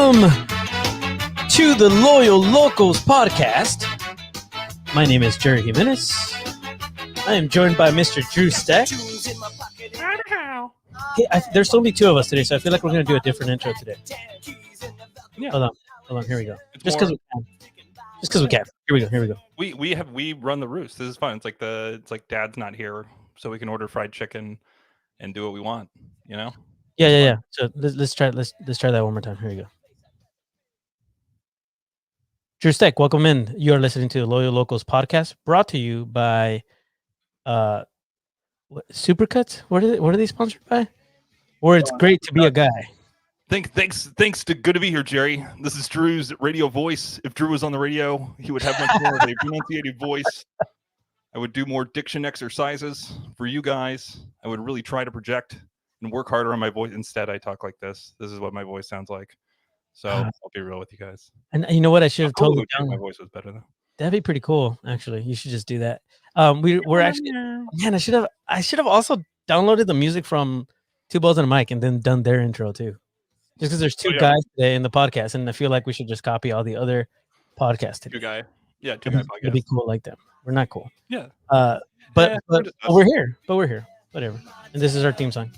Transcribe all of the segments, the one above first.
Welcome to the Loyal Locals podcast. My name is Jerry Jimenez. I am joined by Mr. Drew Stack. Hey, there's only two of us today, so I feel like we're going to do a different intro today. Yeah. Hold on. Here we go. Just because we can. Here we go. We run the roost. This is fun. It's like Dad's not here, so we can order fried chicken and do what we want. You know? Yeah. So let's try that one more time. Here we go. Drew Stack, welcome in. You are listening to the Loyal Locals podcast, brought to you by Supercuts. What are they sponsored by? Or it's great to be a guy. Thanks to good to be here, Jerry. This is Drew's radio voice. If Drew was on the radio, he would have much more of a pronunciated voice. I would do more diction exercises for you guys. I would really try to project and work harder on my voice. Instead, I talk like this. This is what my voice sounds like. So I'll be real with you guys. And you know what? I should have told you. My voice was better though. That'd be pretty cool, actually. You should just do that. We're actually, man. I should have also downloaded the music from Two Balls and a Mic and then done their intro too. Just because there's two guys today in the podcast, and I feel like we should just copy all the other podcasts today. Two guy podcasts. It'd be cool like them. We're not cool. Yeah. But we're here. Whatever. And this is our theme song.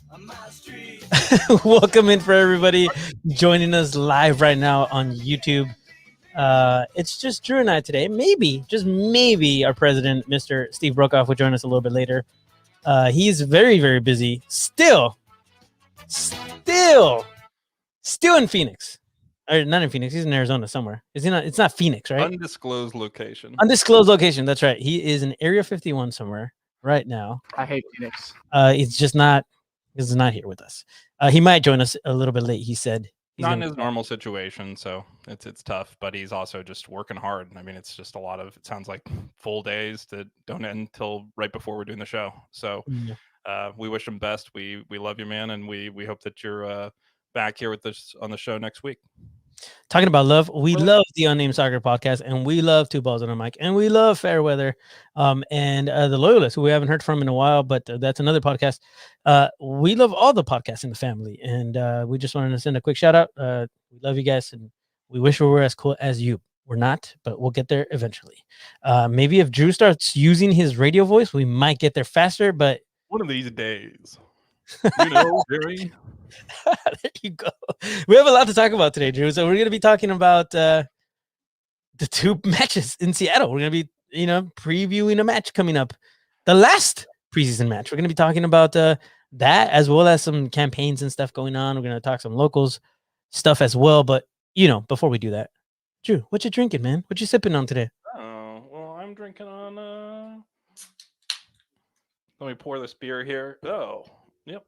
Welcome in for everybody joining us live right now on YouTube. It's just Drew and I today. Just maybe our president, Mr. Steve Brokoff, will join us a little bit later. He's very, very busy. Still in Phoenix. Or not in Phoenix. He's in Arizona somewhere. Is he not? It's not Phoenix, right? Undisclosed location. That's right. He is in Area 51 somewhere right now. I hate Phoenix. He's just not. He's not here with us. He might join us a little bit late. He said. Not in his normal situation, so it's tough. But he's also just working hard. I mean, it's just a lot of. It sounds like full days that don't end till right before we're doing the show. So we wish him best. We love you, man, and we hope that you're back here with us on the show next week. Talking about love, we love the Unnamed Soccer podcast, and we love Two Balls on a Mic, and we love Fairweather, and the Loyalists, who we haven't heard from in a while, but that's another podcast. We love all the podcasts in the family, and we just wanted to send a quick shout out. We love you guys, and we wish we were as cool as you. We're not, but we'll get there eventually. Maybe if Drew starts using his radio voice, we might get there faster, but one of these days. You know, Jerry. There you go. We have a lot to talk about today, Drew. So we're going to be talking about the two matches in Seattle. We're going to be, previewing a match coming up, the last preseason match. We're going to be talking about that, as well as some campaigns and stuff going on. We're going to talk some locals stuff as well. But before we do that, Drew, what you drinking, man? What you sipping on today? Oh, well, I'm drinking on. Let me pour this beer here. Oh. Yep,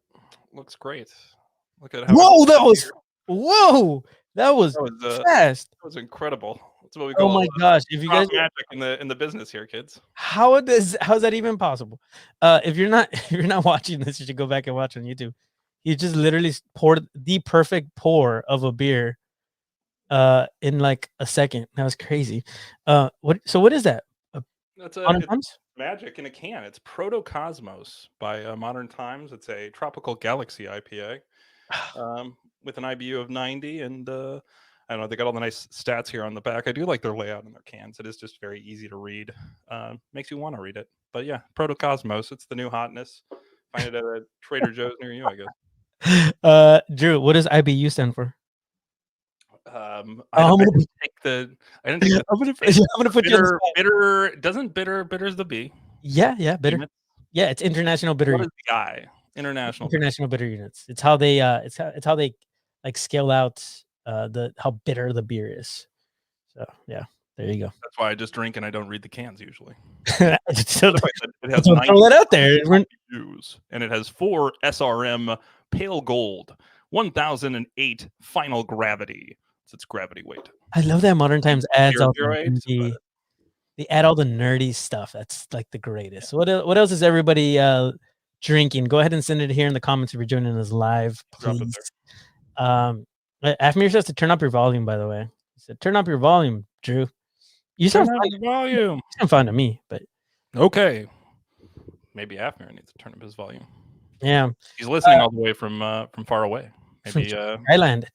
looks great. Look at how. That was fast. That was incredible. That's what we call. Oh my gosh! If you guys magic in the business here, kids. How's that even possible? If you're not watching this, you should go back and watch on YouTube. He just literally poured the perfect pour of a beer, in like a second. That was crazy. What is that? That's magic in a can. It's Protocosmos by Modern Times. It's a tropical galaxy IPA with an IBU of 90, and I don't know, they got all the nice stats here on the back. I do like their layout in their cans. It is just very easy to read. Makes you want to read it. But yeah, Protocosmos. It's the new hotness. Find it at a Trader Joe's near you, I guess. Drew, what does IBU stand for? I didn't take the. I'm gonna put bitter. Doesn't bitter's the B? Yeah, bitter. Units? Yeah, it's International Bitter. What is the I? International Bitter Units. It's how they it's how they like scale out how bitter the beer is. So yeah, there you go. That's why I just drink and I don't read the cans usually. It has throw that out there. And it has 4 SRM Pale Gold, 1008 Final Gravity. It's gravity weight. I love that Modern Times adds all they add all the nerdy stuff. That's like the greatest. What else is everybody drinking? Go ahead and send it here in the comments if you're joining us live, please. Afmir says to turn up your volume, by the way. He said, turn up your volume, Drew. You sound fine. Volume. You sound fine to me, but okay. Maybe Afmir needs to turn up his volume. Yeah. He's listening all the way from far away. Maybe Island,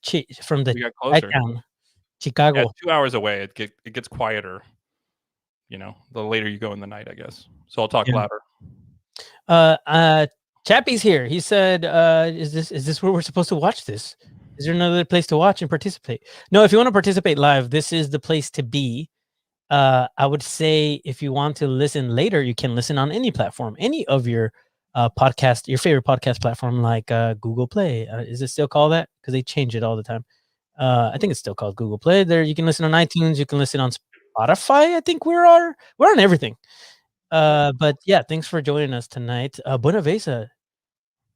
from the town, Chicago. Yeah, 2 hours away. It gets quieter. You know, the later you go in the night, I guess. So I'll talk louder. Chappie's here. He said, is this where we're supposed to watch this? Is there another place to watch and participate? No, if you want to participate live, this is the place to be. I would say if you want to listen later, you can listen on any platform, any of your podcast, your favorite podcast platform, like Google Play. Is it still called that? Because they change it all the time. I think it's still called Google Play. There, you can listen on iTunes. You can listen on Spotify. I think we're on everything. But yeah, thanks for joining us tonight. Buenavesa.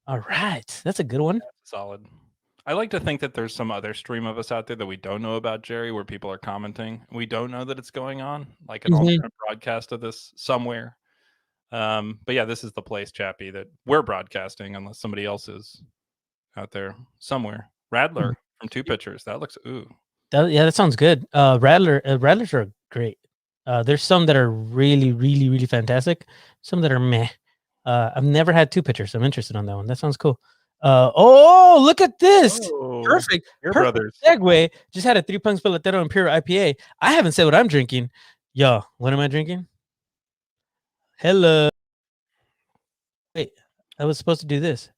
All right, that's a good one. Solid. I like to think that there's some other stream of us out there that we don't know about, Jerry, where people are commenting. We don't know that it's going on, like an alternate broadcast of this somewhere. But yeah, this is the place, Chappie, that we're broadcasting, unless somebody else is out there somewhere. Radler from Two Pitchers. That looks that sounds good. Rattlers are great. There's some that are really, really, really fantastic. Some that are meh. I've never had Two Pitchers. I'm interested on that one. That sounds cool. Oh, look at this. Perfect. Brothers. Segue. Just had a 3 Punks Pelotero Imperial IPA. I haven't said what I'm drinking. Yo, what am I drinking? Hello. Wait, I was supposed to do this.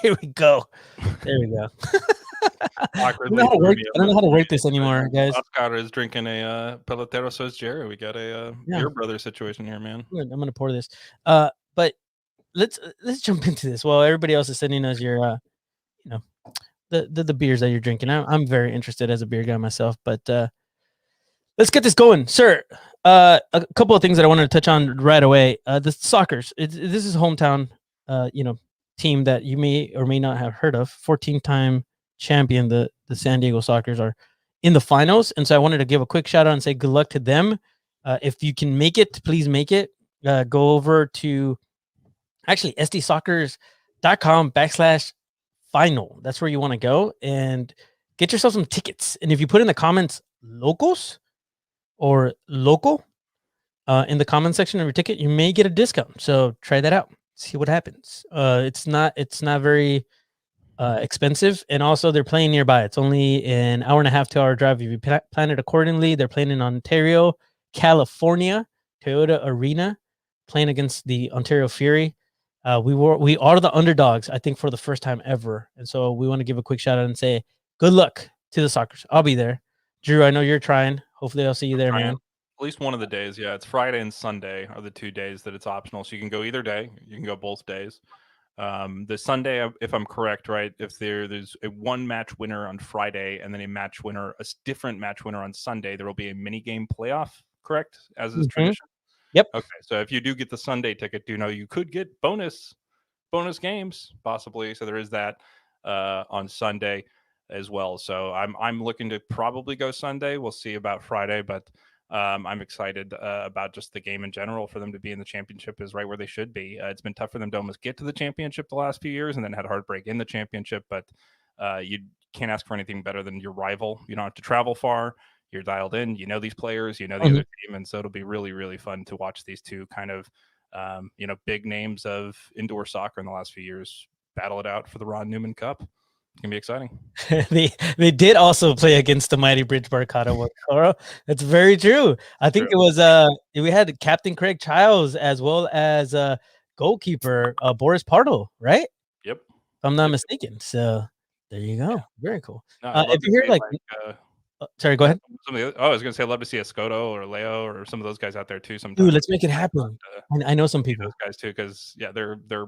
Here we go. There we go. I don't know how to work this anymore, guys. Oscar is drinking a Pelotero, so is Jerry. We got a beer brother situation here, man. I'm gonna pour this. But let's jump into this. While everybody else is sending us your, the beers that you're drinking. I'm very interested as a beer guy myself. But let's get this going, sir. A couple of things that I wanted to touch on right away. The Sockers. This is a hometown, team that you may or may not have heard of. 14-time champion. The San Diego Sockers are in the finals, and so I wanted to give a quick shout out and say good luck to them. If you can make it, please make it. Go over to actually sdsoccers.com/final. That's where you want to go and get yourself some tickets. And if you put in the comments locals or local in the comment section of your ticket, you may get a discount. So try that out. See what happens. It's not very expensive, and also they're playing nearby. It's only an hour and a half, 2 hour drive if you plan it accordingly. They're playing in Ontario, California, Toyota Arena, playing against the Ontario Fury. We are the underdogs, I think, for the first time ever, and so we want to give a quick shout out and say good luck to the Sockers. I'll be there. Drew, I know you're trying. Hopefully I'll see you there, man. At least one of the days. Yeah, it's Friday and Sunday are the 2 days that it's optional, so you can go either day. You can go both days. The Sunday, if I'm correct, right? If there's a one match winner on Friday and then a different match winner on Sunday, there will be a mini game playoff, correct? As is tradition. Yep. Okay, so if you do get the Sunday ticket, do know you could get bonus games possibly. So there is that on Sunday as well. So I'm looking to probably go Sunday. We'll see about Friday, but I'm excited about just the game in general. For them to be in the championship is right where they should be. It's been tough for them to almost get to the championship the last few years and then had heartbreak in the championship, but you can't ask for anything better than your rival. You don't have to travel far. You're dialed in. You know these players. You know the other team, and so it'll be really, really fun to watch these two kind of big names of indoor soccer in the last few years battle it out for the Ron Newman Cup. It's gonna be exciting. they did also play against the mighty Bridge Barcata. That's very true. I think it was we had Captain Craig Childs as well as goalkeeper Boris Pardo, right? Yep. If I'm not mistaken. So there you go. Yeah. Very cool. If you hear sorry, go ahead. I was gonna say I'd love to see Escoto or Leo or some of those guys out there too. Sometimes. Dude, let's make it happen. I know some people. Those guys too, because they're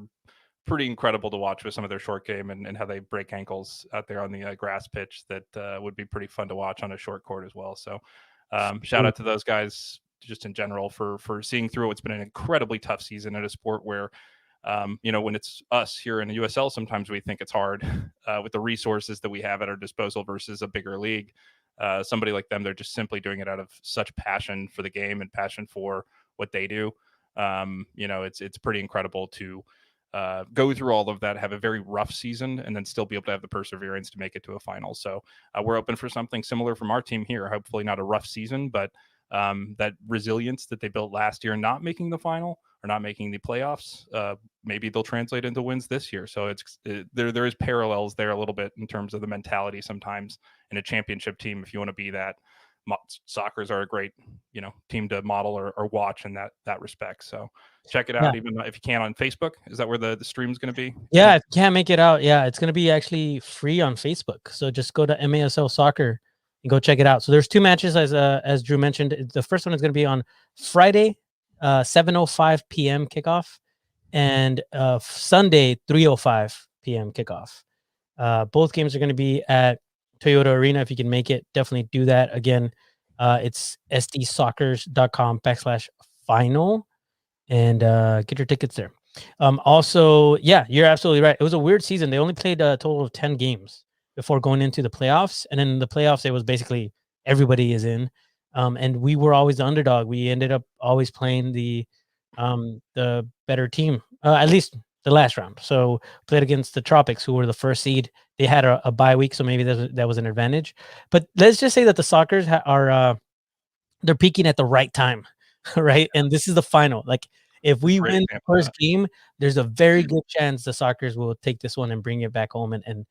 pretty incredible to watch with some of their short game and how they break ankles out there on the grass pitch. That would be pretty fun to watch on a short court as well. So shout out to those guys just in general for seeing through what's been an incredibly tough season in a sport where when it's us here in the USL, sometimes we think it's hard with the resources that we have at our disposal versus a bigger league. Somebody like them, they're just simply doing it out of such passion for the game and passion for what they do. It's pretty incredible to go through all of that, have a very rough season, and then still be able to have the perseverance to make it to a final. So we're open for something similar from our team here. Hopefully not a rough season, but that resilience that they built last year, not making the final, are not making the playoffs, maybe they'll translate into wins this year. So there is parallels there a little bit in terms of the mentality sometimes in a championship team. If you want to be that, Sockers are a great, team to model or watch in that respect. So check it out, even if you can, on Facebook. Is that where the stream is going to be? Yeah, if you can't make it out, it's going to be actually free on Facebook. So just go to MASL Soccer and go check it out. So there's 2 matches, as Drew mentioned. The first one is going to be on Friday, 7:05 p.m. kickoff, and Sunday, 3:05 p.m. kickoff. Both games are going to be at Toyota Arena. If you can make it, definitely do that. Again, it's sdsoccers.com/final, and get your tickets there. Also, you're absolutely right. It was a weird season. They only played a total of 10 games before going into the playoffs. And in the playoffs, it was basically everybody is in. And we were always the underdog. We ended up always playing the better team, at least the last round. So played against the Tropics, who were the first seed. They had a bye week, so maybe that was an advantage. But let's just say that the Sockers they're peaking at the right time, right? And this is the final. Like, if we win the first game, there's a very good chance the Sockers will take this one and bring it back home and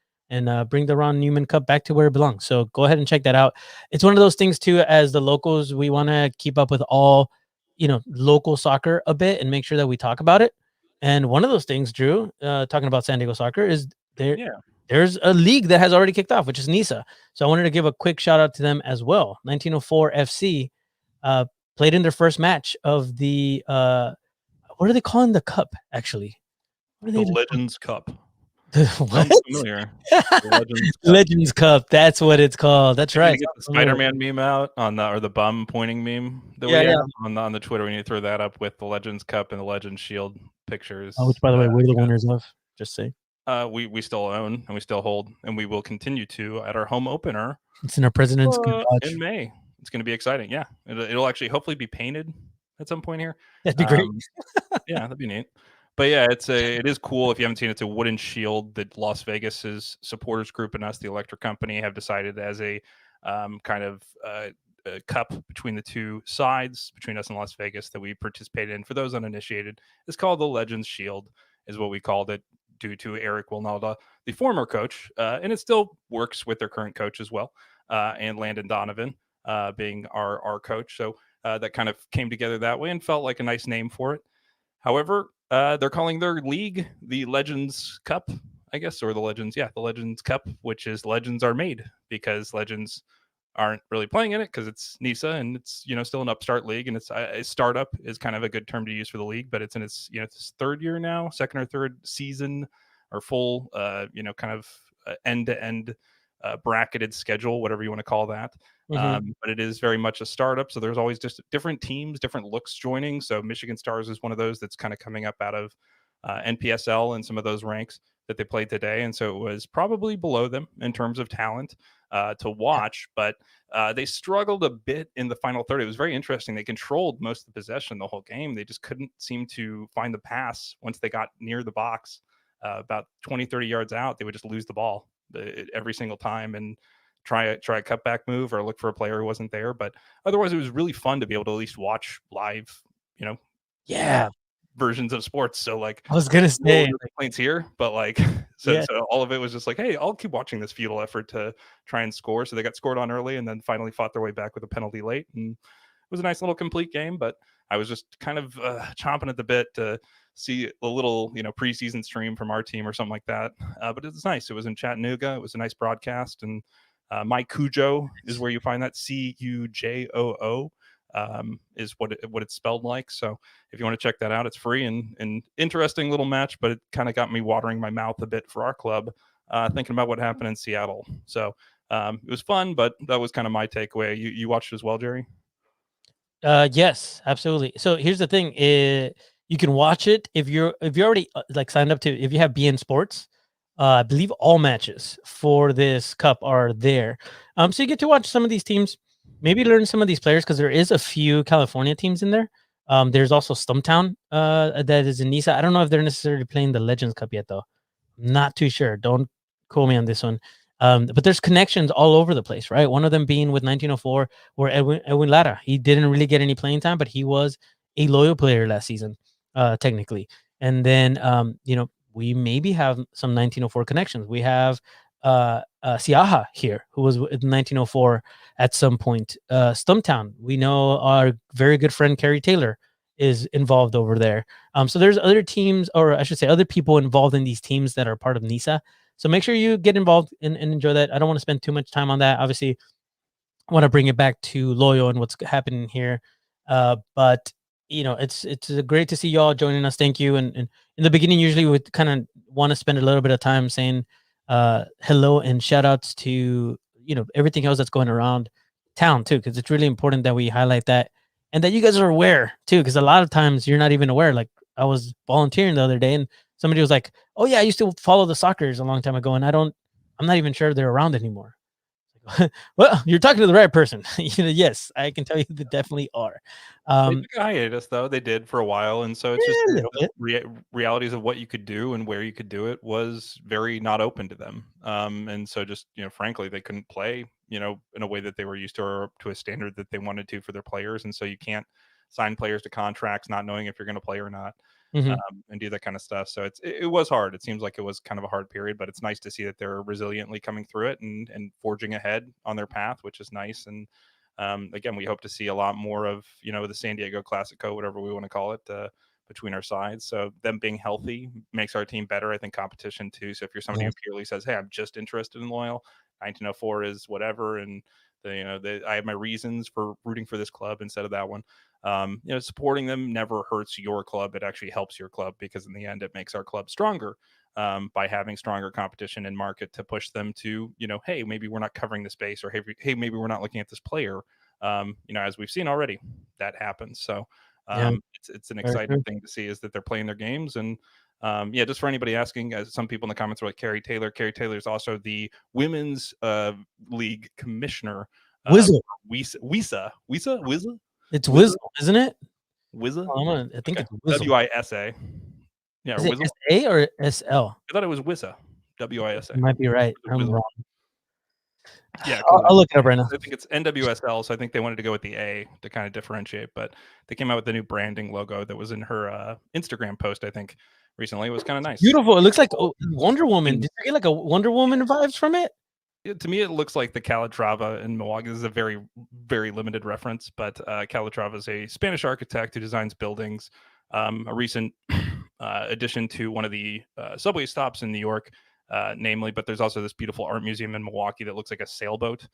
bring the Ron Newman Cup back to where it belongs. So go ahead and check that out. It's one of those things too, as the locals, we want to keep up with all, local soccer a bit and make sure that we talk about it. And one of those things, Drew, talking about San Diego Soccer, is there's a league that has already kicked off, which is NISA. So I wanted to give a quick shout out to them as well. 1904 FC played in their first match of the what are they calling the cup, actually? The Legends Cup. What? Familiar. Legends Cup. That's what it's called. That's right. Get the Spider-Man meme out or the bum pointing meme that we have on the Twitter. We need to throw that up with the Legends Cup and the Legends Shield pictures. Which, by the way, we're the winners of. Just say. We still own and we still hold, and we will continue to at our home opener. It's in our President's in May. It's going to be exciting. Yeah, it'll actually hopefully be painted at some point here. That'd be great. Yeah, that'd be neat. But yeah, it is cool. If you haven't seen it, it's a wooden shield that Las Vegas's supporters group and us, the electric company, have decided as a kind of a cup between the two sides, between us and Las Vegas, that we participated in. For those uninitiated, it's called the Legends Shield, is what we called it, due to Eric Wilnalda, the former coach, and it still works with their current coach as well, and Landon Donovan being our coach. So that kind of came together that way and felt like a nice name for it. However, they're calling their league the Legends Cup, I guess, or the Legends Cup, which is Legends Are Made, because Legends aren't really playing in it because it's NISA and it's, still an upstart league, and it's a startup is kind of a good term to use for the league, but it's in its, its third year now, second or third season, or full, kind of end-to-end bracketed schedule, whatever you want to call that. But it is very much a startup. So there's always just different teams, different looks joining. So Michigan Stars is one of those that's kind of coming up out of NPSL and some of those ranks that they played today. And so it was probably below them in terms of talent to watch, but they struggled a bit in the final third. It was very interesting. They controlled most of the possession the whole game. They just couldn't seem to find the pass once they got near the box. About 20, 30 yards out, they would just lose the ball every single time and try a cutback move or look for a player who wasn't there. But otherwise, it was really fun to be able to at least watch live, versions of sports. So like, I was gonna say complaints here, but like, so all of it was just like, hey, I'll keep watching this futile effort to try and score. So they got scored on early and then finally fought their way back with a penalty late, and it was a nice little complete game. But I was just kind of chomping at the bit to see a little, preseason stream from our team or something like that. But it was nice. It was in Chattanooga. It was a nice broadcast, and My Cujo is where you find that. CUJOO is what it's spelled like. So if you want to check that out, it's free and interesting little match, but it kind of got me watering my mouth a bit for our club, thinking about what happened in Seattle. So it was fun, but that was kind of my takeaway. You watched as well, Jerry? Yes, absolutely. So here's the thing: you can watch it if you're already signed up to. If you have BN Sports, I believe all matches for this cup are there. So you get to watch some of these teams, maybe learn some of these players, because there is a few California teams in there. There's also Stumptown that is in NISA. I don't know if they're necessarily playing the Legends Cup yet, though. I'm not too sure. Don't quote me on this one. But there's connections all over the place, right? One of them being with 1904, where Edwin Lara, he didn't really get any playing time, but he was a loyal player last season. technically. And then we maybe have some 1904 connections. We have Siaha here, who was in 1904 at some point. Stumptown, we know our very good friend Carrie Taylor is involved over there. So there's other teams, or I should say other people involved in these teams that are part of NISA. So make sure you get involved and enjoy that. I don't want to spend too much time on that. Obviously, I want to bring it back to Loyo and what's happening here. But it's great to see y'all joining us. Thank you. And in the beginning, usually we would kind of want to spend a little bit of time saying hello and shout outs to everything else that's going around town too, because it's really important that we highlight that and that you guys are aware too, because a lot of times you're not even aware. Like I was volunteering the other day and somebody was like, "Oh yeah, I used to follow the Sockers a long time ago, and I'm not even sure they're around anymore." Well, you're talking to the right person. Yes, I can tell you they definitely are. They took a hiatus, though. They did for a while, and so it's just the realities of what you could do and where you could do it was very not open to them. And so just frankly, they couldn't play in a way that they were used to, or to a standard that they wanted to for their players. And so you can't sign players to contracts not knowing if you're going to play or not. And do that kind of stuff. So it was hard. It seems like it was kind of a hard period, but it's nice to see that they're resiliently coming through it and forging ahead on their path, which is nice. And again, we hope to see a lot more of the San Diego Classico, whatever we want to call it, between our sides. So them being healthy makes our team better. I think competition too. So if you're somebody who purely says, "Hey, I'm just interested in Loyal, 1904 is whatever," and I have my reasons for rooting for this club instead of that one. Supporting them never hurts your club. It actually helps your club, because in the end, it makes our club stronger by having stronger competition and market to push them to, hey, maybe we're not covering the space, or hey, maybe we're not looking at this player. As we've seen already, that happens. So it's an exciting thing to see, is that they're playing their games. And just for anybody asking, some people in the comments were like Carrie Taylor. Carrie Taylor is also the women's league commissioner. Wizzle. Wisa. It's Wizzle, isn't it? Wisa? I think it's Wizzle. W-I-S-A. Yeah, is it S-A or S-L? I thought it was Wisa. W-I-S-A. You might be right. I'm wrong. Yeah, I'll look it up right now. I think it's NWSL, so I think they wanted to go with the A to kind of differentiate, but they came out with the new branding logo that was in her Instagram post, I think, recently. It was kind of nice. Beautiful. It looks like Wonder Woman. Did you get like a Wonder Woman vibes from it? To me, it looks like the Calatrava in Milwaukee. This is a very, very limited reference, but Calatrava is a Spanish architect who designs buildings. A recent addition to one of the subway stops in New York, namely. But there's also this beautiful art museum in Milwaukee that looks like a sailboat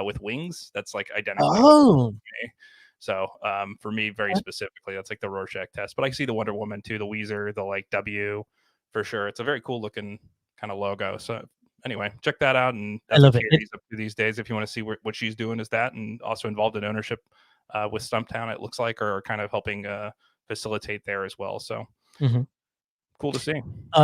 with wings. That's like identical. Oh. So for me, very specifically, that's like the Rorschach test. But I see the Wonder Woman too, the Weezer, the like W, for sure. It's a very cool looking kind of logo. So anyway, check that out. And I love it. Up to these days, if you want to see what she's doing, is that, and also involved in ownership with Stumptown, it looks like, or kind of helping facilitate there as well. So cool to see.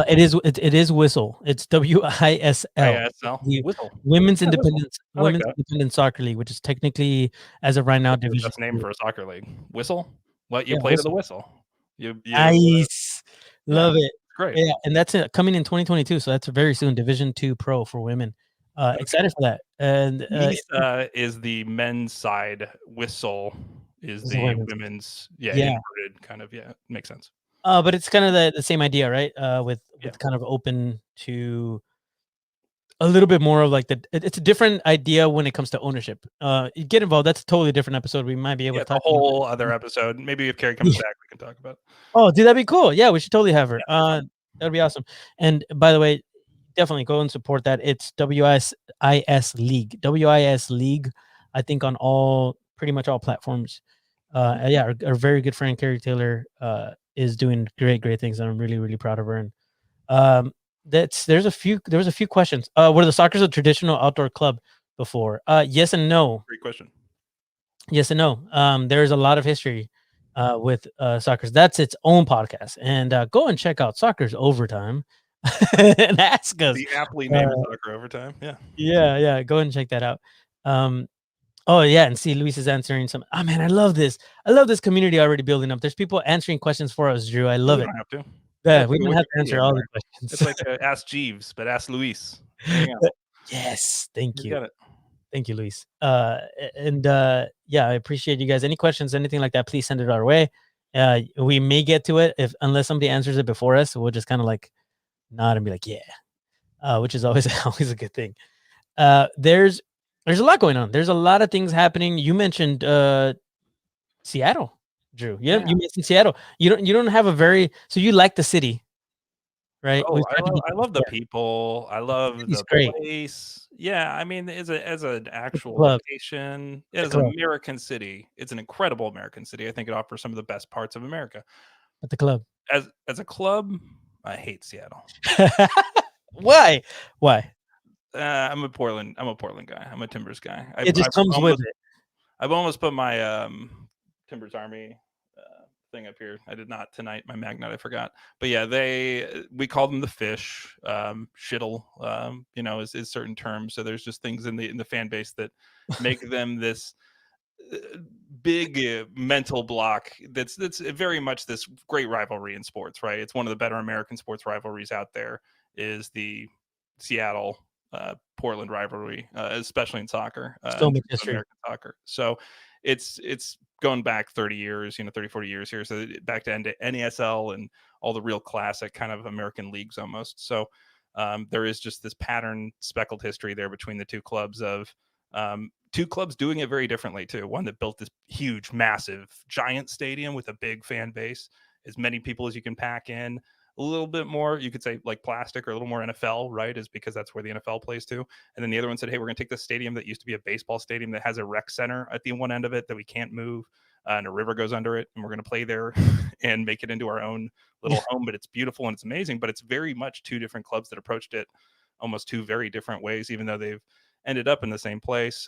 It is Whistle. It's WISL. Whistle. Women's Independent Soccer League, which is technically, as of right now, division. That's name for a soccer league. Whistle. What you play to the whistle. Nice. Love it. Great. Yeah, and that's coming in 2022, so that's very soon. Division 2 Pro for women. Excited for that. And NISA is the men's side. Whistle is the women's. Inverted kind of. Yeah, makes sense. But it's kind of the same idea, right? With kind of open to a little bit more of like it's a different idea when it comes to ownership. You get involved. That's a totally different episode. We might be able to talk a whole other episode. Maybe if Carrie comes back, we can talk about it. Oh, dude, that'd be cool. Yeah, we should totally have her. That'd be awesome. And by the way, definitely go and support that. It's WIS League. WIS League, I think, on pretty much all platforms. Our very good friend Carrie Taylor is doing great things, and I'm really, really proud of her. And there was a few questions. Were the Sockers a traditional outdoor club before? Yes and no. Great question. Yes and no. There's a lot of history with Sockers. That's its own podcast. And go and check out Sockers Overtime and ask us. The aptly named Soccer Overtime. Yeah. Yeah. Go and check that out. Oh yeah, and see, Luis is answering some. Oh man, I love this. I love this community already building up. There's people answering questions for us, Drew. I love it. Don't have to. Yeah, we don't have to answer all the questions. It's like ask Jeeves, but ask Luis. Yes, thank you. Got it. Thank you, Luis. I appreciate you guys. Any questions, anything like that, please send it our way. We may get to it unless somebody answers it before us. We'll just kind of like nod and be like, yeah, which is always always a good thing. There's a lot going on. There's a lot of things happening. You mentioned Seattle, Drew. Yeah, you mentioned Seattle. You don't have a very so you like the city, right? Oh, I love the people. I love the place. Yeah, I mean, as an actual location, as an American city, it's an incredible American city. I think it offers some of the best parts of America. At the club, as a club, I hate Seattle. Why? I'm a Portland guy. I'm a Timbers guy. It just comes with it. I've almost put my Timbers Army thing up here. I did not tonight. My magnet, I forgot. But yeah, we call them the fish. Shittle, is certain terms. So there's just things in the fan base that make them this big mental block. That's very much this great rivalry in sports, right? It's one of the better American sports rivalries out there. Is the Seattle Portland rivalry, especially in soccer, American soccer. So it's going back 30 years, 30, 40 years here. So back to NASL and all the real classic kind of American leagues almost. So there is just this pattern speckled history there between the two clubs of two clubs doing it very differently too. One that built this huge, massive, giant stadium with a big fan base, as many people as you can pack in. A little bit more, you could say like plastic or a little more NFL, right? Is because that's where the NFL plays too. And then the other one said, hey, we're going to take this stadium that used to be a baseball stadium that has a rec center at the one end of it that we can't move. And a river goes under it. And we're going to play there and make it into our own little home. But it's beautiful and it's amazing. But it's very much two different clubs that approached it almost two very different ways, even though they've ended up in the same place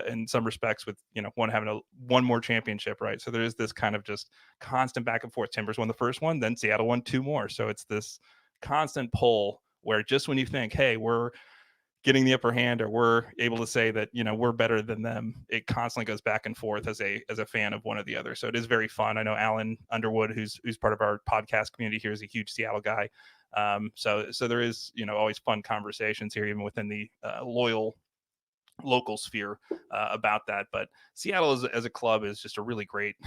in some respects with, one having one more championship, right? So there is this kind of just constant back and forth. Timbers won the first one, then Seattle won two more. So it's this constant pull where just when you think, hey, we're getting the upper hand or we're able to say that, we're better than them, it constantly goes back and forth as a fan of one or the other. So it is very fun. I know Alan Underwood, who's part of our podcast community here, is a huge Seattle guy. So there is, always fun conversations here, even within the local sphere about that. But Seattle as a club is just a really great,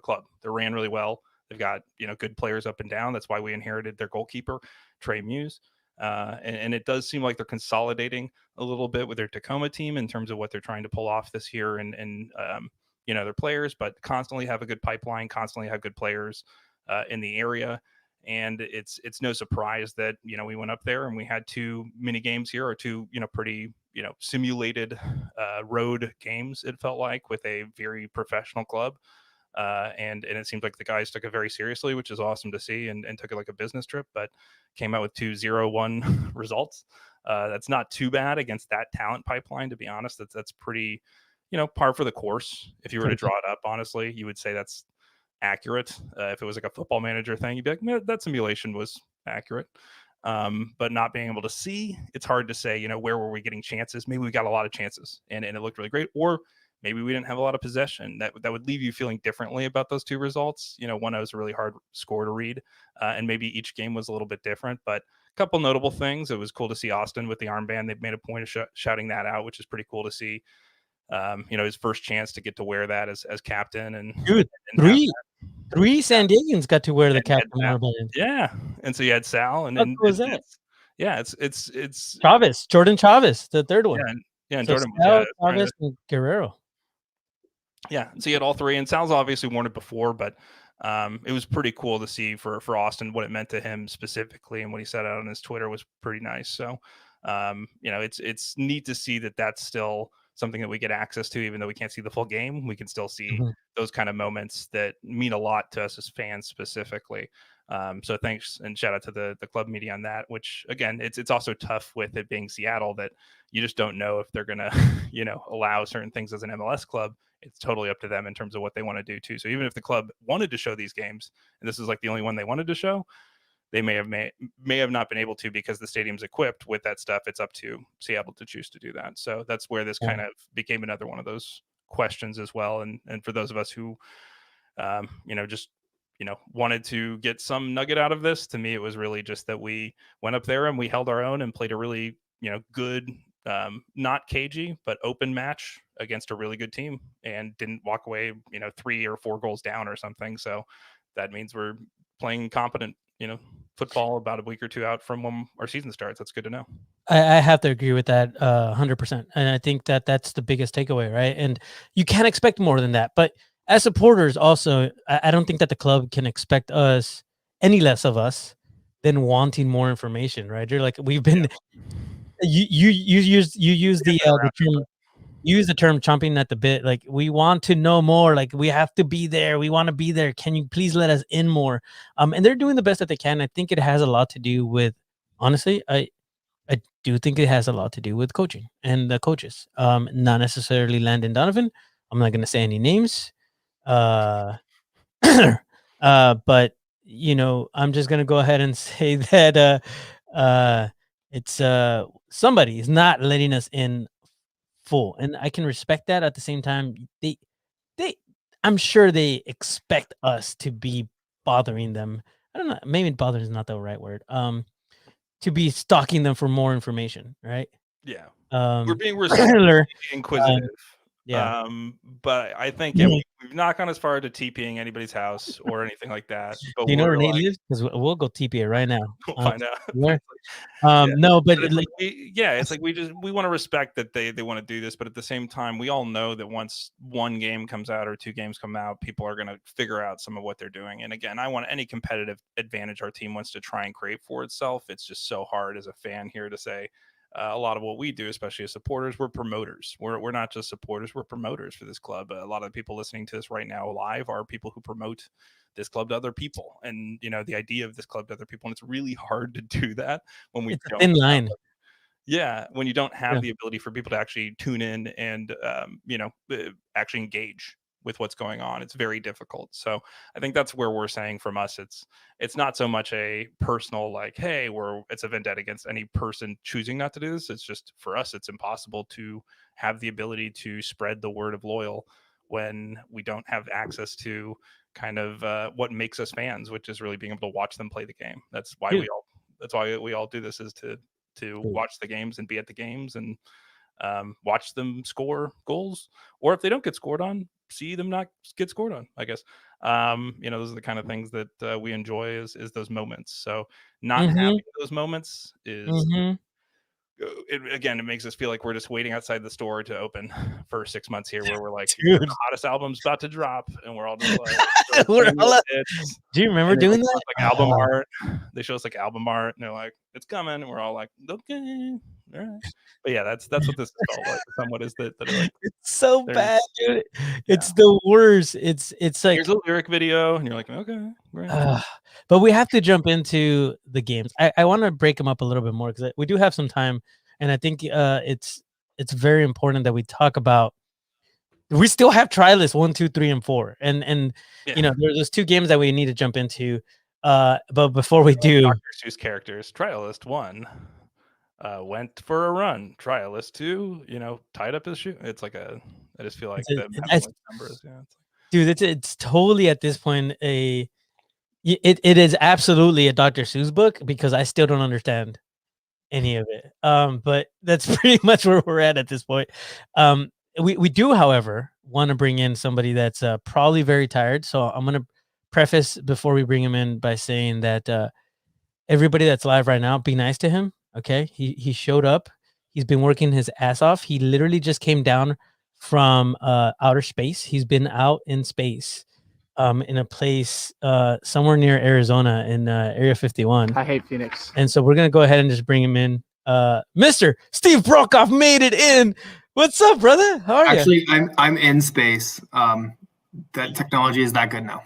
club. They're ran really well. They've got, good players up and down. That's why we inherited their goalkeeper, Trey Muse. And it does seem like they're consolidating a little bit with their Tacoma team in terms of what they're trying to pull off this year and their players, but constantly have a good pipeline, constantly have good players in the area. And it's no surprise that, we went up there and we had two mini games here or two, pretty, simulated road games, it felt like, with a very professional club. And it seems like the guys took it very seriously, which is awesome to see, and took it like a business trip, but came out with 2-0-1 results. That's not too bad against that talent pipeline, to be honest. That's pretty, par for the course. If you were to draw it up, honestly, you would say that's accurate. If it was like a Football Manager thing, you'd be like, that simulation was accurate. But not being able to see, it's hard to say, where were we getting chances? Maybe we got a lot of chances and it looked really great, or maybe we didn't have a lot of possession. That would leave you feeling differently about those two results. One was a really hard score to read, and maybe each game was a little bit different. But a couple notable things. It was cool to see Austin with the armband. They've made a point of shouting that out, which is pretty cool to see. His first chance to get to wear that as captain. And dude, three San Diegans got to wear the captain armband. Yeah, and so you had Sal, and then was that? Yeah, it's Chavez, Jordan Chavez, the third one. Yeah, and so Jordan Sal, Chavez, and Guerrero. Yeah, so you had all three, and Sal's obviously worn it before, but it was pretty cool to see for Austin what it meant to him specifically, and what he said out on his Twitter was pretty nice. So, it's neat to see that that's still something that we get access to, even though we can't see the full game. We can still see those kind of moments that mean a lot to us as fans specifically. So thanks and shout out to the club media on that, which again, it's also tough with it being Seattle that you just don't know if they're going to, allow certain things as an MLS club. It's totally up to them in terms of what they want to do too. So even if the club wanted to show these games, and this is like the only one they wanted to show, they may have not been able to because the stadium's equipped with that stuff. It's up to Seattle to choose to do that. So that's where this kind of became another one of those questions as well. And for those of us who, just, wanted to get some nugget out of this, to me, it was really just that we went up there and we held our own and played a really, good not cagey, but open match against a really good team and didn't walk away, 3 or 4 goals down or something. So that means we're playing competent, football about a week or two out from when our season starts. That's good to know. I have to agree with that 100%. And I think that that's the biggest takeaway, right? And you can't expect more than that. But as supporters also, I don't think that the club can expect us any less of us than wanting more information, right? You're like, we've been you use the term, you use the term chomping at the bit. Like, we want to know more. Like, we have to be there. We want to be there. Can you please let us in more? And they're doing the best that they can. I think it has a lot to do with, honestly, I do think it has a lot to do with coaching and the coaches. Not necessarily Landon Donovan. I'm not going to say any names. But I'm just going to go ahead and say that it's somebody is not letting us in full, and I can respect that. At the same time, I'm sure they expect us to be bothering them. I don't know, maybe bothering is not the right word. To be stalking them for more information, right? Yeah. We're being inquisitive. Yeah. But I think we've not gone as far to TPing anybody's house or anything like that. But do you know where Nate lives? Because we'll go TP it right now. We'll find out. No, but it's like it's like we want to respect that they want to do this, but at the same time, we all know that once one game comes out or 2 games come out, people are going to figure out some of what they're doing. And again, I want any competitive advantage our team wants to try and create for itself. It's just so hard as a fan here to say. A lot of what we do, especially as supporters, we're promoters. We're not just supporters, we're promoters for this club. A lot of the people listening to this right now live are people who promote this club to other people, and the idea of this club to other people. And it's really hard to do that when we don't. Thin line. When you don't have the ability for people to actually tune in and actually engage with what's going on, it's very difficult. So I think that's where we're saying from us, it's not so much a personal like, hey, it's a vendetta against any person choosing not to do this. It's just for us, it's impossible to have the ability to spread the word of Loyal when we don't have access to kind of what makes us fans, which is really being able to watch them play the game. That's why we all do this, is to watch the games and be at the games and watch them score goals, or if they don't get scored on, see them not get scored on, I guess. Those are the kind of things that we enjoy is those moments. So not having those moments is it makes us feel like we're just waiting outside the store to open for 6 months here, where we're like, the hottest album's about to drop, and we're all just like, do you remember doing that? Like album art. They show us like album art, and they're like, it's coming, and we're all like, okay, all right. But yeah, that's what this is called. Like, somewhat is that like, it's so bad, dude. It's the worst. It's like, here's a lyric video, and you're like, okay, great. But we have to jump into the games. I want to break them up a little bit more because we do have some time, and I think it's very important that we talk about. We still have Try List 1, 2, 3, and 4, and there's 2 games that we need to jump into. But before we do, Dr. Seuss characters. Trial List 1 went for a run. Trial List 2, tied up his shoe. It's like I just feel like the numbers. Yeah, dude, it's totally at this point it is absolutely a Dr. Seuss book, because I still don't understand any of it. But that's pretty much where we're at this point. We do, however, want to bring in somebody that's probably very tired. So I'm going to preface before we bring him in by saying that everybody that's live right now, be nice to him. Okay. He showed up. He's been working his ass off. He literally just came down from outer space. He's been out in space in a place somewhere near Arizona in Area 51. I hate Phoenix. And so we're going to go ahead and just bring him in. Mr. Steve Brokoff made it in. What's up, brother? How are you? Actually, I'm in space. That technology is that good now.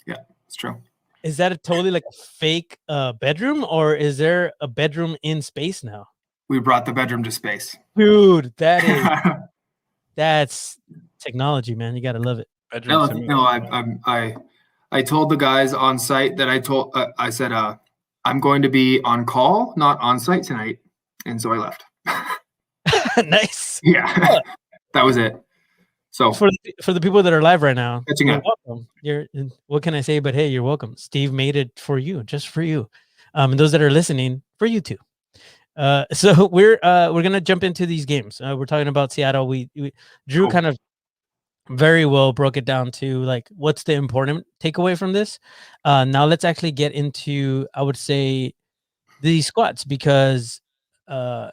Yeah, it's true. Is that totally like a fake bedroom, or is there a bedroom in space now? We brought the bedroom to space. Dude, that's technology, man. You got to love it. I told the guys on site that I said I'm going to be on call, not on site tonight, and so I left. Nice. Yeah, that was it. So for the people that are live right now, you're welcome. What can I say? But hey, you're welcome. Steve made it for you, just for you. And those that are listening, for you too. So we're gonna jump into these games. We're talking about Seattle. We Drew kind of very well broke it down to like what's the important takeaway from this. Now let's actually get into, I would say, the squads, because it's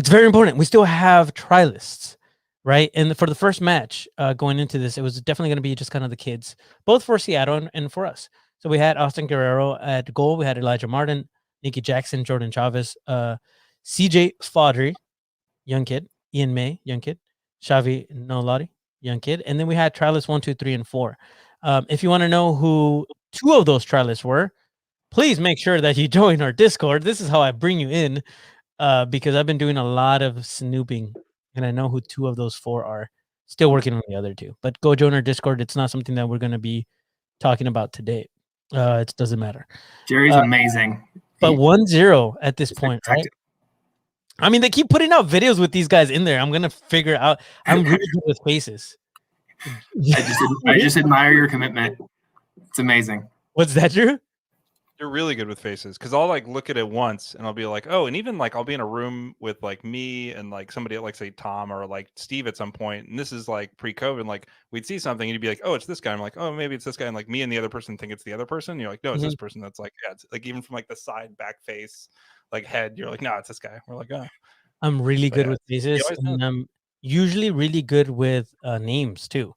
very important. We still have try lists, right? And for the first match going into this, it was definitely going to be just kind of the kids, both for Seattle and for us. So we had Austin Guerrero at goal. We had Elijah Martin, Nicky Jackson, Jordan Chavez, CJ Faudrey, young kid, Ian May, young kid, Xavi Nolari, young kid. And then we had try lists 1, 2, 3, and 4. If you want to know who 2 of those try lists were, please make sure that you join our Discord. This is how I bring you in. Because I've been doing a lot of snooping, and I know who 2 of those 4 are. Still working on the other 2, but go join our Discord. It's not something that we're going to be talking about today. It doesn't matter. Jerry's amazing. But 1-0 at this point, right? I mean, they keep putting out videos with these guys in there. I'm going to figure out. I'm really good with faces. I just admire your commitment. It's amazing. What's that, Drew? You're really good with faces, because I'll like look at it once and I'll be like, oh, and even like I'll be in a room with like me and like somebody like say Tom or like Steve at some point, and this is like pre-COVID, like we'd see something and you'd be like, oh, it's this guy. I'm like, oh, maybe it's this guy, and like me and the other person think it's the other person. And you're like, no, it's this person. That's like, yeah, it's like even from like the side, back face, like head, you're like, no, it's this guy. We're like, oh. I'm really good with faces, and I'm usually really good with names too,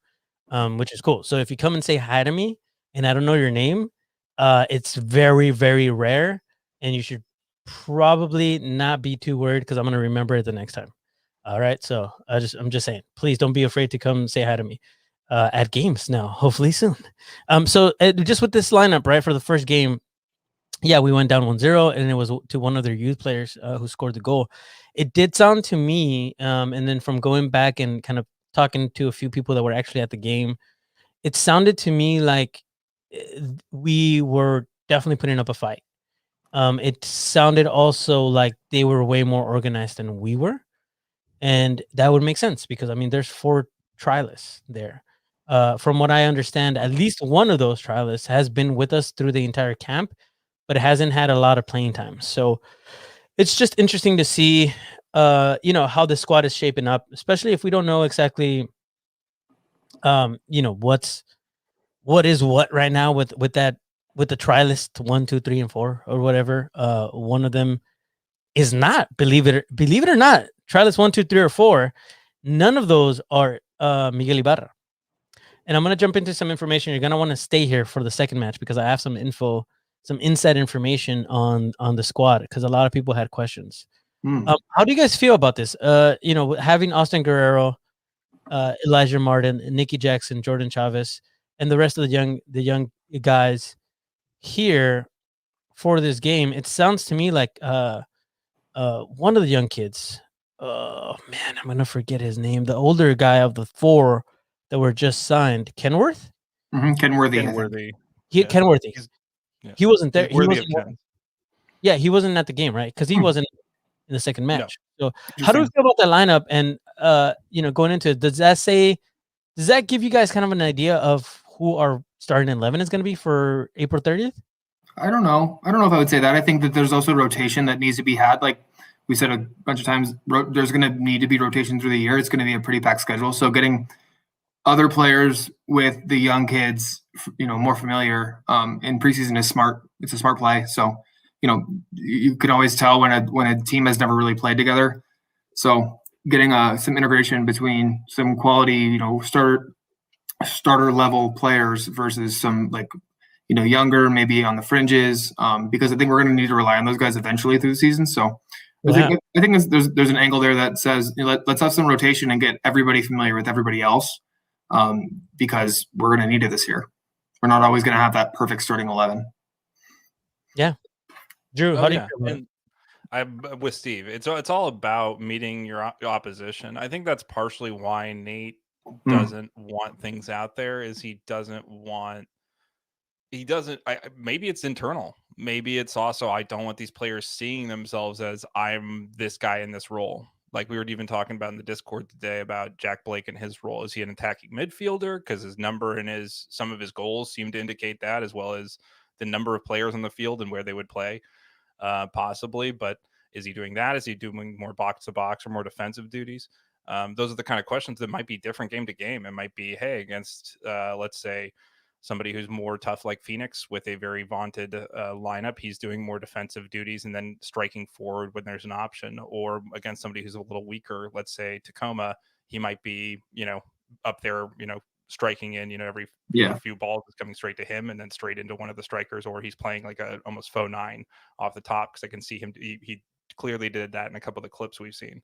which is cool. So if you come and say hi to me and I don't know your name, it's very, very rare, and you should probably not be too worried, because I'm going to remember it the next time. All right. So I'm just saying, please don't be afraid to come say hi to me at games now, hopefully soon. So just with this lineup, right, for the first game, yeah, we went down 1-0, and it was to one of their youth players who scored the goal. It did sound to me, and then from going back and kind of talking to a few people that were actually at the game, it sounded to me like we were definitely putting up a fight. It sounded also like they were way more organized than we were, and that would make sense, because I mean, there's 4 try lists there. From what I understand, at least one of those try lists has been with us through the entire camp, but it hasn't had a lot of playing time. So it's just interesting to see, how the squad is shaping up, especially if we don't know exactly, what is what right now with the try list 1, 2, 3, and 4 or whatever. One of them is not, believe it or not, try list 1, 2, 3, or 4. None of those are Miguel Ibarra. And I'm gonna jump into some information. You're gonna want to stay here for the second match, because I have some inside information on the squad, because a lot of people had questions. How do you guys feel about this? Having Austin Guerrero, Elijah Martin, Nicky Jackson, Jordan Chavez, and the rest of the young guys here for this game. It sounds to me like one of the young kids. Oh man, I'm gonna forget his name. The older guy of the 4 that were just signed, Kenworth. Kenworthy. Kenworthy. He wasn't there. He wasn't at the game, right? Because he wasn't in the second match. No. So how do we feel about that lineup? And going into it, does that give you guys kind of an idea of who our starting 11 is going to be for April 30th? I don't know if I would say that. I think that there's also rotation that needs to be had. Like we said a bunch of times, there's going to need to be rotation through the year. It's going to be a pretty packed schedule. So getting other players with the young kids, more familiar in preseason is smart. It's a smart play. So, you can always tell when a team has never really played together. So getting some integration between some quality, starter level players versus some younger, maybe on the fringes, because I think we're going to need to rely on those guys eventually through the season. So I think there's an angle there that says, let's have some rotation and get everybody familiar with everybody else, because we're going to need it this year. We're not always going to have that perfect starting 11. Yeah. Drew, how do you feel? And I'm with Steve. It's all about meeting your opposition. I think that's partially why Nate doesn't want things out there. Maybe it's internal. Maybe it's also, I don't want these players seeing themselves as I'm this guy in this role. Like we were even talking about in the Discord today about Jack Blake and his role. Is he an attacking midfielder? Because his number and some of his goals seem to indicate that, as well as the number of players on the field and where they would play, possibly. But is he doing that? Is he doing more box to box or more defensive duties? Those are the kind of questions that might be different game to game. It might be, hey, against, let's say, somebody who's more tough like Phoenix with a very vaunted lineup, he's doing more defensive duties and then striking forward when there's an option. Or against somebody who's a little weaker, let's say Tacoma, he might be, up there, striking in, every few balls is coming straight to him and then straight into one of the strikers, or he's playing like a almost faux 9 off the top, because I can see him. He clearly did that in a couple of the clips we've seen.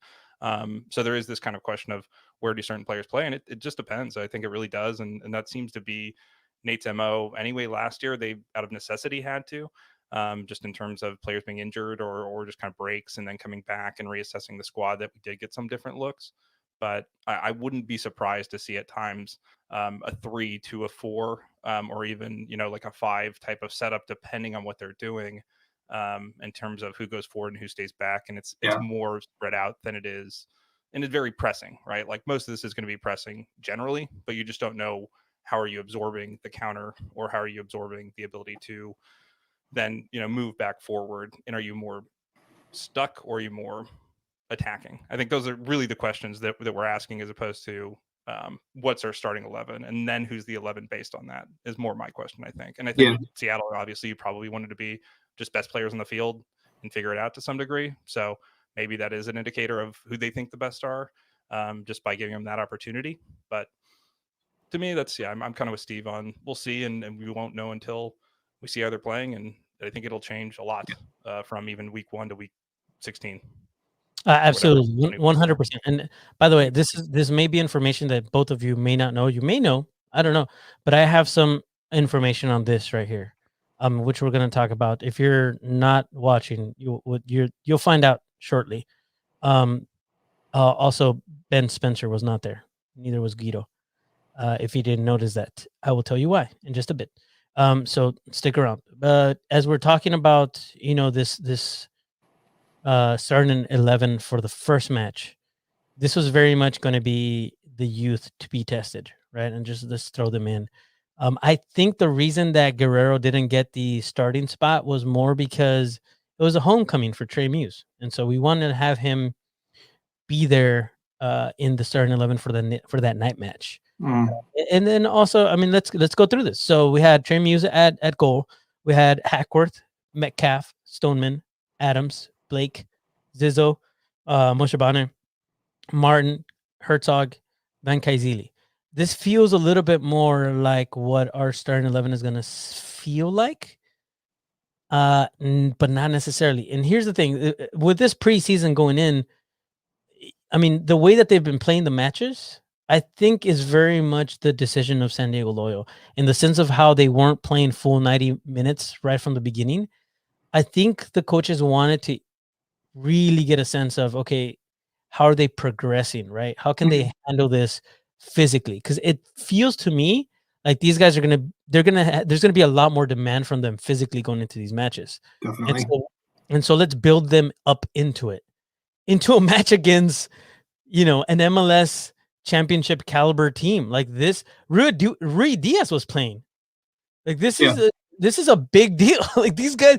So there is this kind of question of where do certain players play, and it just depends. I think it really does, and that seems to be Nate's MO anyway. Last year they out of necessity had to, just in terms of players being injured or just kind of breaks and then coming back and reassessing the squad, that we did get some different looks. But I wouldn't be surprised to see at times a 3 to a 4, or even, like a 5 type of setup, depending on what they're doing, in terms of who goes forward and who stays back. And it's more spread out than it is. And it's very pressing, right? Like most of this is going to be pressing generally, but you just don't know how are you absorbing the counter, or how are you absorbing the ability to then, move back forward. And are you more stuck, or are you more attacking? I think those are really the questions that we're asking, as opposed to what's our starting 11, and then who's the 11 based on that, is more my question, I think. And I think Seattle, obviously, you probably wanted to be just best players on the field and figure it out to some degree. So maybe that is an indicator of who they think the best are, just by giving them that opportunity. But to me, that's, I'm kind of with Steve on, we'll see, and we won't know until we see how they're playing. And I think it'll change a lot from even week 1 to week 16. Absolutely, 100%. And by the way, this may be information that both of you may not know. You may know, I don't know, but I have some information on this right here, which we're going to talk about. If you're not watching, you'll find out shortly. Also, Ben Spencer was not there. Neither was Guido. If you didn't notice that, I will tell you why in just a bit. So stick around. But as we're talking about, this starting 11 for the first match, this was very much going to be the youth to be tested, right? And just throw them in. I think the reason that Guerrero didn't get the starting spot was more because it was a homecoming for Trey Muse, and so we wanted to have him be there in the starting 11 for that night match. And then also, I mean, let's go through this. So we had Trey Muse at goal. We had Hackworth, Metcalf, Stoneman, Adams, Blake, Zizzo, Moshabane, Martin, Herzog, Van Kaizili. This feels a little bit more like what our starting 11 is going to feel like, but not necessarily. And here's the thing. With this preseason going in, I mean, the way that they've been playing the matches, I think is very much the decision of San Diego Loyal, in the sense of how they weren't playing full 90 minutes right from the beginning. I think the coaches wanted to really get a sense of, okay, how are they progressing, right? How can they handle this physically? Because it feels to me like these guys there's gonna be a lot more demand from them physically going into these matches. Definitely. And so let's build them up into a match against, an MLS championship caliber team like this. Rui Diaz was playing. Like this is a big deal. Like these guys,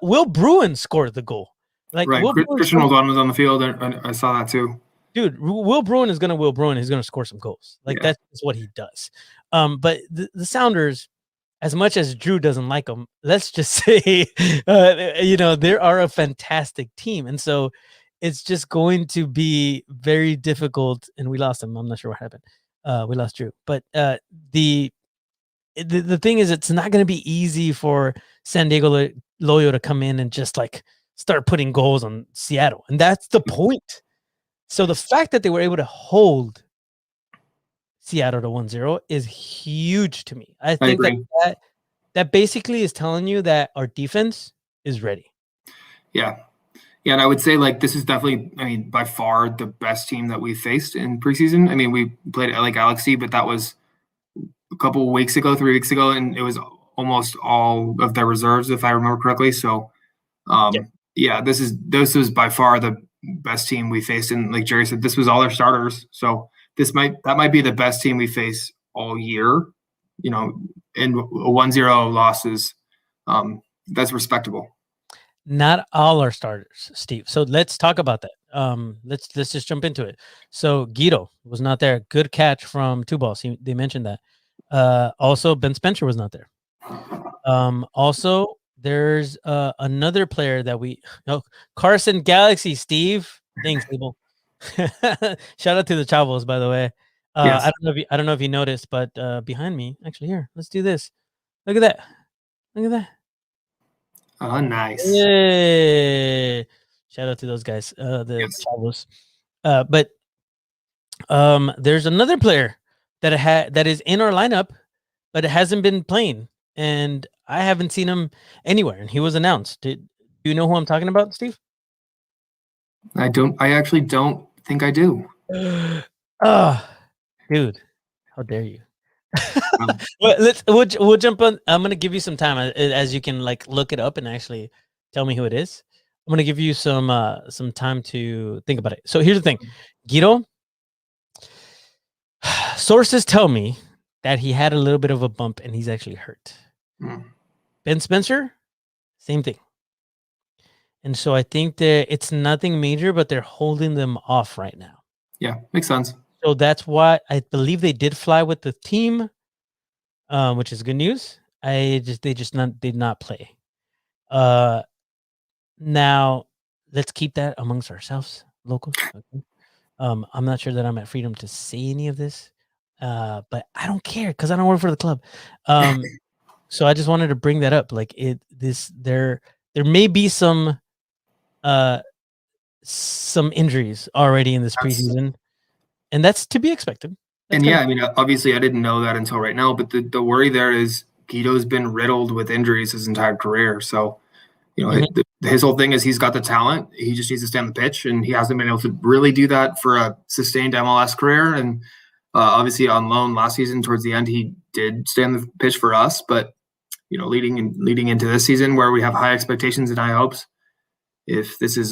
Will Bruin scored the goal. Like right, Christian Roldan was on the field, and I saw that too. Dude, Will Bruin is Will Bruin. He's gonna score some goals. Like that's what he does. But the Sounders, as much as Drew doesn't like them, let's just say, they are a fantastic team, and so it's just going to be very difficult. And we lost him. I'm not sure what happened. We lost Drew, but the thing is, it's not going to be easy for San Diego Loyo to come in and just like start putting goals on Seattle. And that's the point. So the fact that they were able to hold Seattle to 1-0 is huge to me. I think that basically is telling you that our defense is ready. Yeah. Yeah, and I would say this is definitely, by far the best team that we faced in preseason. We played LA Galaxy, but that was a couple of weeks ago, 3 weeks ago, and it was almost all of their reserves, if I remember correctly. So, this was by far the best team we faced, and like Jerry said, this was all their starters. So that might be the best team we face all year. And 1-0 losses that's respectable. Not all our starters, Steve. So let's talk about that. Let's just jump into it. So Guido was not there. Good catch from Two Balls. They mentioned that. Also, Ben Spencer was not there. Also, there's another player that Carson Galaxy. Steve, thanks, Abel. Shout out to the Chavos, by the way. Yes. I don't know if you noticed, but behind me, actually, here, let's do this. Look at that. Look at that. Oh, nice. Yay. Shout out to those guys, the Chavos. But there's another player that is in our lineup, but it hasn't been playing, and I haven't seen him anywhere. And he was announced. Do you know who I'm talking about, Steve? I actually don't think I do. Dude, how dare you? We'll jump on. I'm gonna give you some time as you can like look it up and actually tell me who it is. I'm gonna give you some time to think about it. So here's the thing, Guido. Sources tell me that he had a little bit of a bump and he's actually hurt. Ben Spencer, same thing. And so I think that it's nothing major, but they're holding them off right now. Yeah, makes sense. So that's why I believe they did fly with the team, which is good news. They did not play. Now let's keep that amongst ourselves, locals. Okay. I'm not sure that I'm at freedom to say any of this, but I don't care because I don't work for the club. So I just wanted to bring that up. Like there may be some injuries already in this preseason, and that's to be expected. And I mean, obviously I didn't know that until right now, but the worry there is Guido's been riddled with injuries his entire career. So, his whole thing is he's got the talent. He just needs to stay on the pitch, and he hasn't been able to really do that for a sustained MLS career. And obviously on loan last season, towards the end, he did stay on the pitch for us. But, leading into this season where we have high expectations and high hopes, if this is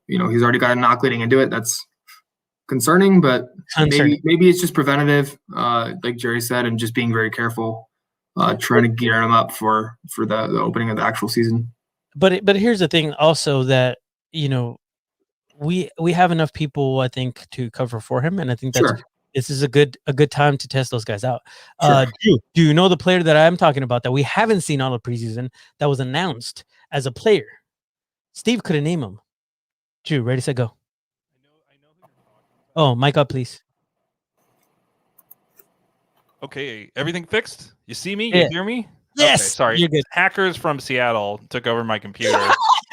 he's already got a knock leading into it, that's concerning. But maybe it's just preventative, like Jerry said, and just being very careful, trying to gear him up for the opening of the actual season. But here's the thing also that, we have enough people, I think, to cover for him. And I think this is a good time to test those guys out. Sure. Do you know the player that I'm talking about that we haven't seen all of preseason that was announced as a player? Steve couldn't name him. Drew, ready, set, go. I know who you're talking about. Oh, mic up, please. Okay, everything fixed? You see me? Yeah. You hear me? Yes. Okay, sorry. You're good. Hackers from Seattle took over my computer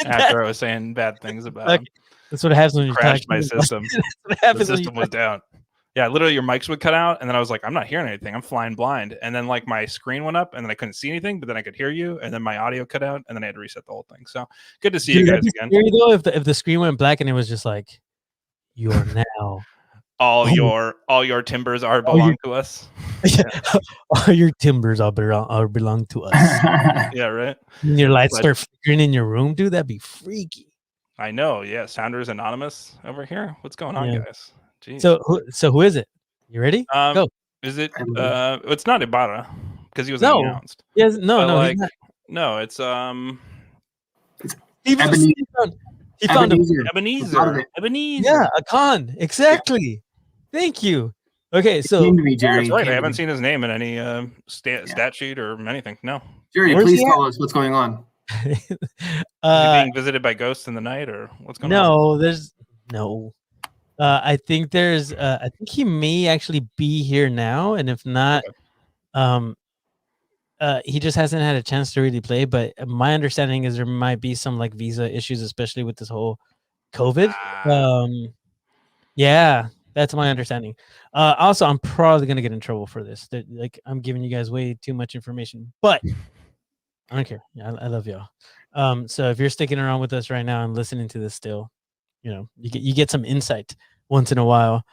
after I was saying bad things about them. That's what happens when you crashed my system. The system was down. Yeah, literally your mics would cut out, and then I was like, I'm not hearing anything. I'm flying blind. And then like my screen went up, and then I couldn't see anything, but then I could hear you, and then my audio cut out, and then I had to reset the whole thing. So good to see you guys again. Though, if the screen went black and it was just like, you are now all your timbers belong to us. Yeah. All your timbers belong to us. Yeah, right. And your lights start flickering in your room, dude. That'd be freaky. I know. Yeah, Sounders Anonymous over here. What's going on, guys? Jeez. So who is it? You ready? Go. Is it? It's not Ibarra because he was announced. Yes. No. No. It's he found him. Ebenezer. Yeah, Akan. Exactly. Thank you. Okay, so Jerry, that's right. I haven't seen his name in any stat sheet or anything. No. Jerry, please tell us what's going on. Is he being visited by ghosts in the night, or what's going on? No, there's no. I think there's. I think he may actually be here now, and if not, he just hasn't had a chance to really play. But my understanding is there might be some like visa issues, especially with this whole COVID. Yeah, that's my understanding. Also, I'm probably gonna get in trouble for this. Like, I'm giving you guys way too much information, but I don't care. I love y'all. So if you're sticking around with us right now and listening to this still, you get some insight once in a while.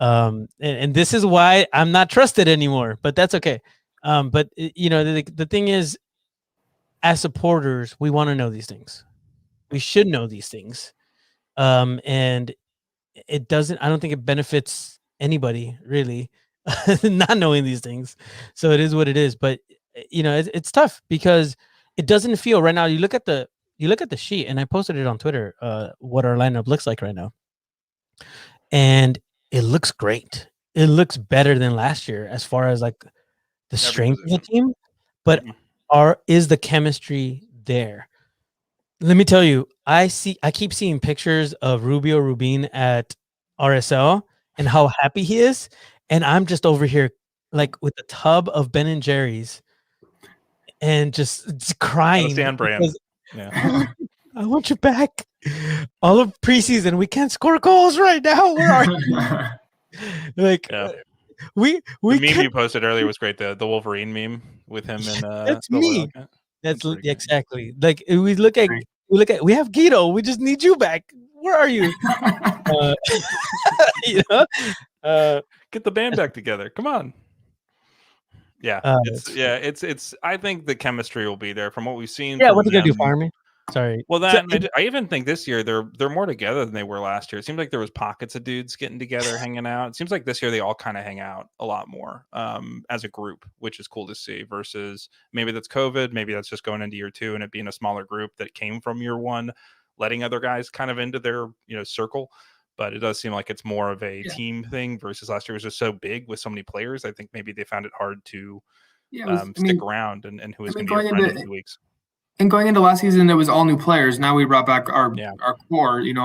And this is why I'm not trusted anymore, but that's okay. But the thing is, as supporters, we want to know these things. We should know these things. And it doesn't, I don't think it benefits anybody really not knowing these things. So it is what it is. But it's tough because it doesn't feel right now. You look at the sheet, and I posted it on Twitter. What our lineup looks like right now, and it looks great. It looks better than last year as far as like the strength of the team. But is the chemistry there? Let me tell you, I keep seeing pictures of Rubio Rubin at RSL and how happy he is, and I'm just over here like with a tub of Ben and Jerry's and just crying. Stan Brand. Yeah. I want you back. All of preseason, we can't score goals right now. Where are you? Like, we the meme you posted earlier was great. The Wolverine meme with him and that's me. That's exactly like we look at. We have Guido. We just need you back. Where are you? You know, get the band back together. Come on. Yeah, it's. I think the chemistry will be there from what we've seen. Yeah, what are they gonna do? Fire me? Sorry. Well, I even think this year they're more together than they were last year. It seems like there was pockets of dudes getting together, hanging out. It seems like this year they all kind of hang out a lot more as a group, which is cool to see. Versus maybe that's COVID, maybe that's just going into year 2 and it being a smaller group that came from year 1, letting other guys kind of into their circle. But it does seem like it's more of a team thing versus last year was just so big with so many players. I think maybe they found it hard to stick around and who was going to be your friend in 2 weeks. And going into last season, it was all new players. Now we brought back our core. It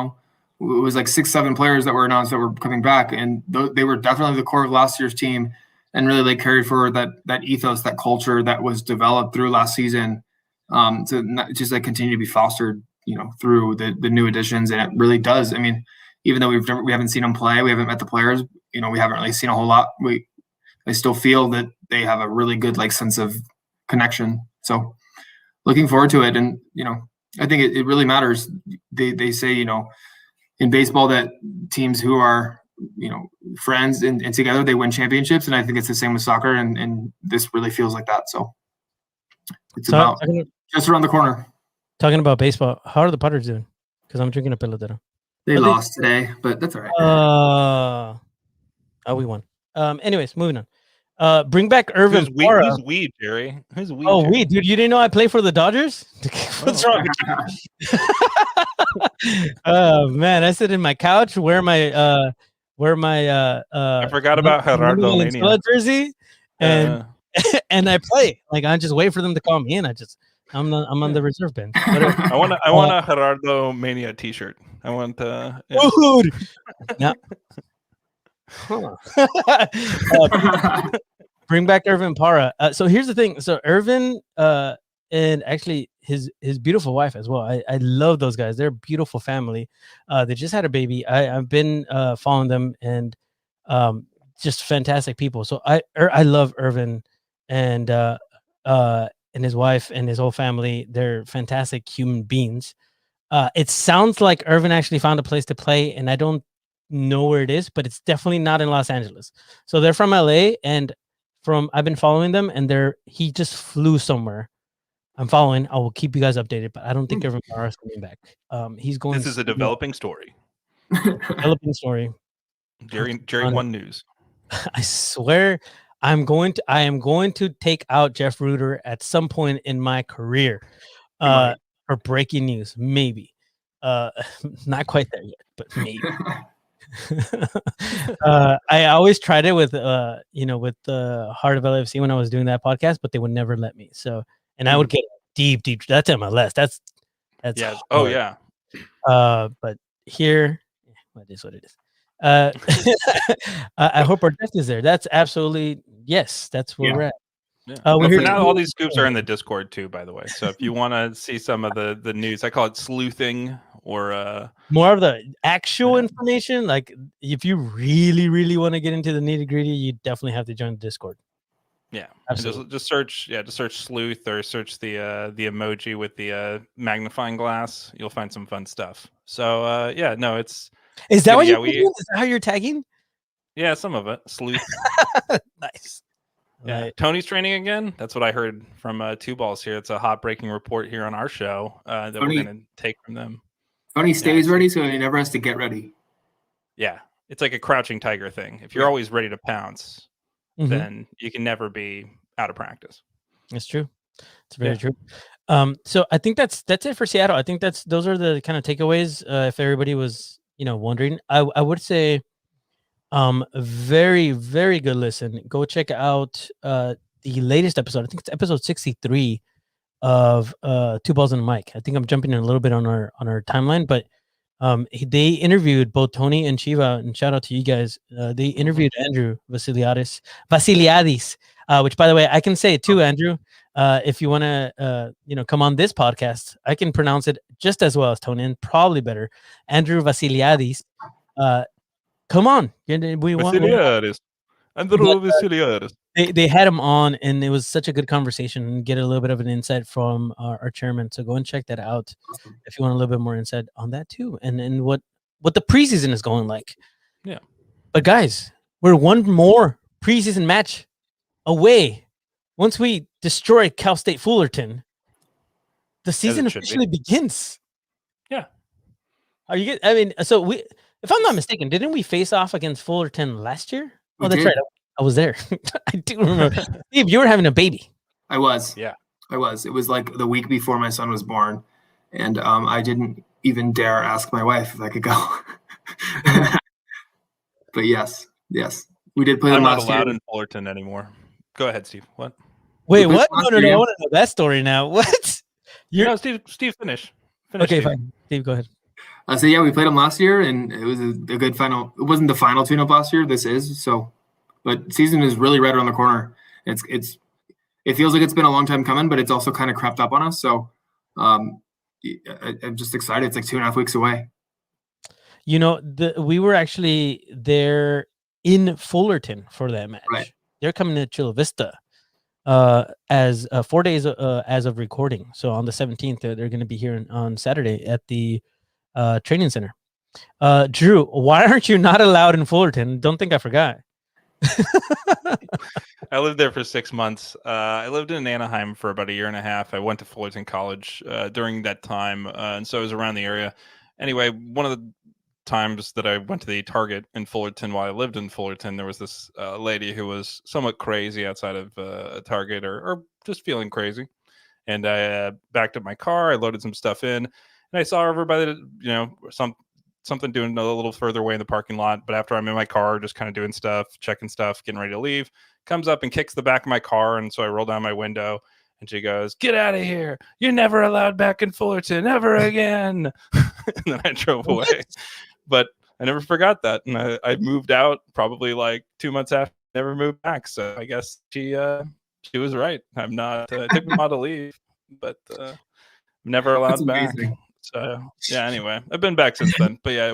was like 6-7 players that were announced that were coming back, and they were definitely the core of last year's team. And really, they carried forward that ethos, that culture that was developed through last season, to just like continue to be fostered, through the new additions. And it really does. I mean, even though we haven't seen them play, we haven't met the players. We haven't really seen a whole lot. I still feel that they have a really good sense of connection. So. Looking forward to it. And, I think it really matters. They say, in baseball that teams who are, friends and together, they win championships. And I think it's the same with soccer. And this really feels like that. So it's just around the corner. Talking about baseball, how are the Padres doing? Because I'm drinking a pelotero. They lost today, but that's all right. We won. Anyways, moving on. Bring back Irvin. Who's we, Jerry? Who's we? Oh, we, dude. You didn't know I play for the Dodgers? What's wrong with you? Oh man, I sit in my couch, wear my I forgot about Gerardo Mania jersey, and and I play. I just wait for them to call me in. I'm on the reserve bench. I want a Gerardo Mania T-shirt. I want dude. No. Bring back Irvin Parra. So here's the thing. So Irvin and actually his beautiful wife as well. I love those guys. They're a beautiful family. They just had a baby. I've been following them and just fantastic people. So I love Irvin and his wife and his whole family. They're fantastic human beings. It sounds like Irvin actually found a place to play, and I don't know where it is, but it's definitely not in Los Angeles. So they're from LA, and I've been following them, and he just flew somewhere. I'm following. I will keep you guys updated, but I don't think Irvin Parra is coming back. He's going. This is a developing story. Developing story. Jerry One News. I swear, I am going to take out Jeff Ruder at some point in my career. For breaking news, maybe. Not quite there yet, but maybe. I always tried it with with the Heart of LAFC when I was doing that podcast, but they would never let me. So, and I would get deep. That's MLS. That's yeah. Hard. Oh yeah. But here, it is what it is. I hope our depth is there. That's absolutely yes. That's where we're at. Yeah. For now, all these scoops are in the Discord too, by the way. So if you want to see some of the news, I call it sleuthing or more of the actual information. Like if you really, really want to get into the nitty gritty, you definitely have to join the Discord. Yeah, just search sleuth or search the emoji with the magnifying glass. You'll find some fun stuff. So it's. Is that what you're doing? Is that how you're tagging? Yeah, some of it. Sleuth. Nice. Yeah, right. Tony's training again. That's what I heard from Two Balls here. It's a hot breaking report here on our show that Tony, we're going to take from them. Tony stays ready, so he never has to get ready. Yeah, it's like a crouching tiger thing. If you're always ready to pounce, then you can never be out of practice. It's true. It's very true. So I think that's it for Seattle. I think those are the kind of takeaways. If everybody was, wondering, I would say, very, very good listen. Go check out the latest episode. I think it's episode 63 of Two Balls and a Mic. I think I'm jumping in a little bit on our timeline, but they interviewed both Tony and Shiva, and shout out to you guys. They interviewed Andrew Vasiliadis, which, by the way, I can say it too, Andrew. If you want to, come on this podcast, I can pronounce it just as well as Tony, and probably better. Andrew Vasiliadis. Come on, we want Andrew Vasiliadis. They had him on, and it was such a good conversation, and get a little bit of an insight from our chairman. So go and check that out if you want a little bit more insight on that too, and what the preseason is going like. Yeah. But guys, we're one more preseason match away. Once we destroy Cal State Fullerton, the season officially begins. Yeah. Are you good? I mean, so if I'm not mistaken, didn't we face off against Fullerton last year? Oh, that's right. I was there. I do remember. Steve, you were having a baby. I was. Yeah. I was. It was like the week before my son was born. And I didn't even dare ask my wife if I could go. But yes. We did play them last year. I'm not allowed in Fullerton anymore. Go ahead, Steve. What? Wait, what? No. I want to know that story now. What? No, Steve, finish. Okay, Steve. fine. Steve, go ahead. So yeah, we played them last year, and it was a good final. It wasn't the final tune-up last year. This is so, but season is really right around the corner. It feels like it's been a long time coming, but it's also kind of crept up on us. So, I'm just excited. It's like 2.5 weeks away. We were actually there in Fullerton for that match. Right. They're coming to Chula Vista as 4 days as of recording. So on the 17th, they're going to be here on Saturday at the training center. Drew, why aren't you not allowed in Fullerton? Don't think I forgot. I lived there for 6 months. I lived in Anaheim for about 1.5 years. I went to Fullerton College during that time, and so I was around the area. Anyway, one of the times that I went to the Target in Fullerton while I lived in Fullerton, there was this lady who was somewhat crazy outside of a Target or just feeling crazy. And I backed up my car. I loaded some stuff in. And I saw her over by the, something doing a little further away in the parking lot. But after I'm in my car, just kind of doing stuff, checking stuff, getting ready to leave, comes up and kicks the back of my car. And so I roll down my window and she goes, "Get out of here. You're never allowed back in Fullerton ever again." And then I drove away. But I never forgot that. And I moved out probably like 2 months after, never moved back. So I guess she was right. I'm not, I took them out to leave, but never allowed back. So yeah, anyway, I've been back since then. But yeah,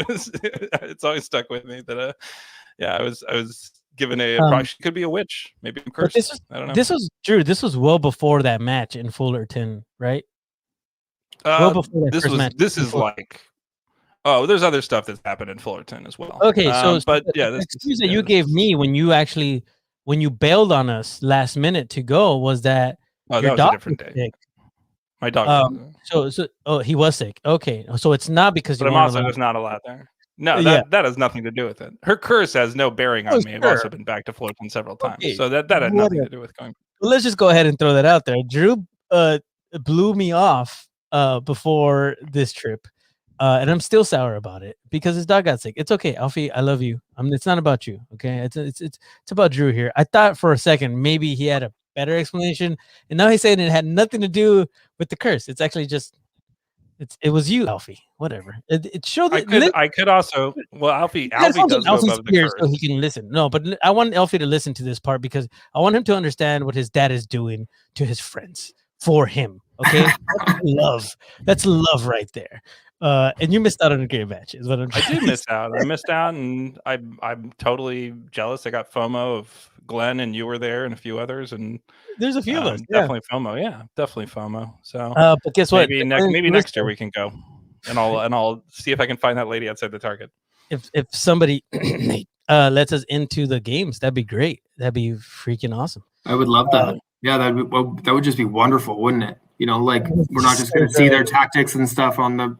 it's always stuck with me that I was given probably could be a witch, maybe I'm cursed. I don't know. This was well before that match in Fullerton, right? Well before that match. This is like, there's other stuff that's happened in Fullerton as well. Okay, but yeah, the excuse that you gave me when you bailed on us last minute to go was that that was a different day. Sick. My dog. He was sick. Okay, so it's not because I'm also just not allowed there. No, that has nothing to do with it. Her curse has no bearing on me. I've also been back to Fullerton several times, so that had nothing to do with going. Well, let's just go ahead and throw that out there. Drew blew me off before this trip, and I'm still sour about it because his dog got sick. It's okay, Alfie. I love you. It's not about you. Okay, it's about Drew here. I thought for a second maybe he had a better explanation, and now he's saying it had nothing to do with the curse. It's actually just it was you, Alfie. Whatever. It showed that I could also. Well, Alfie does go above the curse, so he can listen. No, but I want Alfie to listen to this part because I want him to understand what his dad is doing to his friends for him. Okay, that's love right there. And you missed out on a great match. Is what I did miss out. I missed out, and I'm totally jealous. I got FOMO of Glenn, and you were there, and a few others, and there's a few of us. Definitely FOMO. Yeah, definitely FOMO. So, but guess what? Maybe next year we can go, and I'll see if I can find that lady outside the Target. If somebody lets us into the games, that'd be great. That'd be freaking awesome. I would love that. Yeah, that would just be wonderful, wouldn't it? Like we're not just going to see their tactics and stuff on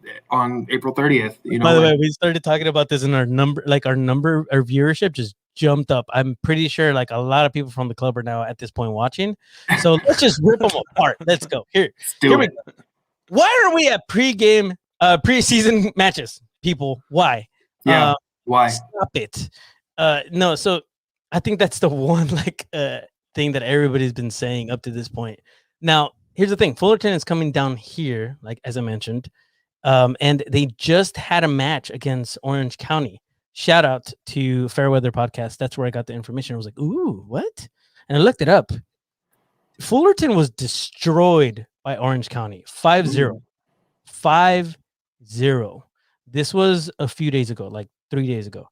April 30th. By the way, we started talking about this in our viewership just jumped up. I'm pretty sure like a lot of people from the club are now at this point watching. So let's just rip them apart. Let's go. Here we go. Why are we at preseason matches, people? Why? Yeah. Why? Stop it. No, so I think that's the one thing that everybody's been saying up to this point. Now, here's the thing. Fullerton is coming down here, like as I mentioned, and they just had a match against Orange County. Shout out to Fairweather Podcast. That's where I got the information. I was like, ooh, what? And I looked it up. Fullerton was destroyed by Orange County. 5-0. 5-0. This was a few days ago, like 3 days ago.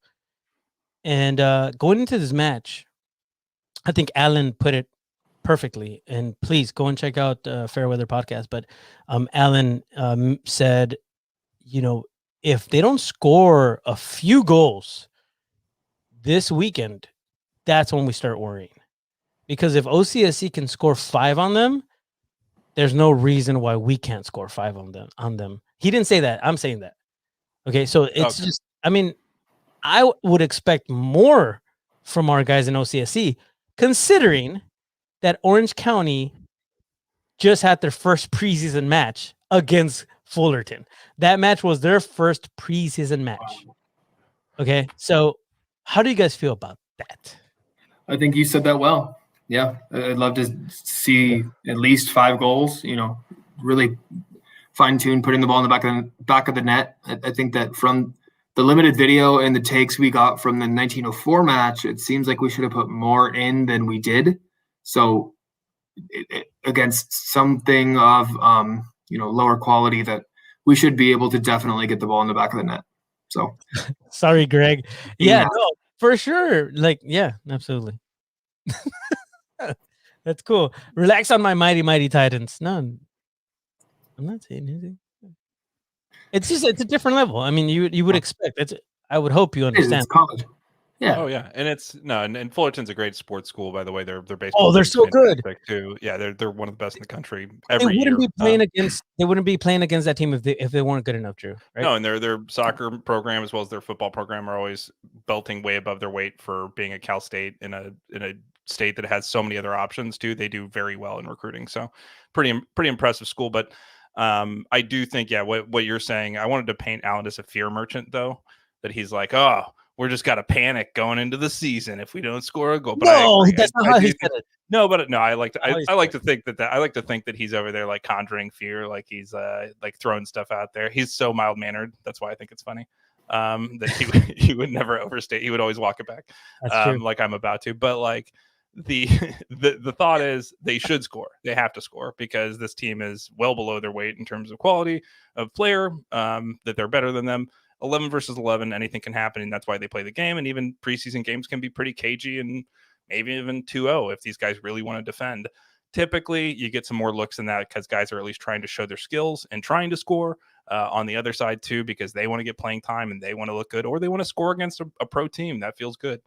And going into this match, I think Alan put it perfectly. And please go and check out Fairweather Podcast. But Alan said, if they don't score a few goals this weekend, that's when we start worrying. Because if OCSC can score 5 on them, there's no reason why we can't score 5 on them. He didn't say that. I'm saying that. Okay, so it's just, I would expect more from our guys in OCSC, considering that Orange County just had their first preseason match against Fullerton. That match was their first preseason match. Okay, so how do you guys feel about that? I think you said that well. Yeah, I'd love to see at least 5 goals. Really fine-tune putting the ball in the back of the net. I think that from the limited video and the takes we got from the 1904 match, it seems like we should have put more in than we did. So against something of lower quality, that we should be able to definitely get the ball in the back of the net. So sorry, Greg. Yeah, no, for sure. Absolutely. That's cool. Relax on my mighty Titans. No, I'm not saying anything. It's a different level. I mean, you would expect. I would hope you understand. It's college. Yeah. Oh yeah, and and Fullerton's a great sports school, by the way. Their baseball. Oh, they're so good too. Yeah, they're one of the best in the country. They wouldn't be playing against that team if they weren't good enough, Drew. Right? No, and their soccer program as well as their football program are always belting way above their weight for being a Cal State in a state that has so many other options too. They do very well in recruiting. So pretty impressive school. But I do think, what you're saying, I wanted to paint Alan as a fear merchant though, that he's like, oh, we're just got to panic going into the season if we don't score a goal. But that's not how he said it. No, but no, I like to think that he's over there like conjuring fear, like he's like throwing stuff out there. He's so mild mannered. That's why I think it's funny. That he would never overstate. He would always walk it back. Like I'm about to. But like the thought is they should score. They have to score because this team is well below their weight in terms of quality of player. That they're better than them. 11 versus 11, anything can happen, and that's why they play the game. And even preseason games can be pretty cagey and maybe even 2-0 if these guys really want to defend. Typically, you get some more looks in that because guys are at least trying to show their skills and trying to score on the other side too, because they want to get playing time and they want to look good, or they want to score against a pro team. That feels good.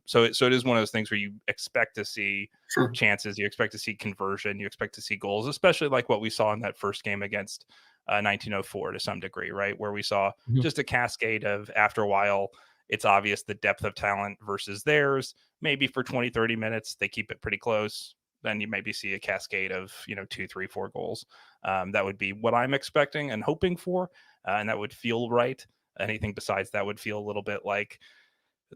So it is one of those things where you expect to see chances, you expect to see conversion, you expect to see goals, especially like what we saw in that first game against 1904 to some degree, right? Where we saw just a cascade of, after a while, it's obvious the depth of talent versus theirs. Maybe for 20, 30 minutes, they keep it pretty close. Then you maybe see a cascade of, 2, 3, 4 goals. That would be what I'm expecting and hoping for. And that would feel right. Anything besides that would feel a little bit like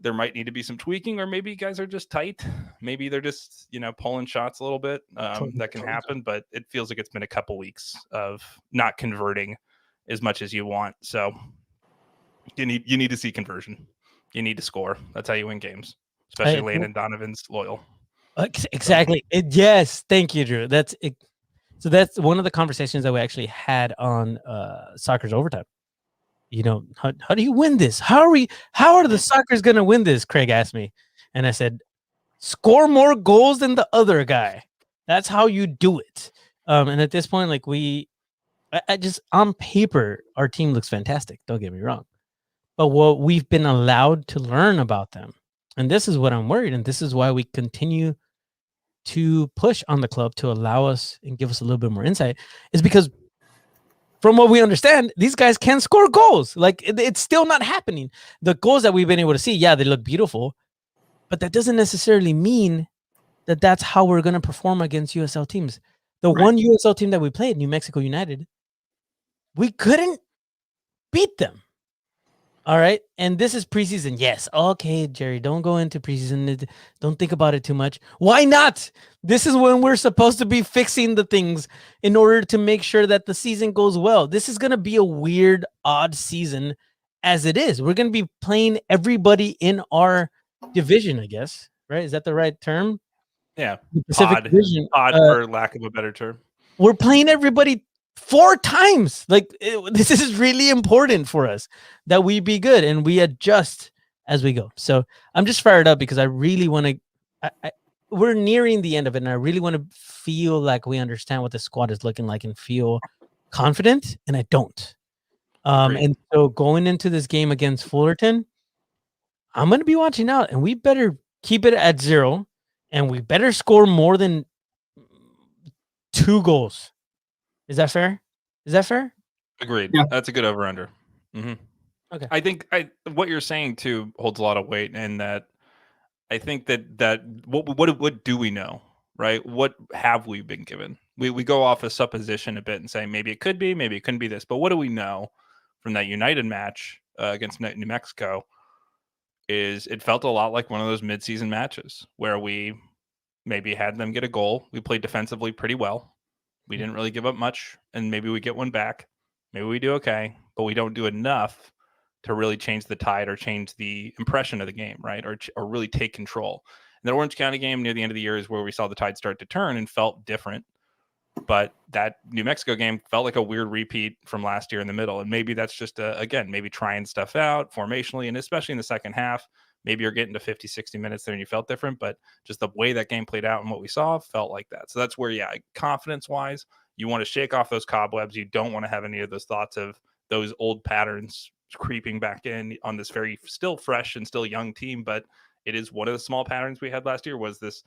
there might need to be some tweaking, or maybe guys are just tight. Maybe they're just, pulling shots a little bit. That can happen, but it feels like it's been a couple weeks of not converting as much as you want. So you need to see conversion. You need to score. That's how you win games, especially Landon Donovan's loyal. Exactly. Yes. Thank you, Drew. That's it. So that's one of the conversations that we actually had on Soccer's Overtime. How do you win this? How are the Soccers going to win this? Craig asked me. And I said, score more goals than the other guy. That's how you do it. And at this point, like I just, on paper, our team looks fantastic. Don't get me wrong. But what we've been allowed to learn about them, and this is what I'm worried, and this is why we continue to push on the club to allow us and give us a little bit more insight is because from what we understand, these guys can score goals. Like it's still not happening. The goals that we've been able to see, yeah, they look beautiful, but that doesn't necessarily mean that that's how we're going to perform against USL teams. The one USL team that we played, New Mexico United, we couldn't beat them. All right. And this is preseason. Yes. Okay, Jerry, don't go into preseason. Don't think about it too much. Why not? This is when we're supposed to be fixing the things in order to make sure that the season goes well. This is going to be a weird, odd season as it is. We're going to be playing everybody in our division, I guess. Right? Is that the right term? Yeah. Pacific Division. Odd for lack of a better term. We're playing everybody 4 times. Like this is really important for us that we be good and we adjust as we go. So I'm just fired up because I really want to. We're nearing the end of it, and I really want to feel like we understand what the squad is looking like and feel confident. And I don't. And so going into this game against Fullerton, I'm going to be watching out, and we better keep it at 0, and we better score more than 2 goals. Is that fair? Agreed. Yeah. That's a good over-under. Mm-hmm. Okay. I think what you're saying too holds a lot of weight, and that I think that what do we know, right? What have we been given? We go off a supposition a bit and say maybe it could be, maybe it couldn't be this, but what do we know from that United match against New Mexico? Is it felt a lot like one of those midseason matches where we maybe had them get a goal. We played defensively pretty well. We didn't really give up much, and maybe we get one back. Maybe we do okay, but we don't do enough to really change the tide or change the impression of the game, right? Or really take control. And the Orange County game near the end of the year is where we saw the tide start to turn and felt different. But that New Mexico game felt like a weird repeat from last year in the middle. And maybe that's just, again, maybe trying stuff out formationally, and especially in the second half. Maybe you're getting to 50, 60 minutes there and you felt different, but just the way that game played out and what we saw felt like that. So that's where, yeah, confidence-wise, you want to shake off those cobwebs. You don't want to have any of those thoughts of those old patterns creeping back in on this very still fresh and still young team. But it is one of the small patterns we had last year was this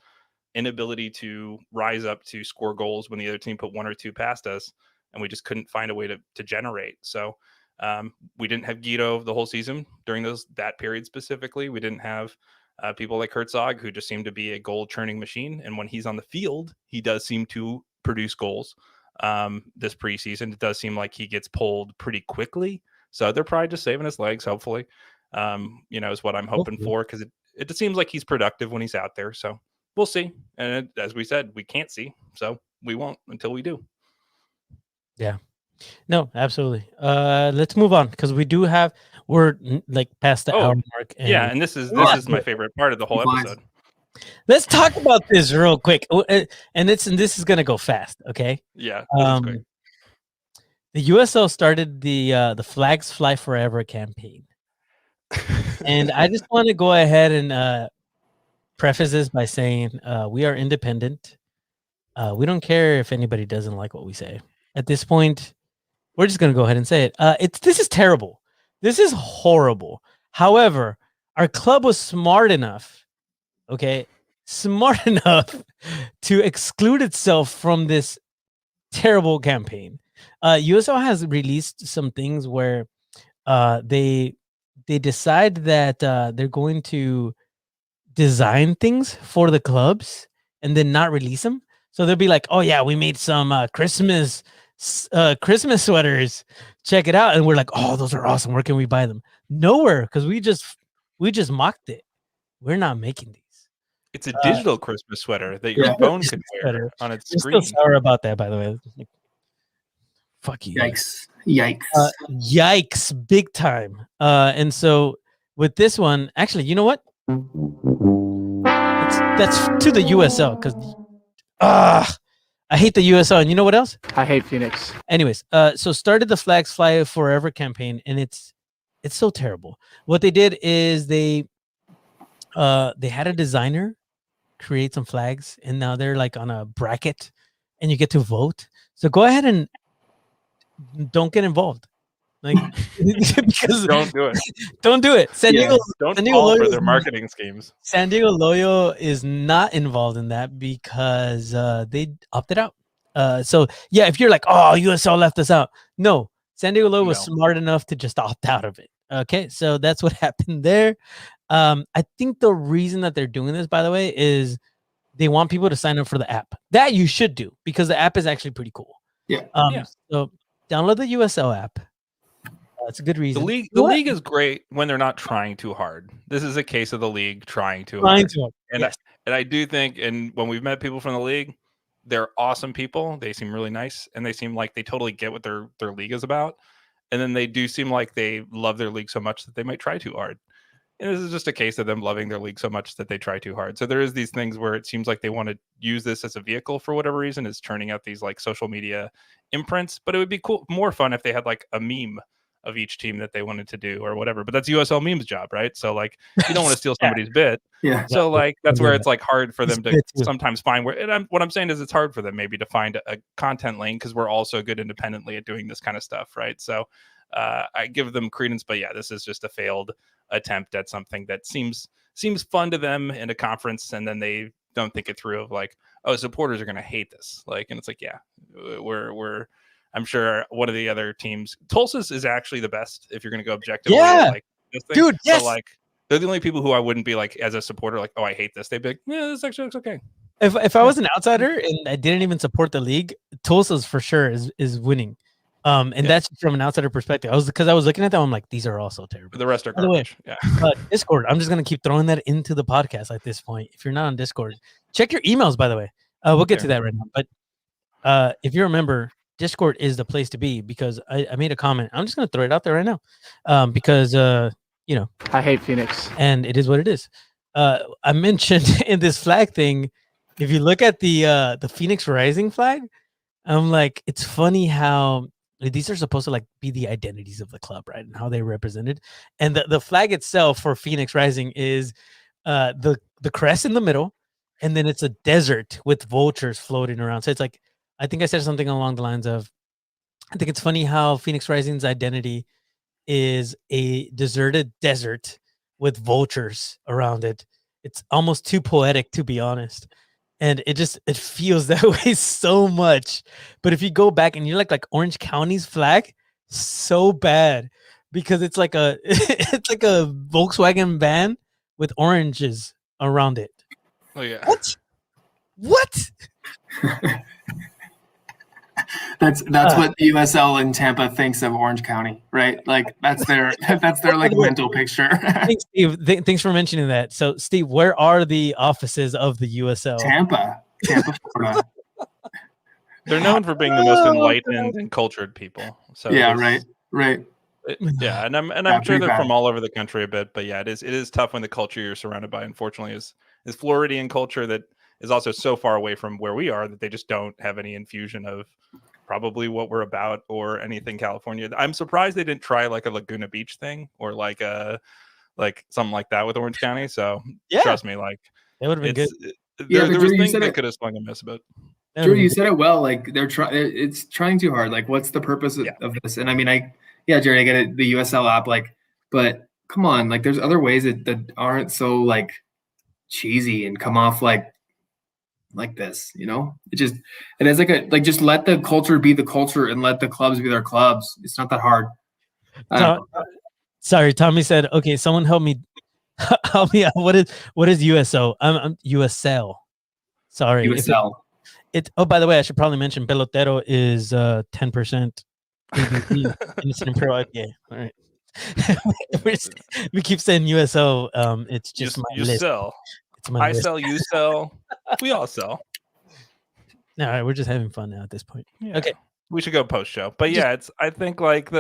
inability to rise up to score goals when the other team put 1 or 2 past us, and we just couldn't find a way to generate. So we didn't have Guido the whole season during that period specifically. We didn't have people like Herzog, who just seemed to be a goal churning machine. And when he's on the field, he does seem to produce goals. This preseason, it does seem like he gets pulled pretty quickly. So they're probably just saving his legs, hopefully, is what I'm hoping for, because it just seems like he's productive when he's out there. So we'll see. And as we said, we can't see, so we won't until we do. Yeah. No, absolutely. Let's move on because we're like past the hour mark. And this is my favorite part of the whole episode. Let's talk about this real quick, and this is gonna go fast. Okay. Yeah. The USL started the Flags Fly Forever campaign, and I just want to go ahead and preface this by saying we are independent. We don't care if anybody doesn't like what we say. At this point, we're just going to go ahead and say it. This is terrible. This is horrible. However, our club was smart enough to exclude itself from this terrible campaign. USL has released some things where they decide that they're going to design things for the clubs and then not release them. So they'll be like, oh yeah, we made some Christmas sweaters, check it out. And we're like, oh, those are awesome, where can we buy them? Nowhere, because we just mocked it. We're not making these. It's a digital Christmas sweater that your phone can wear on its screen. I'm still sour about that, by the way. Like, fuck you. Yikes, big time. And so with this one, actually, you know what? That's to the USL, because I hate the USL, and you know what else? I hate Phoenix. Anyways, so started the Flags Fly Forever campaign, and it's so terrible. What they did is they had a designer create some flags, and now they're like on a bracket, and you get to vote. So go ahead and don't get involved. Like, because Don't do it. Don't do it. San Diego, Don't San Diego fall for Loyo their is- marketing schemes. San Diego Loyo is not involved in that because they opted out. So yeah, if you're like, oh, USL left us out, no, San Diego Loyo was No. smart enough to just opt out of it. Okay, so that's what happened there. I think the reason that they're doing this, by the way, is they want people to sign up for the app. That you should do because the app is actually pretty cool. Yeah. Yeah. So download the USL app. That's a good reason. The league is great when they're not trying too hard. This is a case of the league trying too Trying hard. to, And yes. I do think, and when we've met people from the league, they're awesome people. They seem really nice, and they seem like they totally get what their league is about. And then they do seem like they love their league so much that they might try too hard. And this is just a case of them loving their league so much that they try too hard. So there is these things where it seems like they want to use this as a vehicle for whatever reason, is churning out these like social media imprints. But it would be more fun if they had like a meme of each team that they wanted to do or whatever. But that's USL meme's job, right? So like you don't want to steal somebody's bit. Yeah. So like that's where it's like hard for them to good too. sometimes find where. And what I'm saying is it's hard for them maybe to find a content lane because we're all so good independently at doing this kind of stuff, right? So I give them credence, but yeah, this is just a failed attempt at something that seems fun to them in a conference, and then they don't think it through of like, oh, supporters are going to hate this. Like, and it's like, yeah, we're I'm sure one of the other teams, Tulsa's is actually the best if you're going to go objectively. Yeah. Like this thing. Dude, yes. So like they're the only people who I wouldn't be like as a supporter, like, oh, I hate this. They'd be like, yeah, this actually looks okay. If I was an outsider and I didn't even support the league, Tulsa's for sure is winning. And that's from an outsider perspective. I was looking at them, I'm like, these are also terrible. The rest are By the way, garbage. Yeah. Discord. I'm just gonna keep throwing that into the podcast at this point. If you're not on Discord, check your emails. By the way, we'll get to that right now. But if you remember, Discord is the place to be because I made a comment. I'm just gonna throw it out there right now, because you know, I hate Phoenix, and it is what it is. I mentioned in this flag thing, if you look at the Phoenix Rising flag, I'm like, it's funny how these are supposed to like be the identities of the club, right? And how they're represented. And the flag itself for Phoenix Rising is the crest in the middle, and then it's a desert with vultures floating around. So it's like, I think I said something along the lines of, I think it's funny how Phoenix Rising's identity is a deserted desert with vultures around it. It's almost too poetic, to be honest. And it feels that way so much. But if you go back and you like Orange County's flag, so bad because it's like a Volkswagen van with oranges around it. Oh yeah. What? That's what USL in Tampa thinks of Orange County, right? Like that's their like mental picture. Thanks, Steve. Thanks for mentioning that. So, Steve, where are the offices of the USL? Tampa, Florida. They're known for being the most enlightened and cultured people. So yeah, right. Yeah, and I'm sure they're from all over the country a bit, but yeah, it is tough when the culture you're surrounded by, unfortunately, is Floridian culture that is also so far away from where we are that they just don't have any infusion of probably what we're about or anything California. I'm surprised they didn't try like a Laguna Beach thing or like something like that with Orange County. So trust me, like it would have been good. There was things that could have swung a miss about. Drew, you said it well. Like it's trying too hard. Like, what's the purpose of this? And I mean, Jerry, I get it, the USL app, like, but come on, like, there's other ways that aren't so like cheesy and come off like this, you know? It is like just let the culture be the culture and let the clubs be their clubs. It's not that hard. Sorry, Tommy said, okay, someone help me out. What is USO? I'm USL. Sorry. USL. Oh, by the way, I should probably mention Pelotero is 10% ABV Innocent Imperial IPA. All right. we keep saying USO. It's just my you list. Sell. It's my list. Sell, you sell. We all sell. All right, we're just having fun now at this point. Yeah. Okay. We should go post show. But yeah, I think like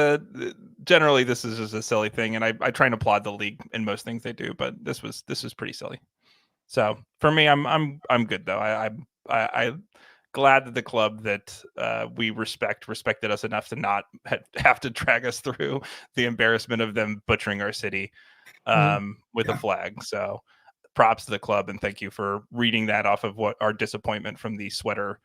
generally this is just a silly thing, and I try and applaud the league in most things they do, but this was pretty silly. So for me, I'm good though. I'm glad that the club that we respected us enough to not have to drag us through the embarrassment of them butchering our city with a flag. So props to the club, and thank you for reading that off of what our disappointment from the sweater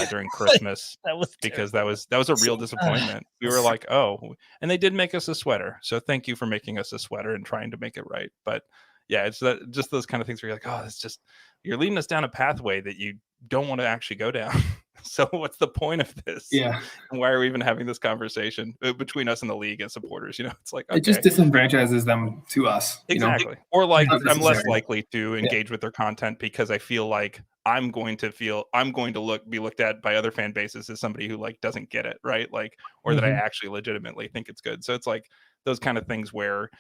during Christmas. Because that was a real disappointment. We were like, oh, and they did make us a sweater. So thank you for making us a sweater and trying to make it right. But yeah, it's just those kind of things where you're like, oh, it's just, you're leading us down a pathway that you don't want to actually go down. So what's the point of this? Yeah. And why are we even having this conversation between us and the league as supporters? It's like, okay. It just disenfranchises them to us. Exactly. Or like I'm less likely to engage with their content because I feel like I'm going to be looked at by other fan bases as somebody who like doesn't get it, right? Like, or that I actually legitimately think it's good. So it's like those kind of things where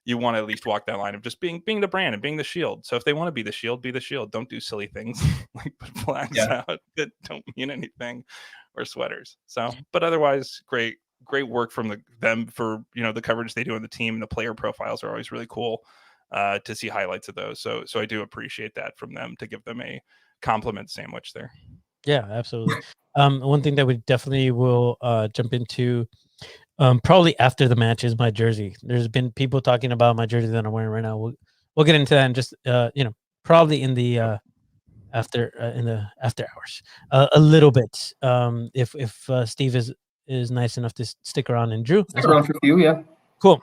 you want to at least walk that line of just being the brand and being the shield. So if they want to be the shield, be the shield. Don't do silly things like put flags out that don't mean anything, or sweaters. So, but otherwise, great work from them for the coverage they do on the team, and the player profiles are always really cool to see highlights of those. So I do appreciate that from them, to give them a compliment sandwich there. Yeah, absolutely. One thing that we definitely will jump into probably after the match is my jersey. There's been people talking about my jersey that I'm wearing right now. We'll get into that in just probably in the after hours a little bit. If Steve is nice enough to stick around, and Drew stick around for you, yeah, cool.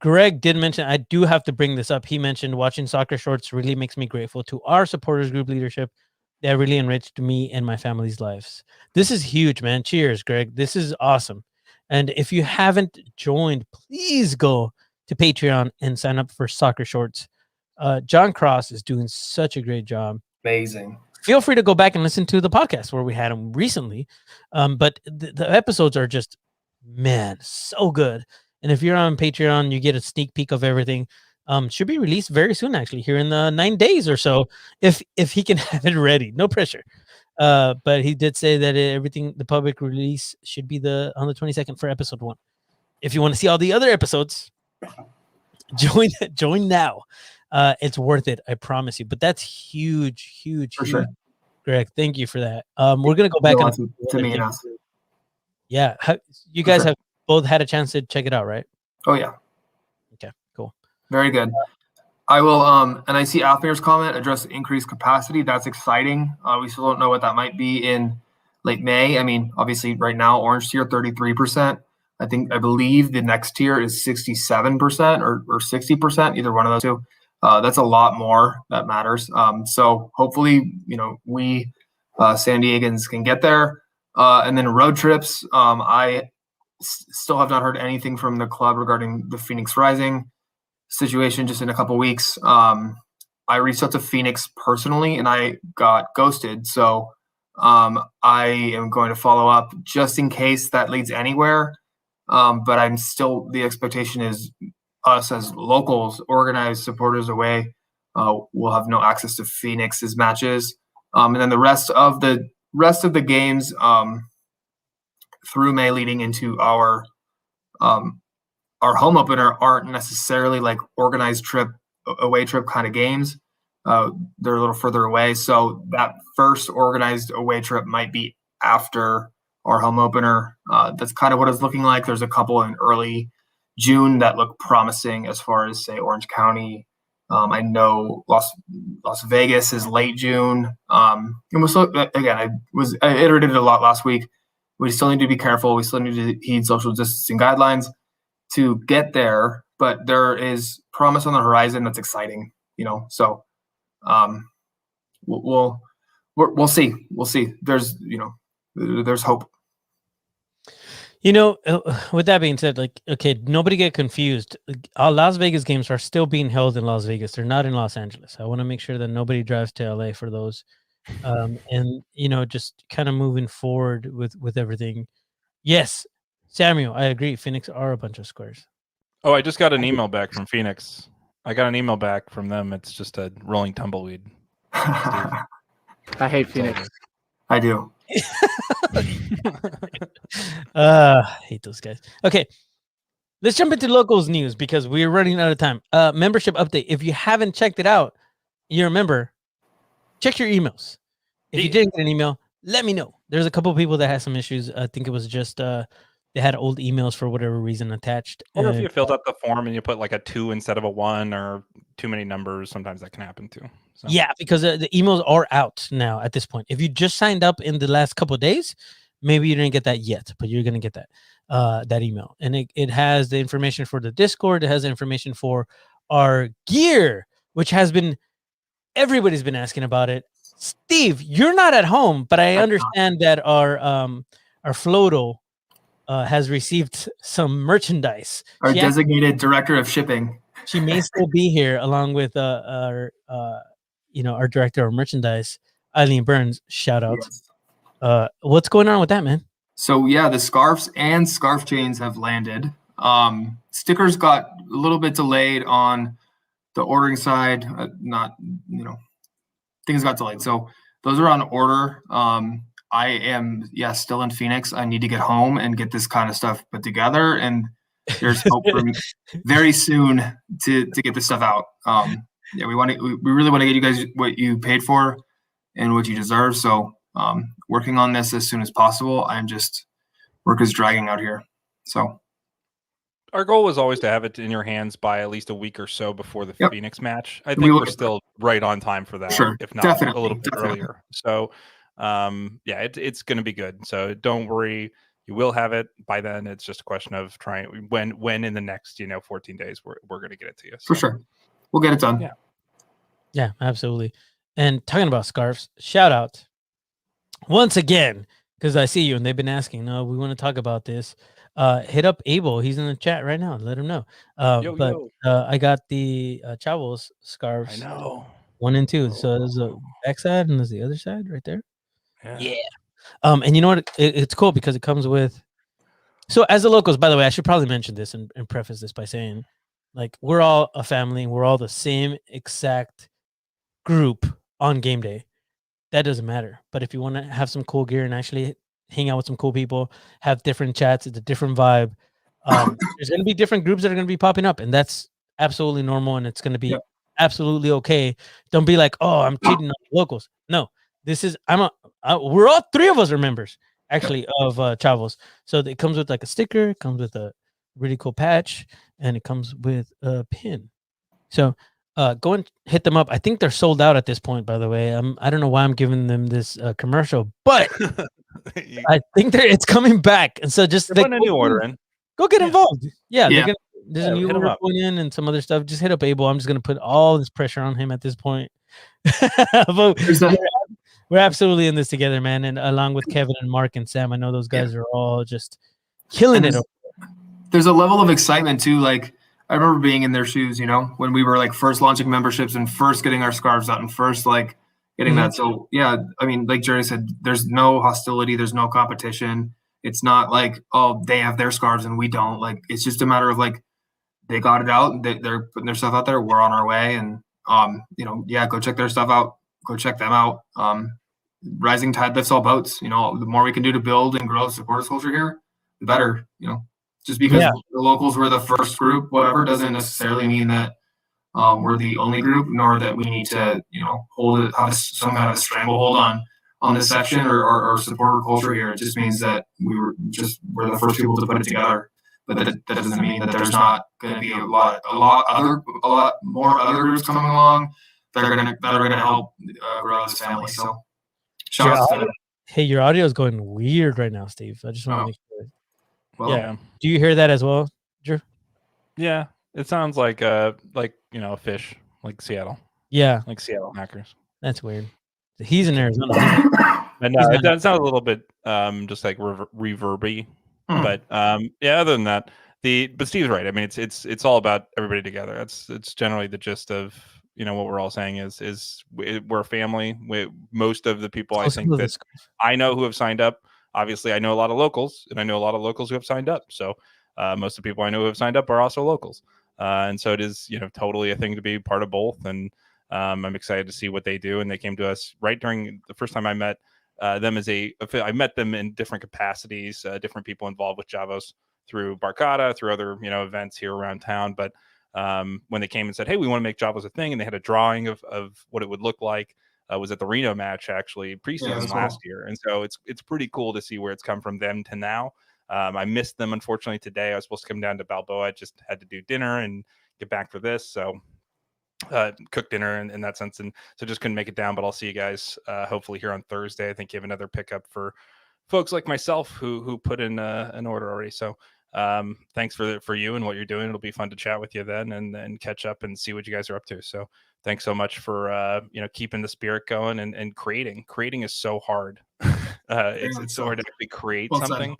Greg did mention, I do have to bring this up. He mentioned watching Soccer Shorts really makes me grateful to our supporters group leadership. That really enriched me and my family's lives. This is huge, man. Cheers, Greg. This is awesome. And if you haven't joined, please go to Patreon and sign up for Soccer Shorts. John Cross is doing such a great job. Amazing. Feel free to go back and listen to the podcast where we had him recently. But the episodes are just, man, so good. And if you're on Patreon, you get a sneak peek of everything. Should be released very soon, actually, here in the 9 days or so, if he can have it ready. No pressure. But he did say that everything, the public release should be on the 22nd for episode 1. If you want to see all the other episodes, join now. It's worth it, I promise you. But that's huge. For sure. Greg, thank you for that. We're gonna go back to me and us. Yeah, you guys have both had a chance to check it out, right? Oh yeah. Okay, cool. Very good. I will, and I see Alfmir's comment, address increased capacity. That's exciting. We still don't know what that might be in late May. I mean, obviously right now, orange tier, 33%. I believe the next tier is 67% or 60%, either one of those two. That's a lot more that matters. So hopefully, we San Diegans can get there. And then road trips. I still have not heard anything from the club regarding the Phoenix Rising situation just in a couple weeks. I reached out to Phoenix personally and I got ghosted. So I am going to follow up just in case that leads anywhere. But I'm still, the expectation is us as locals, organized supporters away, will have no access to Phoenix's matches. And then the rest of the games through May leading into our home opener aren't necessarily like organized away trip kind of games. They're a little further away. So that first organized away trip might be after our home opener. That's kind of what it's looking like. There's a couple in early June that look promising as far as, say, Orange County. I know Las Vegas is late June. And we're still, again, I iterated a lot last week. We still need to be careful. We still need to heed social distancing guidelines to get there, but there is promise on the horizon that's exciting, so we'll see. We'll see. There's hope. With that being said, okay, nobody get confused. Our Las Vegas games are still being held in Las Vegas. They're not in Los Angeles. I want to make sure that nobody drives to LA for those. And just kind of moving forward with everything. Yes, Samuel, I agree. Phoenix are a bunch of squares. Oh, I just got an email back from Phoenix. I got an email back from them. It's just a rolling tumbleweed. I hate Phoenix. I do. Hate those guys. Okay, let's jump into locals news because we're running out of time. Membership update. If you haven't checked it out, you're a member, check your emails. If you didn't get an email, let me know. There's a couple of people that had some issues. I think it was just they had old emails for whatever reason attached. Or if you filled out the form and you put like a 2 instead of a 1 or too many numbers, sometimes that can happen too. So. Yeah, because the emails are out now at this point. If you just signed up in the last couple of days, maybe you didn't get that yet, but you're going to get that email. And it has the information for the Discord. It has the information for our gear, which has been, everybody's been asking about it. Steve, you're not at home, but I understand that our Floto has received some merchandise. Our designated director of shipping. She may still be here along with our director of merchandise, Eileen Burns. Shout out. Yes. What's going on with that, man? So yeah, the scarves and scarf chains have landed. Stickers got a little bit delayed on the ordering side. Things got delayed. So those are on order. I am still in Phoenix. I need to get home and get this kind of stuff put together. And there's hope for me very soon to get this stuff out. We really want to get you guys what you paid for and what you deserve. So working on this as soon as possible. Work is dragging out here. So our goal was always to have it in your hands by at least a week or so before the Phoenix match. I think we're still right on time for that, if not a little bit earlier. So it's going to be good. So don't worry. You will have it by then. It's just a question of trying when in the next 14 days we're going to get it to you. So. For sure, we'll get it done. Yeah, absolutely. And talking about scarves, shout out once again because I see you and they've been asking. No, we want to talk about this. Hit up Abel. He's in the chat right now. Let him know. I got the Chavos scarves. I know 1 and 2. So there's a backside and there's the other side right there. Yeah. And you know what? It's cool because it comes with. So as the locals, by the way, I should probably mention this and preface this by saying, like, we're all a family. We're all the same exact group on game day. That doesn't matter. But if you want to have some cool gear and actually hang out with some cool people, have different chats, it's a different vibe. There's going to be different groups that are going to be popping up, and that's absolutely normal, and it's going to be absolutely okay. Don't be like, oh, I'm cheating on the locals. No, this is we're all 3 of us are members actually of Chavos. So it comes with like a sticker, it comes with a really cool patch, and it comes with a pin. So go and hit them up. I think they're sold out at this point, by the way. I don't know why I'm giving them this commercial, but I think it's coming back. And so just put a new order in. Go get involved. There's a new order going in and some other stuff. Just hit up Abel. I'm just gonna put all this pressure on him at this point. We're absolutely in this together, man. And along with Kevin and Mark and Sam, I know those guys are all just killing it. There's a level of excitement too. Like I remember being in their shoes, when we were like first launching memberships and first getting our scarves out and first like getting that. So I mean, like Jerry said, there's no hostility, there's no competition. It's not like, oh, they have their scarves and we don't. Like it's just a matter of like they got it out, they're putting their stuff out there, we're on our way, and go check their stuff out, go check them out. Rising tide lifts all boats. The more we can do to build and grow the supporters culture here, the better. Just because the locals were the first group, whatever, doesn't necessarily mean that we're the only group, nor that we need to, have some kind of stranglehold on this section or supporter culture here. It just means that we're the first people to put it together. But that doesn't mean that there's not going to be a lot more other groups coming along that are going to help grow this family. So, shout out to them. Hey, your audio is going weird right now, Steve. I just want to make sure. Well, Do you hear that as well, Drew? Yeah, it sounds like a fish, like Seattle. Yeah, like Seattle Hackers. That's weird. He's in Arizona. And it does sound a little bit just like reverby. But other than that, but Steve's right. I mean, it's all about everybody together. It's generally the gist of what we're all saying is we're a family. Most of the people I think that I know who have signed up. Obviously, I know a lot of locals, and I know a lot of locals who have signed up. So most of the people I know who have signed up are also locals. And so it is, totally a thing to be part of both. And I'm excited to see what they do. And they came to us right during the first time I met them I met them in different capacities, different people involved with Chavos through Barcata, through other, events here around town. But when they came and said, hey, we want to make Chavos a thing, and they had a drawing of what it would look like, was at the Reno match actually preseason last year. And so it's pretty cool to see where it's come from them to now. I missed them, unfortunately, today. I was supposed to come down to Balboa. I just had to do dinner and get back for this. So cook dinner in that sense. And so just couldn't make it down, but I'll see you guys hopefully here on Thursday. I think you have another pickup for folks like myself who put in an order already. So thanks for you and what you're doing. It'll be fun to chat with you then and catch up and see what you guys are up to. So thanks so much for keeping the spirit going and creating. Creating is so hard. It's so hard to actually create something.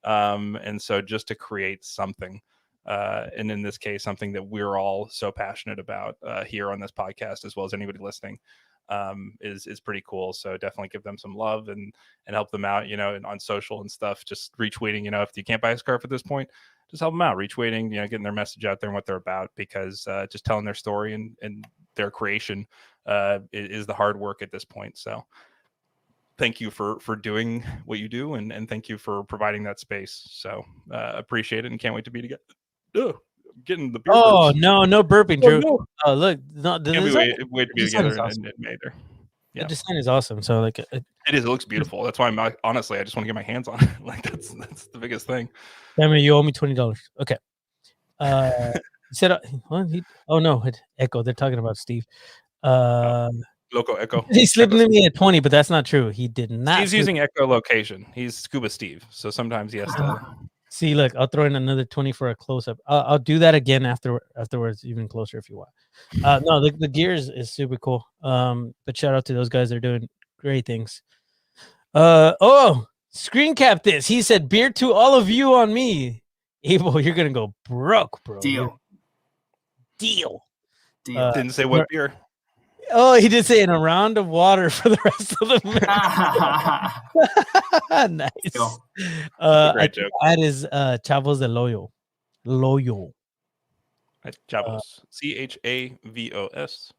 And so just to create something, and in this case, something that we're all so passionate about here on this podcast, as well as anybody listening, is pretty cool. So definitely give them some love and help them out, and on social and stuff. Just retweeting, if you can't buy a scarf at this point, just help them out. Retweeting, getting their message out there and what they're about, because just telling their story and their creation is the hard work at this point. So thank you for doing what you do, and thank you for providing that space. So appreciate it and can't wait to be together. Getting the beer burps. No burping, Drew. No. Oh, look, no, wait to be together in May there. Yeah. The design is awesome. So like it is. It looks beautiful. That's why honestly, I just want to get my hands on it. Like that's the biggest thing. Damn it, you owe me $20. Okay. He said, Echo. They're talking about Steve. Loco Echo. He slipped me at 20, but that's not true. He did not. He's using echolocation. He's Scuba Steve, so sometimes he has to. See, look, I'll throw in another 20 for a close-up. I'll do that again afterwards, even closer if you want. No, the gear is super cool. But shout out to those guys. They're doing great things. Screen cap this. He said, beer to all of you on me. Abel, you're going to go broke, bro. Deal. Didn't say what beer. Oh, he did say in a round of water for the rest of the match. Nice. Great joke. That is Chavos de Loyo. Loyo. Chavos. CHAVOS.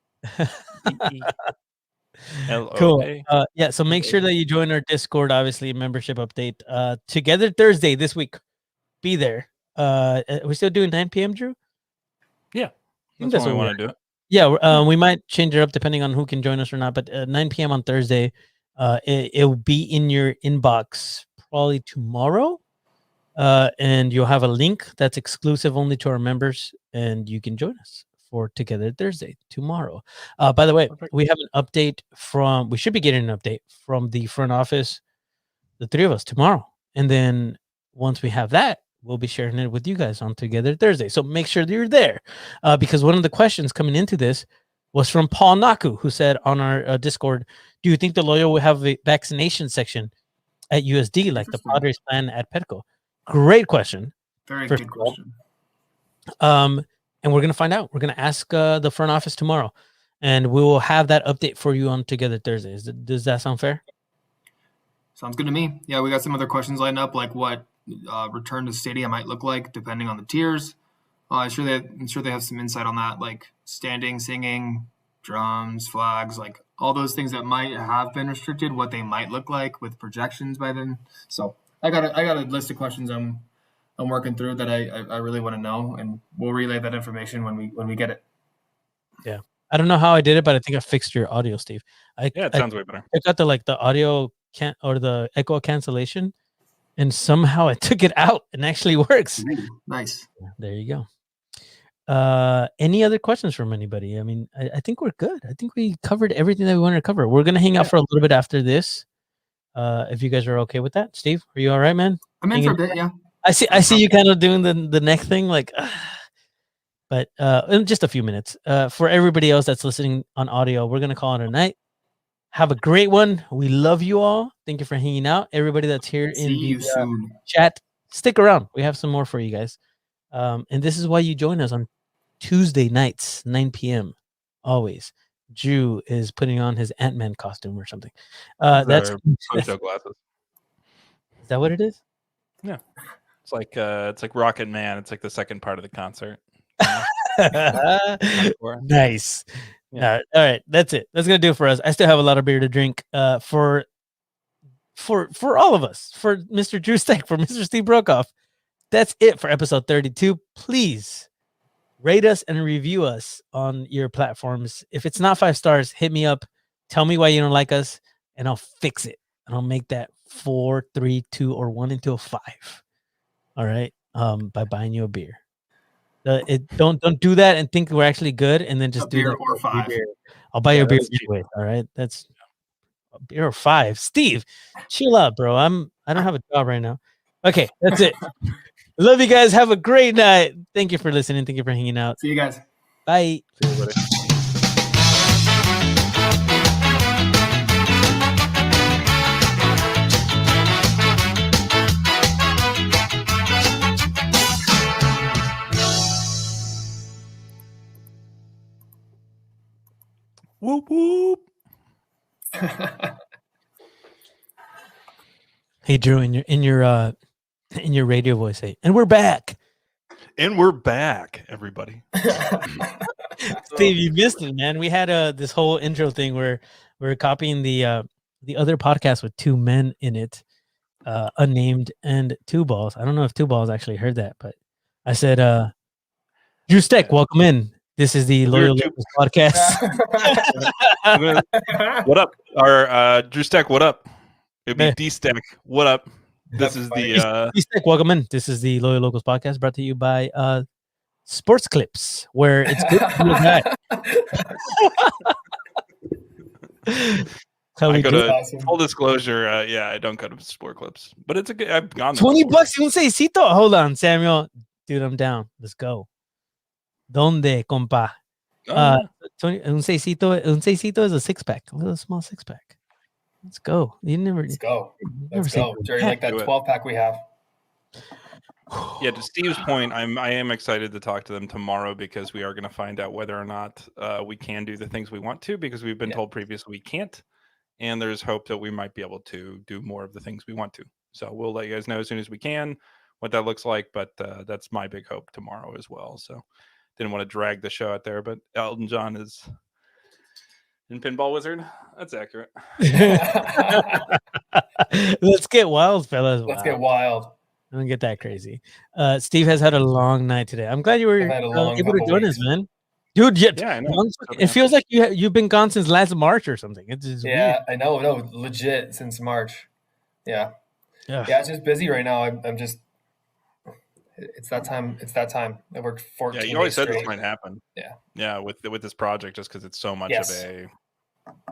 Cool. Yeah, so make sure that you join our Discord, obviously, membership update. Together Thursday this week. Be there. Are we still doing 9 p.m., Drew? Yeah. That's what we want to do. Yeah, we might change it up depending on who can join us or not. But 9 p.m. on Thursday, it will be in your inbox probably tomorrow, and you'll have a link that's exclusive only to our members, and you can join us for Together Thursday tomorrow. By the way, we have an update we should be getting an update from the front office, the three of us tomorrow, and then once we have that, we'll be sharing it with you guys on Together Thursday. So make sure that you're there, because one of the questions coming into this was from Paul Naku, who said on our Discord, do you think the Loyo will have a vaccination section at USD like the Padres plan at Petco? Great question. Very good question. And we're going to find out. We're going to ask the front office tomorrow, and we will have that update for you on Together Thursday. Does that sound fair? Sounds good to me. Yeah, we got some other questions lined up, like what return to stadium might look like depending on the tiers. I'm sure they have some insight on that, like standing, singing, drums, flags, like all those things that might have been restricted, what they might look like with projections by then. So I got a list of questions I'm working through that I really want to know, and we'll relay that information when we get it. Yeah, I don't know how I did it, but I think I fixed your audio, Steve. It sounds way better. I got the audio the echo cancellation, and somehow I took it out and actually works. Nice. There you go. Any other questions from anybody? I mean, I think we're good. I think we covered everything that we wanted to cover. We're going to hang out for a little bit after this. If you guys are okay with that. Steve, are you all right, man? I'm in for a bit, yeah. I see you kind of doing the neck thing, like, but in just a few minutes. For everybody else that's listening on audio, we're going to call it a night. Have a great one. We love you all. Thank you for hanging out. Everybody that's here in the chat, stick around. We have some more for you guys. And this is why you join us on Tuesday nights, 9 p.m. Always. Drew is putting on his Ant-Man costume or something. That's glasses. Is that what it is? Yeah. It's like Rocket Man. It's like the second part of the concert. Nice. Yeah. All right, that's it. That's gonna do it for us. I still have a lot of beer to drink. For all of us, for Mr. Drew Steck, for Mr. Steve Brokoff. That's it for episode 32. Please rate us and review us on your platforms. If it's not 5 stars, hit me up. Tell me why you don't like us, and I'll fix it. And I'll make that 4, 3, 2, or 1 into a 5. all right, by buying you a beer. Don't do that and think we're actually good, and then just A do beer that or for a 5. beer. I'll buy you a beer that's cheap. anyway. All right, that's a beer or 5. Steve, chill out, bro. I don't have a job right now. Okay, that's it. Love you guys. Have a great night. Thank you for listening. Thank you for hanging out. See you guys. Bye. See you, buddy. Whoop whoop. Hey Drew, in your radio voice, say, and we're back. And we're back, everybody. Steve, you missed it, man. We had this whole intro thing where we're copying the other podcast with 2 men in it, unnamed and 2 balls. I don't know if 2 balls actually heard that, but I said, Drew Steck, welcome in. This is the Loyal Locals podcast. What up? Our Drew Steck, what up? It'd be D Steck, what up? This is the D Steck, welcome in. This is the Loyal Locals podcast brought to you by Sports Clips, where it's good to be a guy. I go to full disclosure. I don't go to Sport Clips, but it's a good. I've gone there $20 before. un seisito. Hold on, Samuel. Dude, I'm down. Let's go. Donde, compa? Un seisito is a 6-pack, a little small 6-pack. Let's go. Let's go. Jerry, like that 12-pack we have. Yeah, to Steve's point, I am excited to talk to them tomorrow because we are going to find out whether or not we can do the things we want to, because we've been told previously we can't, and there's hope that we might be able to do more of the things we want to. So we'll let you guys know as soon as we can what that looks like, but that's my big hope tomorrow as well. So didn't want to drag the show out there, but Elton John is in Pinball Wizard. That's accurate. Let's get wild, fellas. Let's get wild. Don't get that crazy. Steve has had a long night today. I'm glad you were able to join us, man. Dude, yeah, I know. It feels like you've been gone since last March or something. It's just weird. I know. No, legit since March. Yeah. It's just busy right now. I'm just. It's that time. I worked 14 you always said straight. this might happen. Yeah. With this project, just because it's so much of a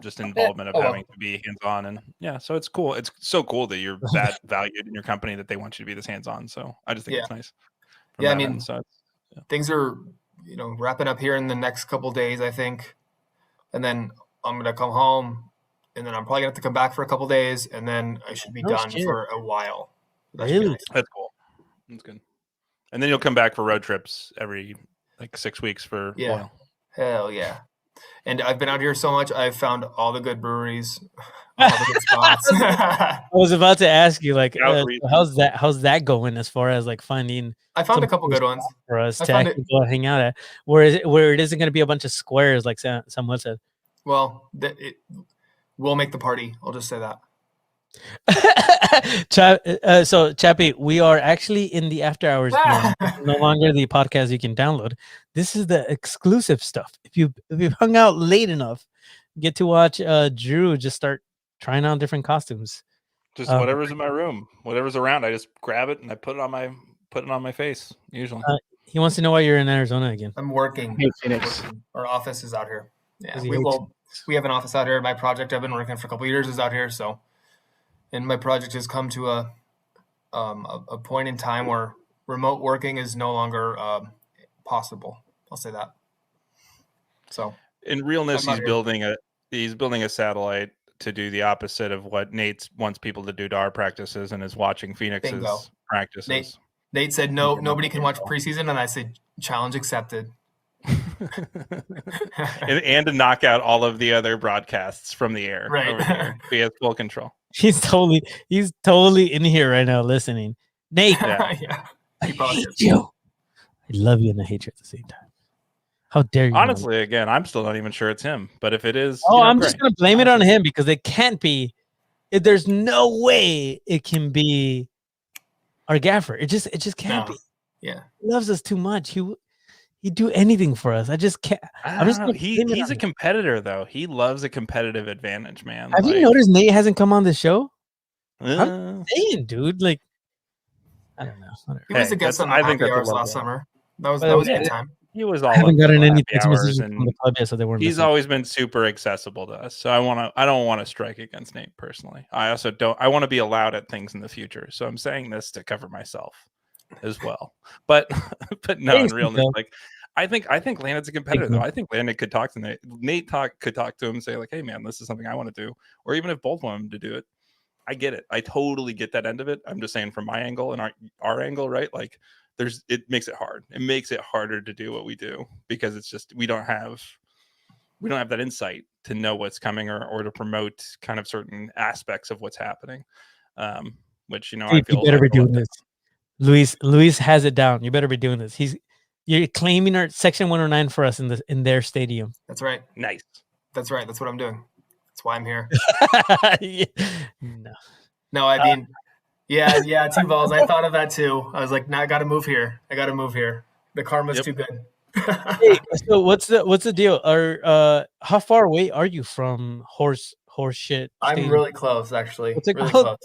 just involvement of having to be hands-on, and so it's cool. It's so cool that you're that valued in your company that they want you to be this hands-on. So I just think it's nice. I mean, things are wrapping up here in the next couple days, I think, and then I'm gonna come home, and then I'm probably gonna have to come back for a couple days, and then I should be done for a while. Really? That's cool. That's good. And then you'll come back for road trips every 6 weeks for a while. Hell yeah. And I've been out here so much, I've found all the good breweries, all the good spots. I was about to ask you, how's that going as far as finding? I found a couple good ones for us to actually go hang out at, where it isn't going to be a bunch of squares like someone said. Well, we'll make the party. I'll just say that. So Chappie, we are actually in the after hours now. No longer the podcast you can download. This is the exclusive stuff. If you've hung out late enough, you get to watch Drew just start trying on different costumes. Just whatever's in my room, whatever's around, I just grab it and I put it on my face. Usually, he wants to know why you're in Arizona again. I'm working. Hey, Phoenix. Our office is out here. Yeah, we have an office out here. My project I've been working for a couple of years is out here. So. And my project has come to a point in time where remote working is no longer possible. I'll say that. So, in realness, he's building a satellite to do the opposite of what Nate wants people to do to our practices, and is watching Phoenix's practices. Nate said no, nobody can watch preseason, and I said challenge accepted. and to knock out all of the other broadcasts from the air. Right. He has full control. He's totally in here right now listening. Nate, I hate you. I love you and I hate you at the same time. How dare you? Honestly, again, I'm still not even sure it's him. But if it is, I'm just gonna blame it on him because it can't be. There's no way it can be our gaffer. It just can't be. Yeah, he loves us too much. He'd do anything for us. I just can't. He's a competitor, though. He loves a competitive advantage, man. Have you noticed Nate hasn't come on the show? I'm saying, dude. I don't know. Whatever. He was a guest on the happy hours last summer. That was a good time. He was all. I haven't gotten any text messages from the club yet, so they weren't. He's always been super accessible to us. So I don't want to strike against Nate personally. I also don't. I want to be allowed at things in the future. So I'm saying this to cover myself as well. But no, in realness, like I think Landon's a competitor though. I think Landon could talk to Nate. Nate could talk to him and say like, "Hey man, this is something I want to do," or even if both want him to do it. I get it. I totally get that end of it. I'm just saying from my angle and our angle, right? Like it makes it hard. It makes it harder to do what we do because it's just we don't have that insight to know what's coming or to promote kind of certain aspects of what's happening. Which I feel you better be doing this. Luis has it down. You better be doing this. You're claiming our section 109 for us in their stadium. That's right. Nice. That's right. That's what I'm doing. That's why I'm here. Yeah. No, I mean, yeah, T-balls. I thought of that too. I was like, I got to move here. The karma's too good. Hey, so what's the deal? How far away are you from horse shit? I'm really close, actually. What's it really called?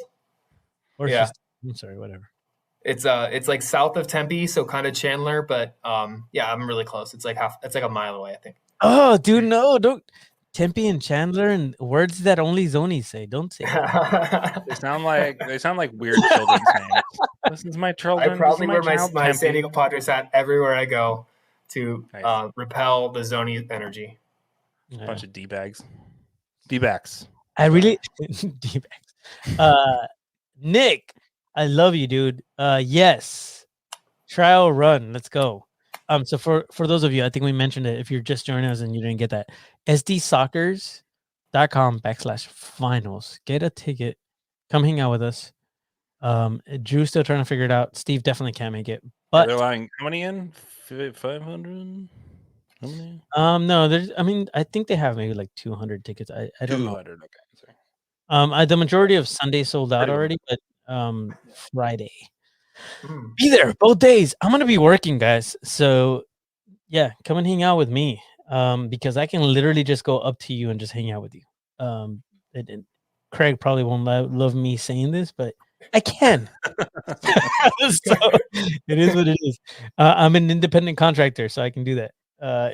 Close. Yeah. I'm sorry, whatever. It's like south of Tempe, so kind of Chandler, but yeah, I'm really close. It's like a mile away, I think. Oh, dude, no, don't. Tempe and Chandler and words that only Zoni say. Don't say that. They sound like weird children's names. This is my children. I probably wear my San Diego Padres hat everywhere I go to repel the Zoni energy. A bunch of D-bags. D-backs. I really D-bags. Nick, I love you, dude. Yes. Trial run. Let's go. So for those of you, I think we mentioned it. If you're just joining us and you didn't get that, sdsoccers.com/finals. Get a ticket. Come hang out with us. Drew's still trying to figure it out. Steve definitely can't make it. But they're lying. How many in? 500? How many? No, I think they have maybe like 200 tickets. I don't know. 200. Okay. Sorry. The majority of Sunday sold out already, but Friday. Be there both days. I'm gonna be working, guys. So yeah, come and hang out with me. Because I can literally just go up to you and just hang out with you. Craig probably won't love me saying this, but I can. So it is what it is. I'm an independent contractor, so I can do that.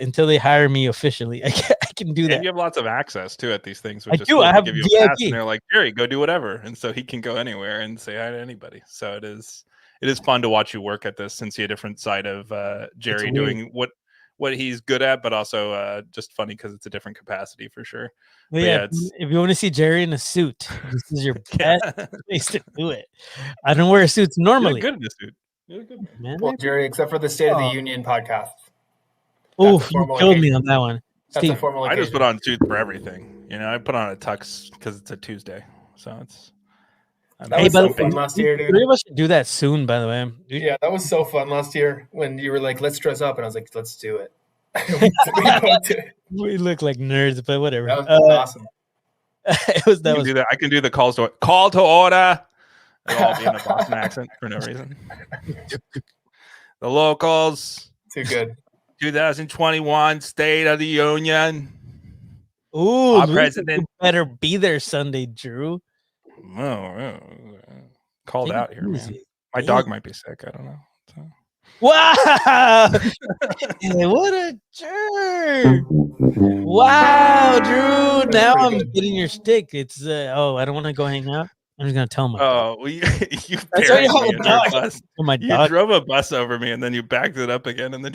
Until they hire me officially, I can do that. And you have lots of access too at these things. I do. I have give you VIP. a pass and they're like, Jerry, go do whatever, and so he can go anywhere and say hi to anybody. So it is fun to watch you work at this and see a different side of Jerry doing what he's good at, but also just funny because it's a different capacity for sure. Well, yeah, if you want to see Jerry in a suit, this is your best place to do it. I don't wear suits normally. You're good in a suit. You're good, man. Well, Jerry, except for the State of the Union podcast. Oh, you killed me on that one. Steve, I just put on suits for everything. I put on a tux because it's a Tuesday, so it's. That was so fun last year, dude. Three of us should do that soon, by the way. Yeah, that was so fun last year when you were like, let's dress up. And I was like, let's do it. We look like nerds, but whatever. That was awesome. I can do the call to order. It'll all be in a Boston accent for no reason. The locals. Too good. 2021 State of the Union. Ooh, our president better be there Sunday, Drew. Called out here, man. My dog might be sick. I don't know. So. Wow! What a jerk! Wow, Drew. Now I'm getting your stick. It's I don't want to go hang out. I'm just gonna tell him. Oh, well, you buried me in your bus. My you dog. drove a bus over me, and then you backed it up again, and then.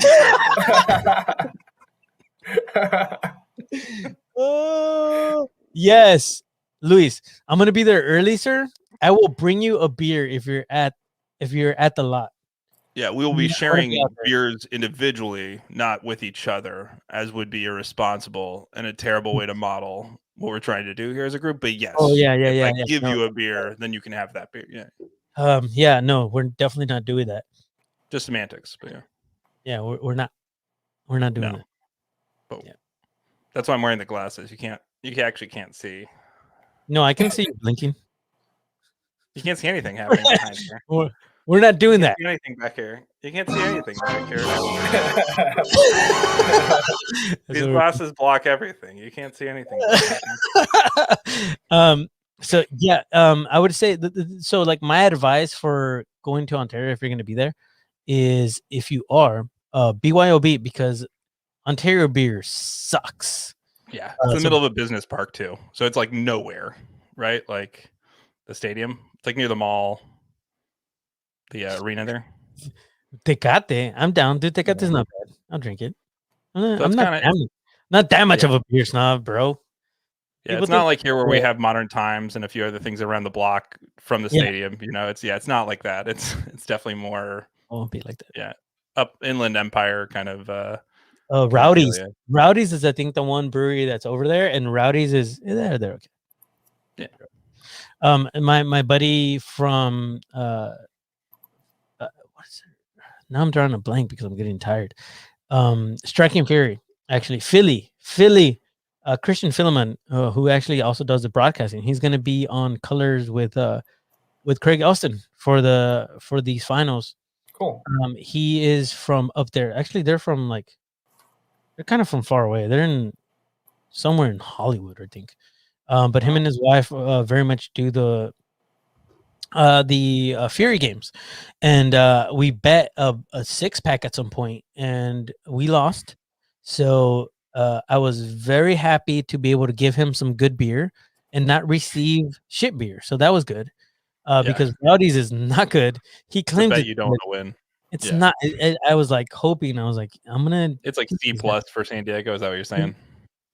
Oh yes, Luis. I'm gonna be there early, sir. I will bring you a beer if you're at the lot. Yeah, we will be sharing beers individually, not with each other, as would be irresponsible and a terrible way to model what we're trying to do here as a group. But yes, if I give you a beer, then you can have that beer. Yeah. Yeah. No, we're definitely not doing that. Just semantics, but yeah. Yeah, we're not doing that. But that's why I'm wearing the glasses. You actually can't see. No, I can see you blinking. You can't see anything happening behind here. We're not doing that. See anything back here? You can't see anything back here. These glasses block everything. You can't see anything. So yeah, I would say so. Like my advice for going to Ontario, if you're going to be there, is if you are BYOB, because Ontario beer sucks. Yeah, it's in the middle of a business park too, so it's like nowhere, right? Like the stadium, it's like near the mall, the arena there. Tecate, I'm down, dude. Tecate is not bad. I'll drink it. I'm not that much of a beer snob, bro. Yeah, it's not like here where we have Modern Times and a few other things around the block from the stadium. You know, it's not like that. It's definitely more. Won't be like that. Yeah, up Inland Empire kind of. Rowdy's. Rowdy's is, I think, the one brewery that's over there, and Rowdy's is they're okay. Yeah. My buddy from what is it? Now I'm drawing a blank because I'm getting tired. Striking Fury, actually, Philly, Christian Philemon, who actually also does the broadcasting. He's going to be on Colors with Craig Elston for these finals. Cool. He is from up there. Actually, they're kind of from far away. They're in somewhere in Hollywood, I think. But him and his wife very much do the Fury games, and we bet a 6-pack at some point, and we lost. So I was very happy to be able to give him some good beer and not receive shit beer. So that was good. Because Rowdy's is not good. He claims that you don't want to win. It's not. I was like hoping. I was like, I'm gonna. It's like C+ for San Diego. Is that what you're saying?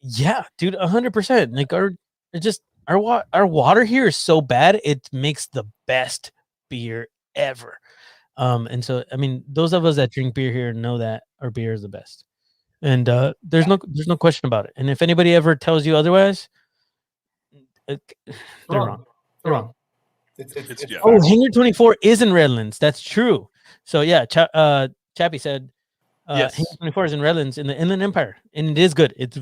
Yeah, dude, 100%. Like our water here is so bad, it makes the best beer ever. And so I mean, those of us that drink beer here know that our beer is the best, and there's no question about it. And if anybody ever tells you otherwise, they're wrong. They're wrong. Hangar 24 is in Redlands. That's true. So yeah, Chappie said yes. Hangar 24 is in Redlands in the Inland Empire, and it is good. It's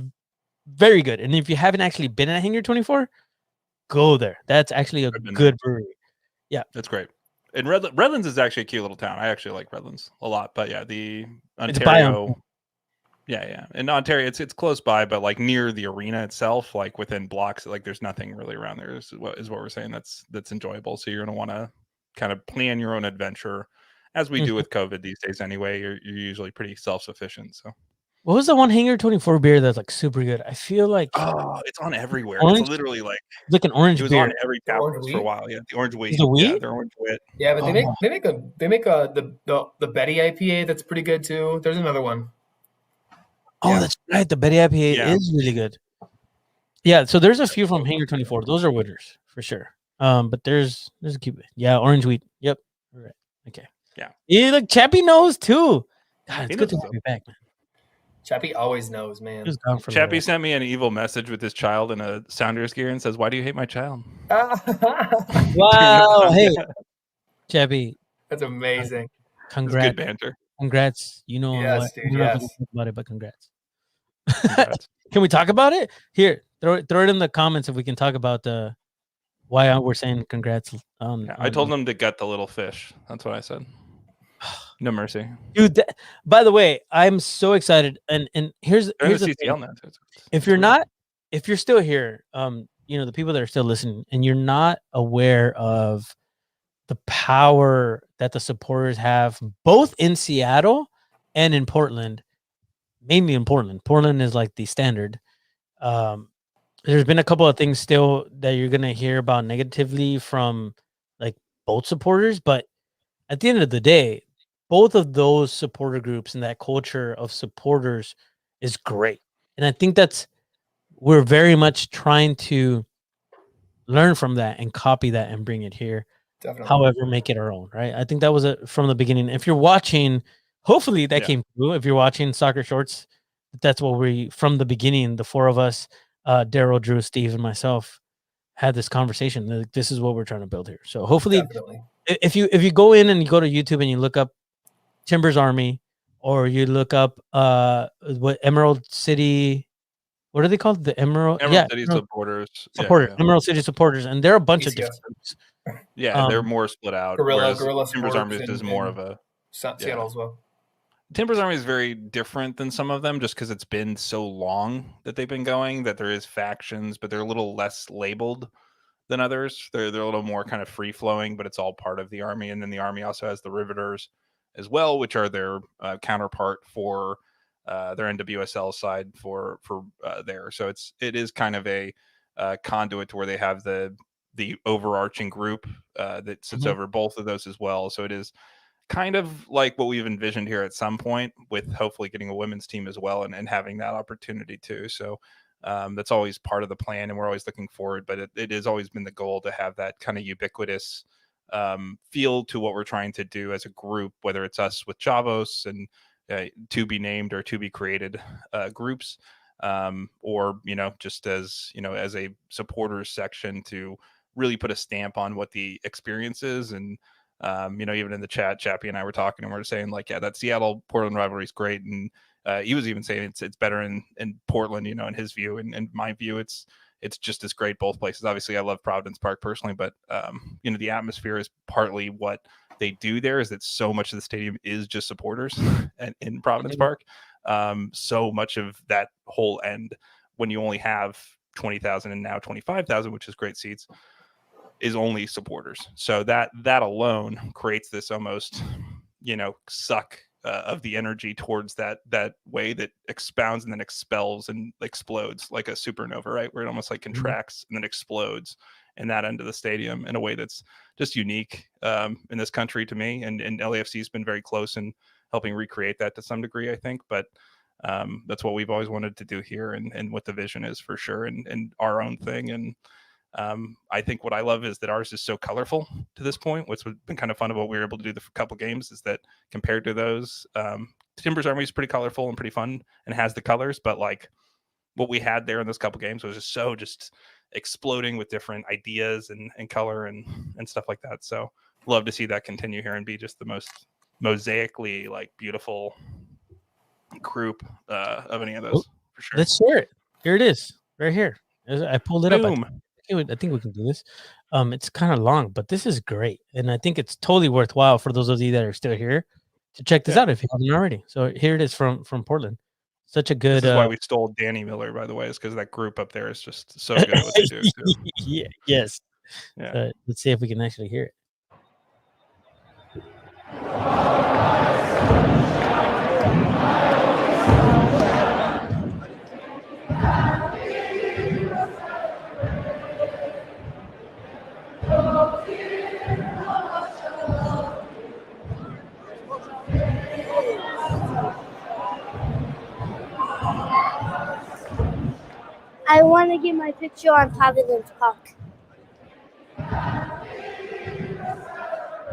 very good. And if you haven't actually been at Hangar 24, go there. That's actually a good brewery. Yeah, that's great. And Redlands is actually a cute little town. I actually like Redlands a lot. But yeah, the Ontario. Yeah. In Ontario, it's close by, but like near the arena itself, like within blocks, like there's nothing really around there. Is what we're saying. That's enjoyable. So you're gonna want to kind of plan your own adventure, as we do with COVID these days. Anyway, you're usually pretty self-sufficient. So, what was the one Hangar 24 beer that's like super good? I feel like it's on everywhere. Orange? It's literally like an orange. It was beer. on every tap for a while. Yeah, the orange wheat. The wheat? Yeah, the orange wheat. Yeah, but they make the Betty IPA that's pretty good too. There's another one. Oh, that's right. The Betty IPA is really good. Yeah, so there's a few from Hangar 24. Those are winners for sure. But there's a Cuba. Yeah, orange wheat. Yep. All right. Okay. Yeah. Look, Chappie knows too. God, it's good to have you back, man. Chappie always knows, man. Chappie sent me an evil message with his child in a Sounders gear and says, "Why do you hate my child?" Wow. Hey, Chappie. That's amazing. Congrats. Good banter. Congrats. You know yes, dude, yes. about it, but congrats. Can we talk about it? Here, throw it in the comments if we can talk about why we're saying congrats. I told them to get the little fish. That's what I said. No mercy, dude. By the way, I'm so excited. And here's the CCL now. If you're still here, the people that are still listening, and you're not aware of the power that the supporters have, both in Seattle and in Portland, mainly in Portland. Portland is like the standard. There's been a couple of things still that you're going to hear about negatively from like both supporters, but at the end of the day, both of those supporter groups and that culture of supporters is great. And I think we're very much trying to learn from that and copy that and bring it here. Definitely. However, make it our own, right? I think that was from the beginning. If you're watching, hopefully that came through. If you're watching Soccer Shorts, that's what from the beginning, the four of us, Daryl, Drew, Steve, and myself had this conversation. This is what we're trying to build here. So hopefully, if you go in and you go to YouTube and you look up Timbers Army, or you look up what Emerald City, what are they called? The Emerald City Supporters. Emerald City Supporters, and they're a bunch of different groups. Yeah, they're more split out. Guerrilla Timbers Army is more of a Seattle as well. Timbers Army is very different than some of them, just because it's been so long that they've been going that there is factions, but they're a little less labeled. than others. They're a little more kind of free flowing, but it's all part of the Army. And then the Army also has the Riveters as well, which are their counterpart for their NWSL side for there. So it is kind of a conduit to where they have the overarching group that sits over both of those as well. So it is kind of like what we've envisioned here at some point, with hopefully getting a women's team as well and having that opportunity too. So that's always part of the plan, and we're always looking forward. But it has always been the goal to have that kind of ubiquitous feel to what we're trying to do as a group, whether it's us with Chavos and to be named or to be created groups, or just as as a supporters section to really put a stamp on what the experience is. And even in the chat, Chappie and I were talking, and we are saying like, yeah, that Seattle Portland rivalry is great, and he was even saying it's better in Portland, in his view, and in my view, it's just as great both places. Obviously, I love Providence Park personally, but the atmosphere is partly what they do there. Is that so much of the stadium is just supporters in Providence Park. So much of that whole end, when you only have 20,000 and now 25,000, which is great seats, is only supporters. So that alone creates this almost, suck of the energy towards that way that expounds and then expels and explodes like a supernova, right? Where it almost like contracts and then explodes in that end of the stadium in a way that's just unique in this country to me. And LAFC has been very close in helping recreate that to some degree, I think. But that's what we've always wanted to do here, and what the vision is for sure, and our own thing. And I think what I love is that ours is so colorful to this point. What's been kind of fun about what we were able to do the couple games is that compared to those, Timbers Army is pretty colorful and pretty fun and has the colors, but like what we had there in those couple games was just exploding with different ideas and color and stuff like that. So love to see that continue here and be just the most mosaically like beautiful group of any of those, for sure. Let's share it. Here it is, right here. I pulled it Boom. up. I think we can do this. It's kind of long, but this is great, and I think it's totally worthwhile for those of you that are still here to check this out if you haven't already. So here it is from Portland. Such a good. This is why we stole Danny Miller, by the way, is because that group up there is just so good at what they do. Too. Yeah. Yes. Yeah. Let's see if we can actually hear it. I want to get my picture on Providence Park.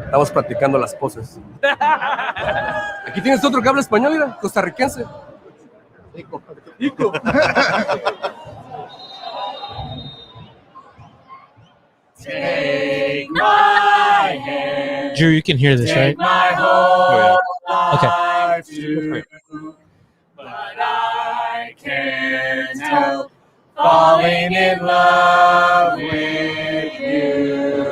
Estamos practicando las poses. Aquí tienes otro que habla español, mira, costarricense. Nico. Take my hand. Drew, you can hear this, right? My whole Okay. life too, but I can't help falling in love with you.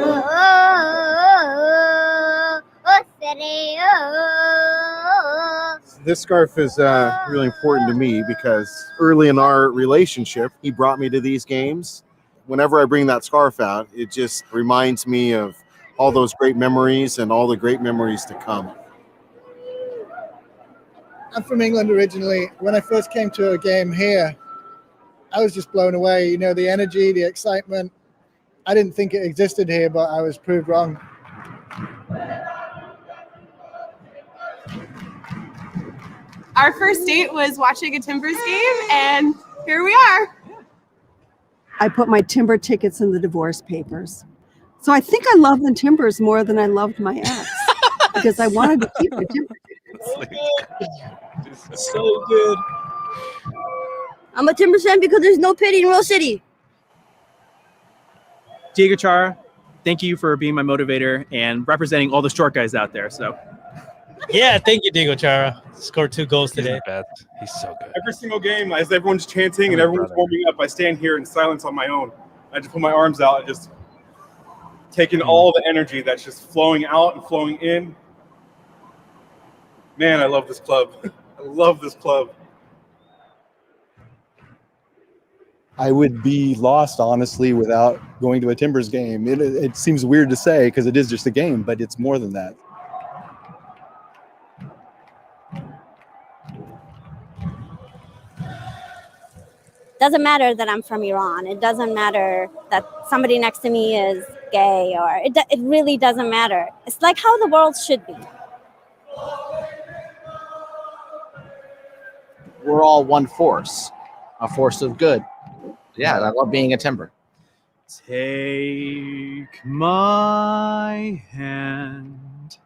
This scarf is really important to me because early in our relationship, he brought me to these games. Whenever I bring that scarf out, it just reminds me of all those great memories and all the great memories to come. I'm from England originally. When I first came to a game here, I was just blown away. You know, the energy, the excitement. I didn't think it existed here, but I was proved wrong. Our first date was watching a Timbers game, and here we are. I put my Timber tickets in the divorce papers. So I think I love the Timbers more than I loved my ex because I wanted to keep the Timber tickets. So good. I'm a Timbers fan because there's no pity in Rose City. Diego Chara, thank you for being my motivator and representing all the short guys out there. So, yeah, thank you, Diego Chara. Scored 2 goals today. He's so good. Every single game, as everyone's chanting and everyone's warming up, I stand here in silence on my own. I just put my arms out and just taking all the energy that's just flowing out and flowing in. Man, I love this club. I love this club. I would be lost, honestly, without going to a Timbers game. It seems weird to say because it is just a game, but it's more than that. Doesn't matter that I'm from Iran. It doesn't matter that somebody next to me is gay, or it really doesn't matter. It's like how the world should be. We're all one force, a force of good. Yeah, I love being a Timber. Take my hand,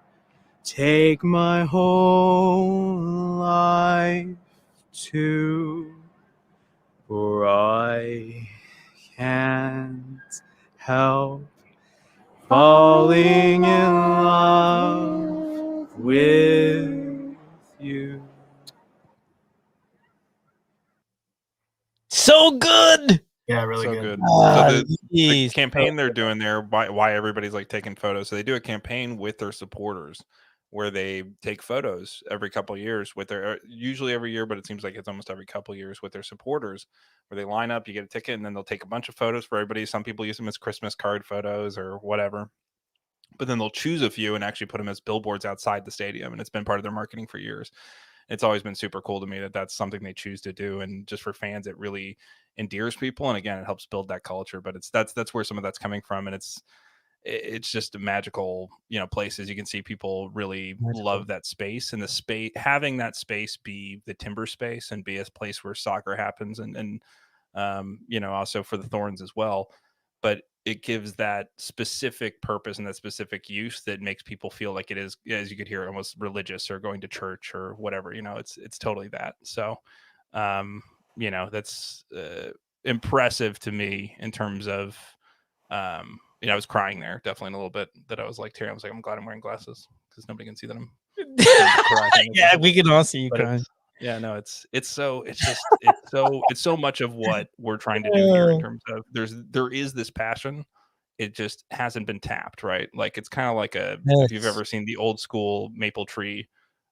take my whole life too, for I can't help falling in love with you. So good. Yeah, really so good. So the campaign they're doing there, why everybody's like taking photos. So they do a campaign with their supporters where they take photos every couple of years with their, usually every year, but it seems like it's almost every couple of years with their supporters, where they line up, you get a ticket, and then they'll take a bunch of photos for everybody. Some people use them as Christmas card photos or whatever, but then they'll choose a few and actually put them as billboards outside the stadium. And it's been part of their marketing for years. It's always been super cool to me that that's something they choose to do. And just for fans, it really endears people. And again, it helps build that culture, but that's where some of that's coming from. And it's just a magical, places. You can see people really love that space, and the space, having that space be the Timber space and be a place where soccer happens. And also for the Thorns as well, but it gives that specific purpose and that specific use that makes people feel like it is, as you could hear, almost religious or going to church or whatever. It's totally that. So, that's impressive to me in terms of, I was crying there definitely in a little bit that I was like tearing. I was like, I'm glad I'm wearing glasses because nobody can see that I'm Yeah, we can all see you crying. Yeah, no, it's so much of what we're trying to do here in terms of there is this passion. It just hasn't been tapped, right? Like it's kind of like if you've ever seen the old school maple tree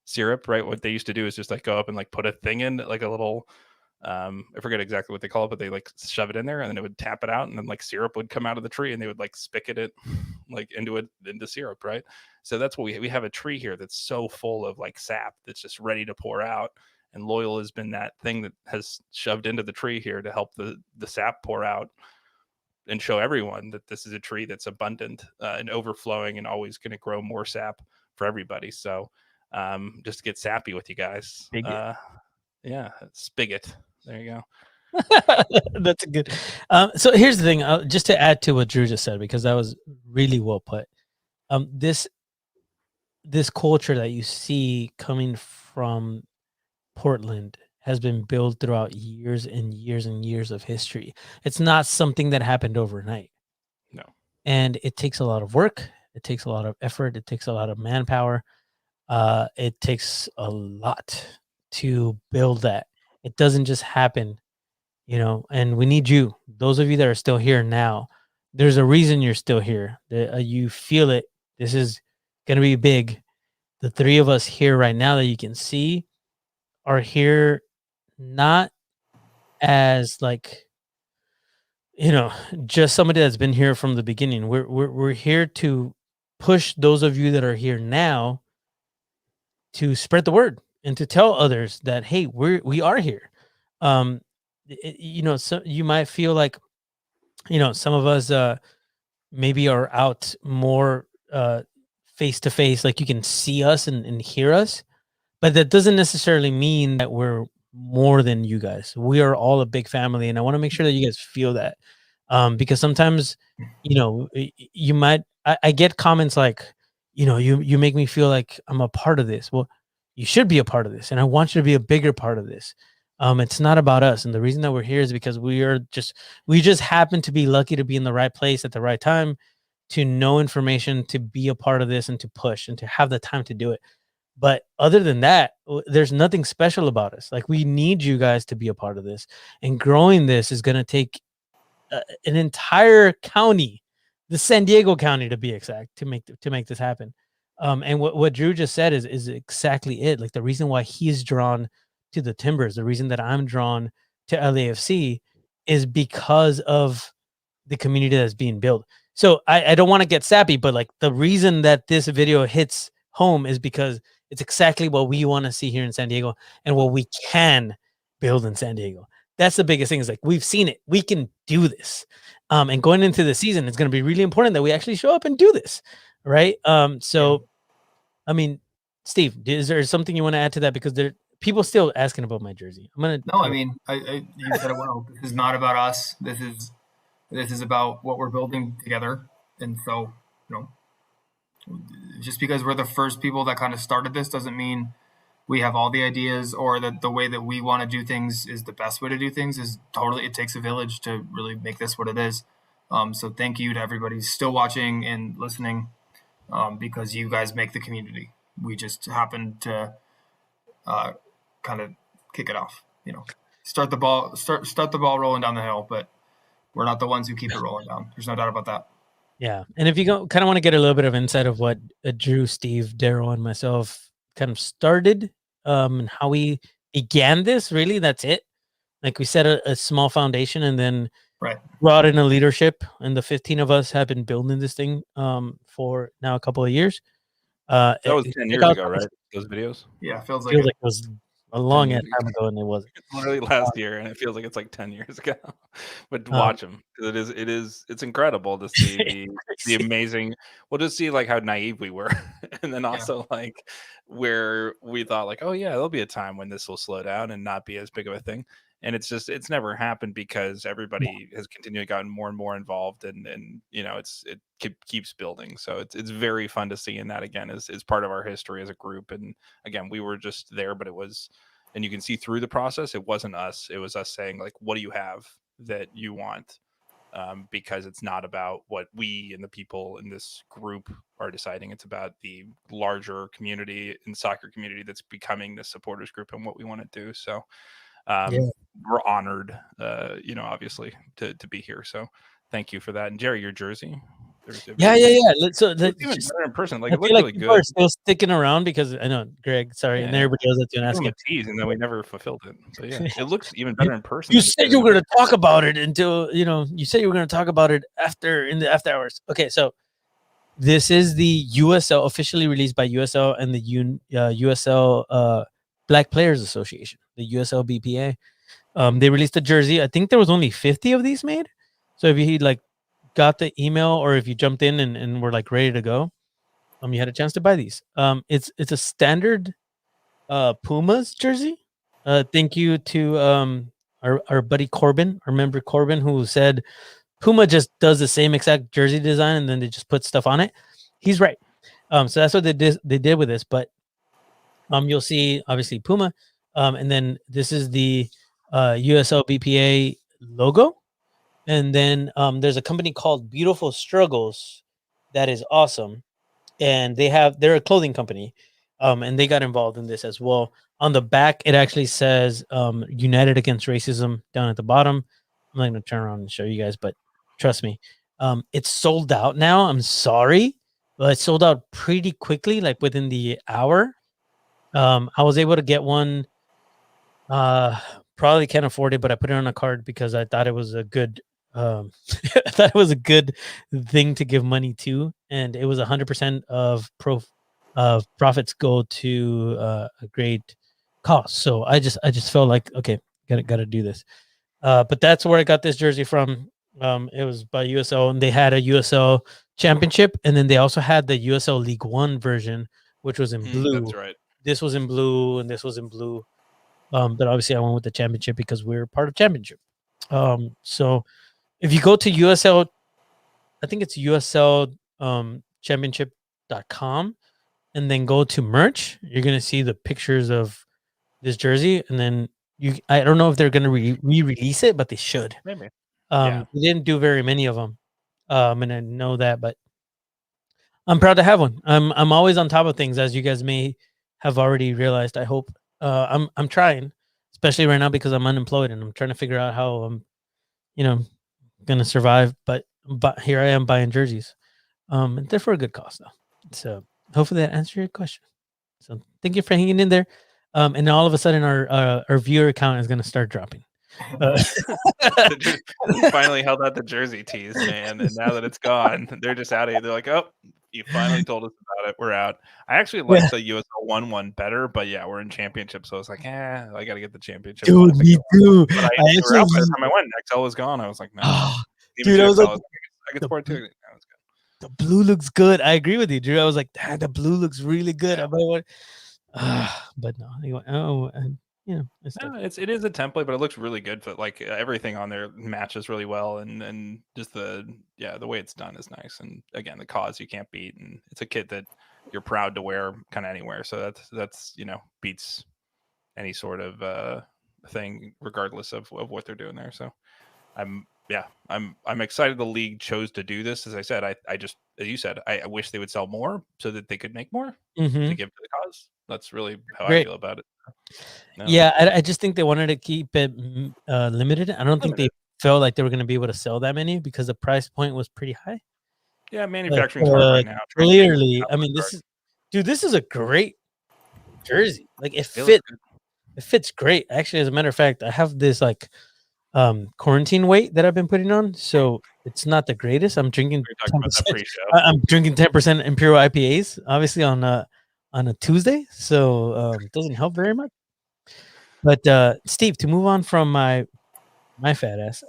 syrup, right? What they used to do is just like go up and like put a thing in, like a little I forget exactly what they call it, but they like shove it in there and then it would tap it out, and then like syrup would come out of the tree and they would like spigot it like into syrup, right? So that's what we have a tree here that's so full of like sap that's just ready to pour out. And Loyal has been that thing that has shoved into the tree here to help the sap pour out and show everyone that this is a tree that's abundant and overflowing and always going to grow more sap for everybody. So just to get sappy with you guys. Spigot. There you go. That's a good. So here's the thing, just to add to what Drew just said, because that was really well put. This culture that you see coming from Portland has been built throughout years and years and years of history. It's not something that happened overnight. No. And it takes a lot of work. It takes a lot of effort. It takes a lot of manpower. It takes a lot to build that. It doesn't just happen, and we need you. Those of you that are still here now, there's a reason you're still here. You feel it. This is going to be big. The three of us here right now that you can see are here not as like, just somebody that's been here from the beginning. We're here to push those of you that are here now to spread the word and to tell others that, hey, we are here. So you might feel like, some of us maybe are out more face to face, like you can see us and hear us. But that doesn't necessarily mean that we're more than you guys. We are all a big family, and I want to make sure that you guys feel that, because sometimes, you might. I get comments like, you make me feel like I'm a part of this. Well, you should be a part of this, and I want you to be a bigger part of this. It's not about us, and the reason that we're here is because we just happen to be lucky to be in the right place at the right time, to know information, to be a part of this, and to push, and to have the time to do it. But other than that, there's nothing special about us. Like, we need you guys to be a part of this, and growing this is going to take an entire county, the San Diego County to be exact, to make this happen. And what Drew just said is exactly it. Like, the reason why he's drawn to the Timbers, the reason that I'm drawn to LAFC is because of the community that's being built. So I don't want to get sappy, but like the reason that this video hits home is because it's exactly what we want to see here in San Diego and what we can build in San Diego. That's the biggest thing, is like we've seen it. We can do this. And going into the season, it's going to be really important that we actually show up and do this. Right. So, I mean, Steve, is there something you want to add to that? Because there people still asking about my jersey. I'm gonna. No, I mean, you said it well. This is not about us. This is about what we're building together. And so, just because we're the first people that kind of started this doesn't mean we have all the ideas or that the way that we want to do things is the best way to do things. It takes a village to really make this what it is. So thank you to everybody still watching and listening, because you guys make the community. We just happen to kind of kick it off, start the ball rolling down the hill, but we're not the ones who keep it rolling down. There's no doubt about that. Yeah. And if you kind of want to get a little bit of insight of what Drew, Steve, Daryl, and myself kind of started, and how we began this, really, that's it. Like we set a small foundation and then brought in a leadership, and the 15 of us have been building this thing for now a couple of years. That was 10 years ago, right? Those videos? Yeah, feels like it was a long time ago, and it wasn't. It's literally last year, and it feels like it's like 10 years ago. But watch them, because it's incredible to see the amazing. We'll just see like how naive we were, and then also like where we thought like, oh yeah, there'll be a time when this will slow down and not be as big of a thing. And it's never happened because everybody has continually gotten more and more involved, and it keeps building. So it's very fun to see, and that again is part of our history as a group. And again, we were just there, but it was, and you can see through the process, it wasn't us. It was us saying like, what do you have that you want? Because it's not about what we and the people in this group are deciding. It's about the larger community and soccer community that's becoming the supporters group and what we want to do. So we're honored, obviously to be here. So thank you for that. And Jerry, your jersey. Yeah. So even better in person. Like I it looked feel like really people are good. still sticking around because I know Greg, sorry, and everybody else that's going to ask Give you. him a tease, and then we never fulfilled it. But yeah, it looks even better in person. You said you were going to talk about it until you said you were going to talk about it in the after hours. Okay, so this is the USL, officially released by USL and the USL Black Players Association, the USL BPA. They released a jersey. I think there was only 50 of these made. So if you got the email, or if you jumped in and were like ready to go, you had a chance to buy these. It's a standard Pumas jersey. Thank you to our buddy Corbin, our member Corbin, who said Puma just does the same exact jersey design and then they just put stuff on it. He's right. So that's what they did with this. But you'll see obviously Puma, and then this is the USL BPA logo. And then there's a company called Beautiful Struggles that is awesome, and they're a clothing company, and they got involved in this as well. On the back, it actually says "United Against Racism" down at the bottom. I'm not going to turn around and show you guys, but trust me, it's sold out now. I'm sorry, but it sold out pretty quickly, like within the hour. I was able to get one. Probably can't afford it, but I put it on a card because I thought it was a good. I thought it was a good thing to give money to, and it was 100% of profits go to a great cause. So I just felt like, okay, gotta do this. But that's where I got this jersey from. It was by USL, and they had a USL championship, and then they also had the USL League One version, which was in blue. That's right. This was in blue, and this was in blue. But obviously I went with the championship because we're part of championship. So if you go to USL, I think it's USL championship.com, and then go to merch, you're going to see the pictures of this jersey. And then I don't know if they're going to re-release it, but they should. Maybe. They didn't do very many of them. And I know that, but I'm proud to have one. I'm always on top of things, as you guys may have already realized. I hope. I'm trying, especially right now because I'm unemployed and I'm trying to figure out how I'm, gonna survive. But here I am buying jerseys, and they're for a good cause though. So hopefully that answered your question. So thank you for hanging in there. And all of a sudden our viewer count is gonna start dropping. Finally held out the jersey tease, man, and now that it's gone, they're just out of here. They're like, "Oh, you finally told us about it. We're out." I actually like the USL 1 1 better, but yeah, we're in championship, so I was like, I got to get the championship. Dude, me too. But I actually, by the time I went, XL was gone. I was like, no. Dude, I was like, I get sport too. The blue looks good. I agree with you, Drew. I was like, the blue looks really good. But no, he went, and it is a template, but it looks really good. But like everything on there matches really well, and just the way it's done is nice. And again, the cause you can't beat, and it's a kit that you're proud to wear kind of anywhere. So that's beats any sort of thing, regardless of what they're doing there. So I'm excited the league chose to do this. As I said, I just, as you said, I wish they would sell more so that they could make more to give to the cause. That's really how I feel about it. No. Yeah, I just think they wanted to keep it limited. I don't think they felt like they were going to be able to sell that many because the price point was pretty high. Yeah, manufacturing's hard right now. Clearly, I mean, this is a great jersey. Like it fits great. Actually, as a matter of fact, I have this like quarantine weight that I've been putting on, so it's not the greatest. I'm drinking 10%. I'm drinking 10% Imperial IPAs, obviously on a Tuesday, so it doesn't help very much. But Steve, to move on from my fat ass,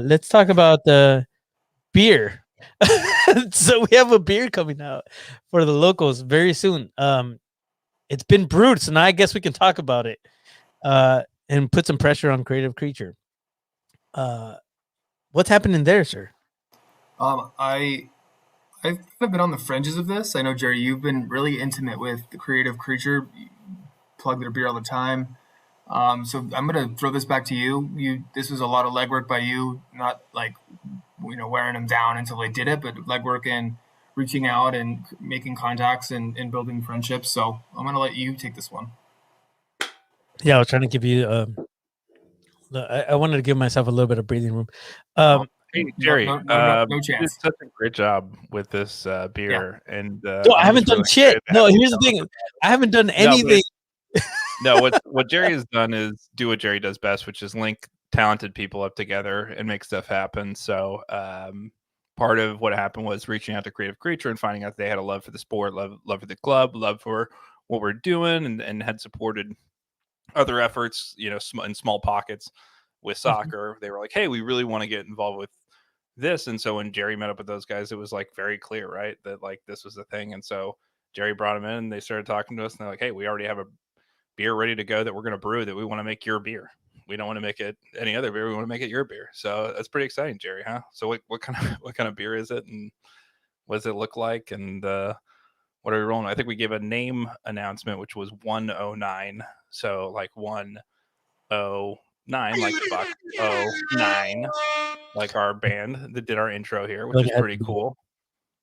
let's talk about the beer. So we have a beer coming out for the locals very soon. It's been brewed, so now I guess we can talk about it and put some pressure on Creative Creature. What's happening there, sir? I've been on the fringes of this. I know, Jerry, you've been really intimate with the Creative Creature. You plug their beer all the time. So I'm going to throw this back to you. This was a lot of legwork by you, not like, wearing them down until they did it, but legwork and reaching out and making contacts and building friendships. So I'm going to let you take this one. Yeah, I was trying to give you, I wanted to give myself a little bit of breathing room. Hey, Jerry, no you chance. did such a great job with this beer, and No, I haven't done shit. No, here's the thing. I haven't done anything. No, what Jerry has done is do what Jerry does best, which is link talented people up together and make stuff happen. So part of what happened was reaching out to Creative Creature and finding out they had a love for the sport, love for the club, love for what we're doing, and had supported other efforts, in small pockets with soccer. They were like, hey, we really want to get involved with this. And so when Jerry met up with those guys, it was like very clear, right, that like this was the thing. And so Jerry brought them in and they started talking to us and they're like, hey, we already have a beer ready to go that we're going to brew, that we want to make your beer. We don't want to make it any other beer. We want to make it your beer. So that's pretty exciting, Jerry, huh? So what kind of beer is it, and what does it look like, and what are we rolling? I think we gave a name announcement, which was 109. So like 109, like fuck 09, like our band that did our intro here, which is pretty cool.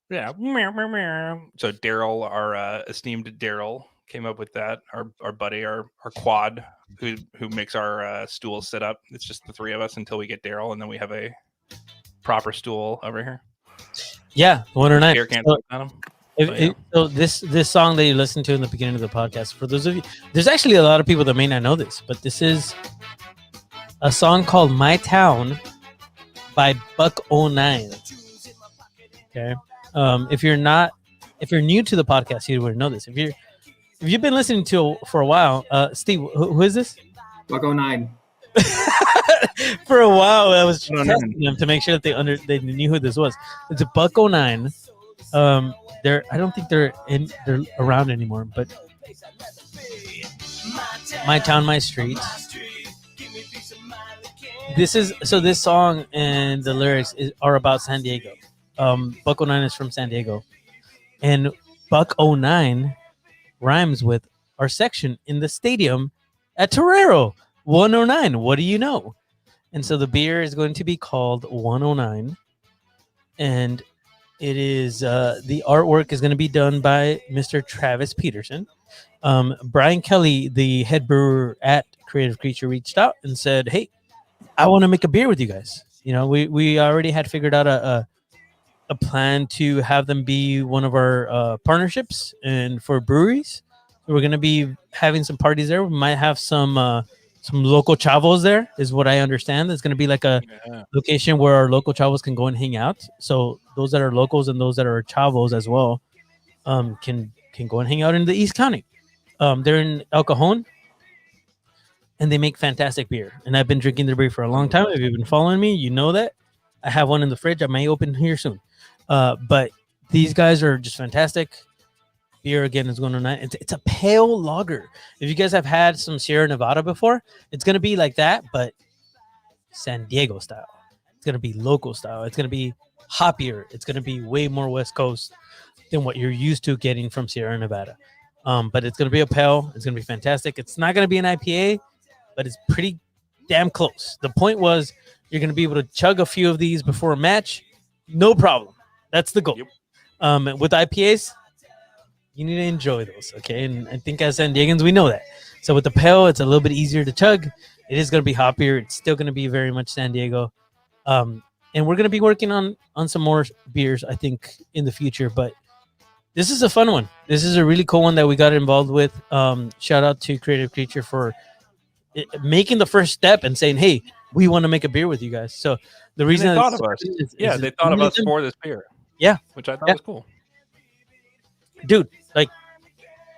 Yeah. So Daryl, our esteemed Daryl, came up with that. Our buddy, our quad, who makes our stool sit up. It's just the three of us until we get Daryl, and then we have a proper stool over here. Yeah, 109. Here can't So this song that you listened to in the beginning of the podcast, for those of you, there's actually a lot of people that may not know this, but this is a song called "My Town" by Buck09. Okay, if you're new to the podcast, you would know this. If you've been listening to for a while, Steve, who is this? Buck09. For a while, I was testing them to make sure that they knew who this was. It's a Buck09. I don't think they're around anymore, but My Town, My Street. This song and the lyrics are about San Diego. Buck09 is from San Diego, and Buck09 rhymes with our section in the stadium at Torero. 109. What do you know? And so the beer is going to be called 109, and it is the artwork is going to be done by Mr. Travis Peterson. Brian Kelly, the head brewer at Creative Creature, reached out and said, "Hey, I want to make a beer with you guys." We already had figured out a plan to have them be one of our partnerships and for breweries. So we're going to be having some parties there. We might have some some local chavos there, is what I understand. It's going to be like a location where our local chavos can go and hang out. So those that are locals and those that are chavos as well can go and hang out in the East County. They're in El Cajon, and they make fantastic beer. And I've been drinking their beer for a long time. If you've been following me, you know that. I have one in the fridge. I may open here soon. But these guys are just fantastic. Beer again is going on. It's a pale lager. If you guys have had some Sierra Nevada before, it's going to be like that, but San Diego style. It's going to be local style. It's going to be hoppier. It's going to be way more West Coast than what you're used to getting from Sierra Nevada. But it's going to be a pale. It's going to be fantastic. It's not going to be an IPA, but it's pretty damn close. The point was you're going to be able to chug a few of these before a match. No problem. That's the goal. Yep. With IPAs, you need to enjoy those, okay? And I think as San Diegans, we know that. So with the pale, it's a little bit easier to chug. It is going to be hoppier. It's still going to be very much San Diego. And we're going to be working on some more beers, I think, in the future. But this is a fun one. This is a really cool one that we got involved with. Shout out to Creative Creature for making the first step and saying, hey, we want to make a beer with you guys. So the reason they thought of us. They thought of us for this beer. Yeah. Which I thought was cool. Dude, like,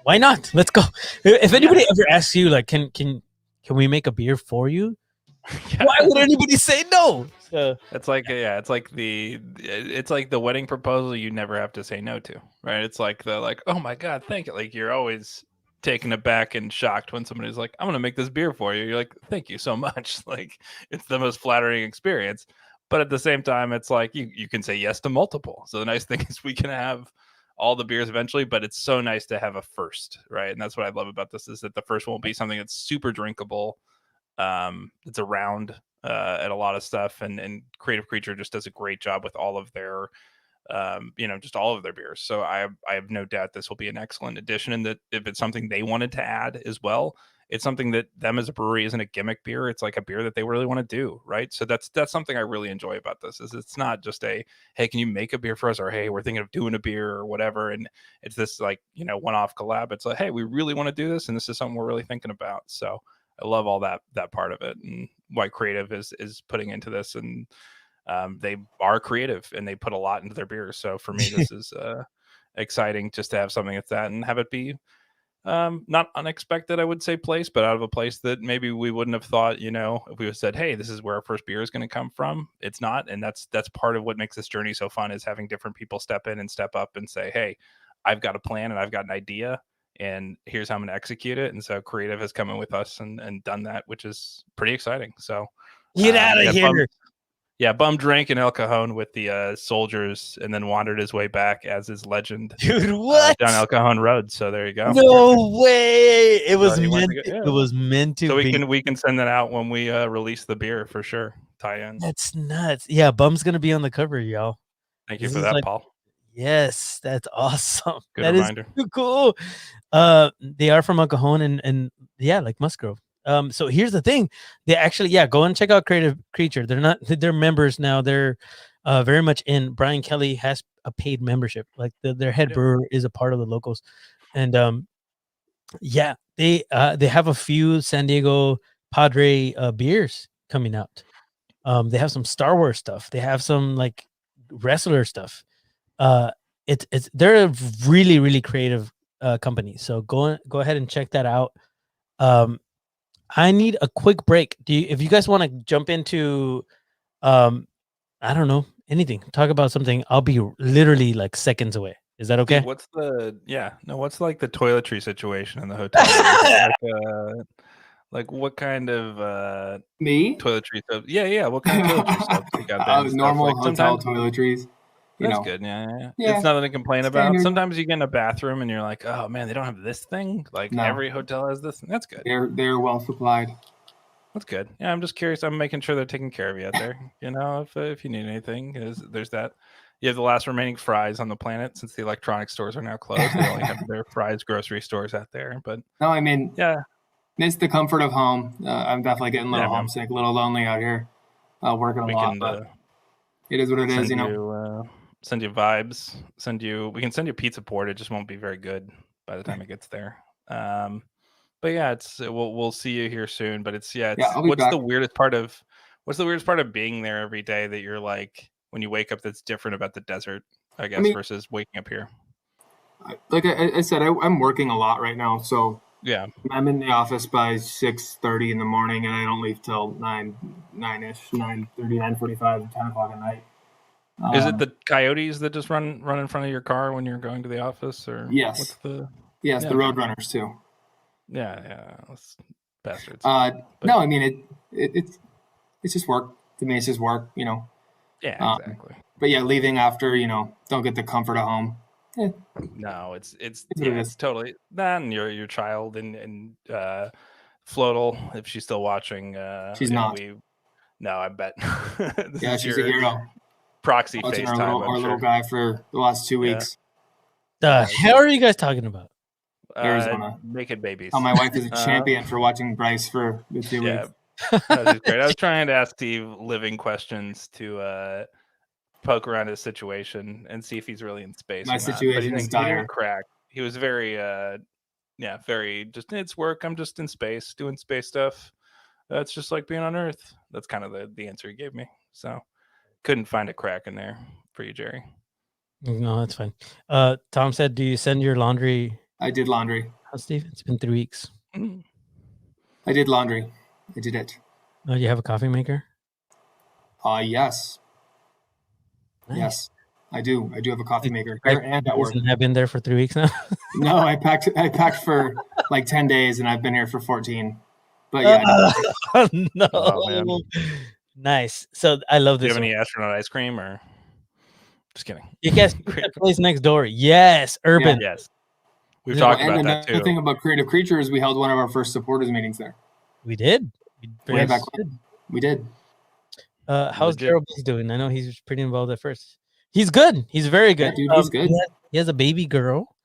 why not? Let's go. If anybody ever asks you, like, can we make a beer for you? Why would anybody say no? So it's like it's like the wedding proposal you never have to say no to, right? It's like oh my god, thank you. Like you're always taken aback and shocked when somebody's like, I'm gonna make this beer for you. You're like, thank you so much. Like it's the most flattering experience. But at the same time, it's like you can say yes to multiple. So the nice thing is we can have all the beers eventually, but it's so nice to have a first, right? And that's what I love about this, is that the first one will be something that's super drinkable. It's around at a lot of stuff, and Creative Creature just does a great job with all of their just all of their beers. So I have no doubt this will be an excellent addition, and that if it's something they wanted to add as well, it's something that them as a brewery isn't a gimmick beer. It's like a beer that they really want to do, right? So that's something I really enjoy about this, is it's not just a, hey, can you make a beer for us? Or, hey, we're thinking of doing a beer or whatever. And it's this like, one-off collab. It's like, hey, we really want to do this, and this is something we're really thinking about. So I love all that part of it, and why Creative is putting into this. And they are creative, and they put a lot into their beers. So for me, this is exciting just to have something like that and have it be not unexpected, I would say, place, but out of a place that maybe we wouldn't have thought, if we had said, hey, this is where our first beer is going to come from. It's not. And that's part of what makes this journey so fun, is having different people step in and step up and say, hey, I've got a plan and I've got an idea, and here's how I'm going to execute it. And so Creative has come in with us and done that, which is pretty exciting. So get out of here. Bum drank in El Cajon with the soldiers, and then wandered his way back as his legend. Dude, what? Down El Cajon Road. So there you go. No way. It was meant to. So we can send that out when we release the beer for sure. Tie in. That's nuts. Yeah, Bum's gonna be on the cover, y'all. Thank you for that, Paul. Yes, that's awesome. Good that reminder. Is too cool. They are from El Cajon, and yeah, like Musgrove. So here's the thing. They actually, go and check out Creative Creature. They're members now. They're very much in. Brian Kelly has a paid membership. Like their head brewer is a part of the locals. And they have a few San Diego Padre beers coming out. They have some Star Wars stuff. They have some like wrestler stuff. They're a really, really creative company. So go ahead and check that out. I need a quick break. If you guys want to jump into, I don't know, anything, talk about something, I'll be literally like seconds away. Is that okay? What's what's like the toiletry situation in the hotel? like what kind of me toiletry stuff? Yeah. What kind of toiletry stuff you got there? Normal like, hotel toiletries. That's good. Yeah. It's nothing to complain about. Sometimes you get in a bathroom and you're like, oh man, they don't have this thing. Like every hotel has this. That's good. They're well supplied. That's good. Yeah, I'm just curious. I'm making sure they're taking care of you out there. If you need anything, there's that. You have the last remaining fries on the planet, since the electronic stores are now closed. They only have their fries grocery stores out there. But no, I mean, miss the comfort of home. I'm definitely getting a little homesick, a little lonely out here, working a lot. But it is what it is, Send you vibes. We can send you pizza port. It just won't be very good by the time it gets there. But But yeah, it's we'll see you here soon. But it's I'll be what's back. the weirdest part of being there every day that you're like when you wake up that's different about the desert, I guess, versus waking up here? Like I said, I'm working a lot right now, so yeah, I'm in the office by 6:30 in the morning, and I don't leave till 9-ish, 9:30, 9:45, 10 o'clock at night. Is it the coyotes that just run in front of your car when you're going to the office, or Yes. What's the the Roadrunners too. Yeah, those bastards. No, I mean it's just work. To me, it's just work, you know. Yeah, exactly. But yeah, leaving after, you know, don't get the comfort of home. No, it's totally then your child and Floatle, if she's still watching. She's not. No, I bet. Yeah, she's a hero. Proxy Watching FaceTime. our little guy for the last 2 weeks. The hell are you guys talking about? Arizona. Naked babies. Oh, my wife is a champion for watching Bryce for the 2 weeks. That was great. I was trying to ask Steve living questions to poke around his situation and see if he's really in space. My situation is dire. He didn't crack. He was very, very just it's work. I'm just in space doing space stuff. That's just like being on Earth. That's kind of the answer he gave me. So couldn't find a crack in there for you, Jerry. No, that's fine. Tom said, "Do you send your laundry?" I did laundry. How's Steve? It's been 3 weeks. I did laundry. I did it. Oh, you have a coffee maker? Yes. Nice. Yes, I do. I do have a coffee maker here and at work. I've been there for 3 weeks now. No, I packed for like 10 days, and I've been here for 14. But yeah. No. Oh, nice. So I love Do this. you have any astronaut ice cream or? Just kidding. You guys, that place next door. Yes, Urban. Yeah, yes. We've talked about and that too. The thing about Creative Creatures, we held one of our first supporters meetings there. We did. Way back when. We did. How's Daryl Biggs doing? I know he's pretty involved at first. He's good. He's very good. Yeah, dude, he's good. He has a baby girl,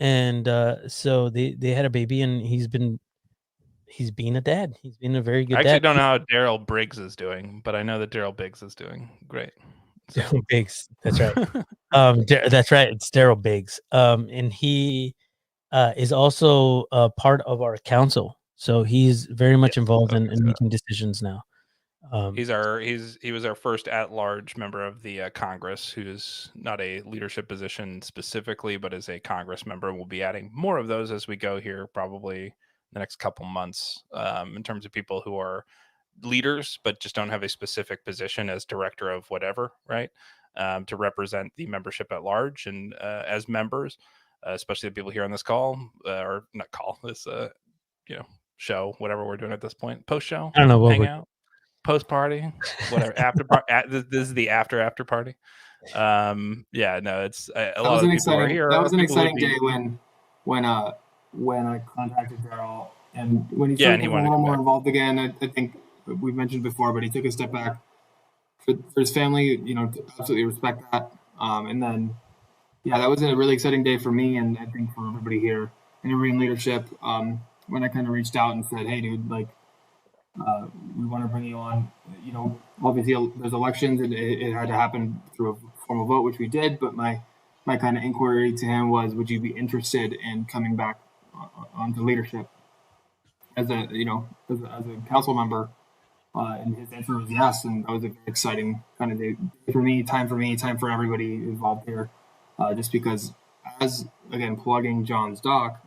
and so they had a baby, and he's been a dad. He's been a very good I actually dad. don't know how Daryl Briggs is doing, but I know that Daryl Biggs is doing great. So. Daryl Biggs. That's right. That's right. It's Daryl Biggs. And he is also a part of our council. So he's very much involved in making decisions now. He was our first at-large member of the Congress, who's not a leadership position specifically, but is a Congress member. We'll be adding more of those as we go here, probably the next couple months, in terms of people who are leaders but just don't have a specific position as director of whatever, right? To represent the membership at large and as members, especially the people here on this call or not call this, show, whatever we're doing at this point, post show. I don't know what hangout. Post party, whatever. This is the after party. It's a lot of people are here. That was an exciting day when I contacted Daryl and when he started getting a little more involved again. I think we've mentioned before, but he took a step back for his family. You know, to absolutely respect that. And then, that was a really exciting day for me, and I think for everybody here and everybody in leadership. When I kind of reached out and said, "Hey, dude, like." We want to bring you on. You know, obviously there's elections, and it had to happen through a formal vote, which we did. But my kind of inquiry to him was, would you be interested in coming back onto leadership as a council member? And his answer was yes, and that was a very exciting kind of day for me, time for everybody involved here. Just because, as again plugging John's doc.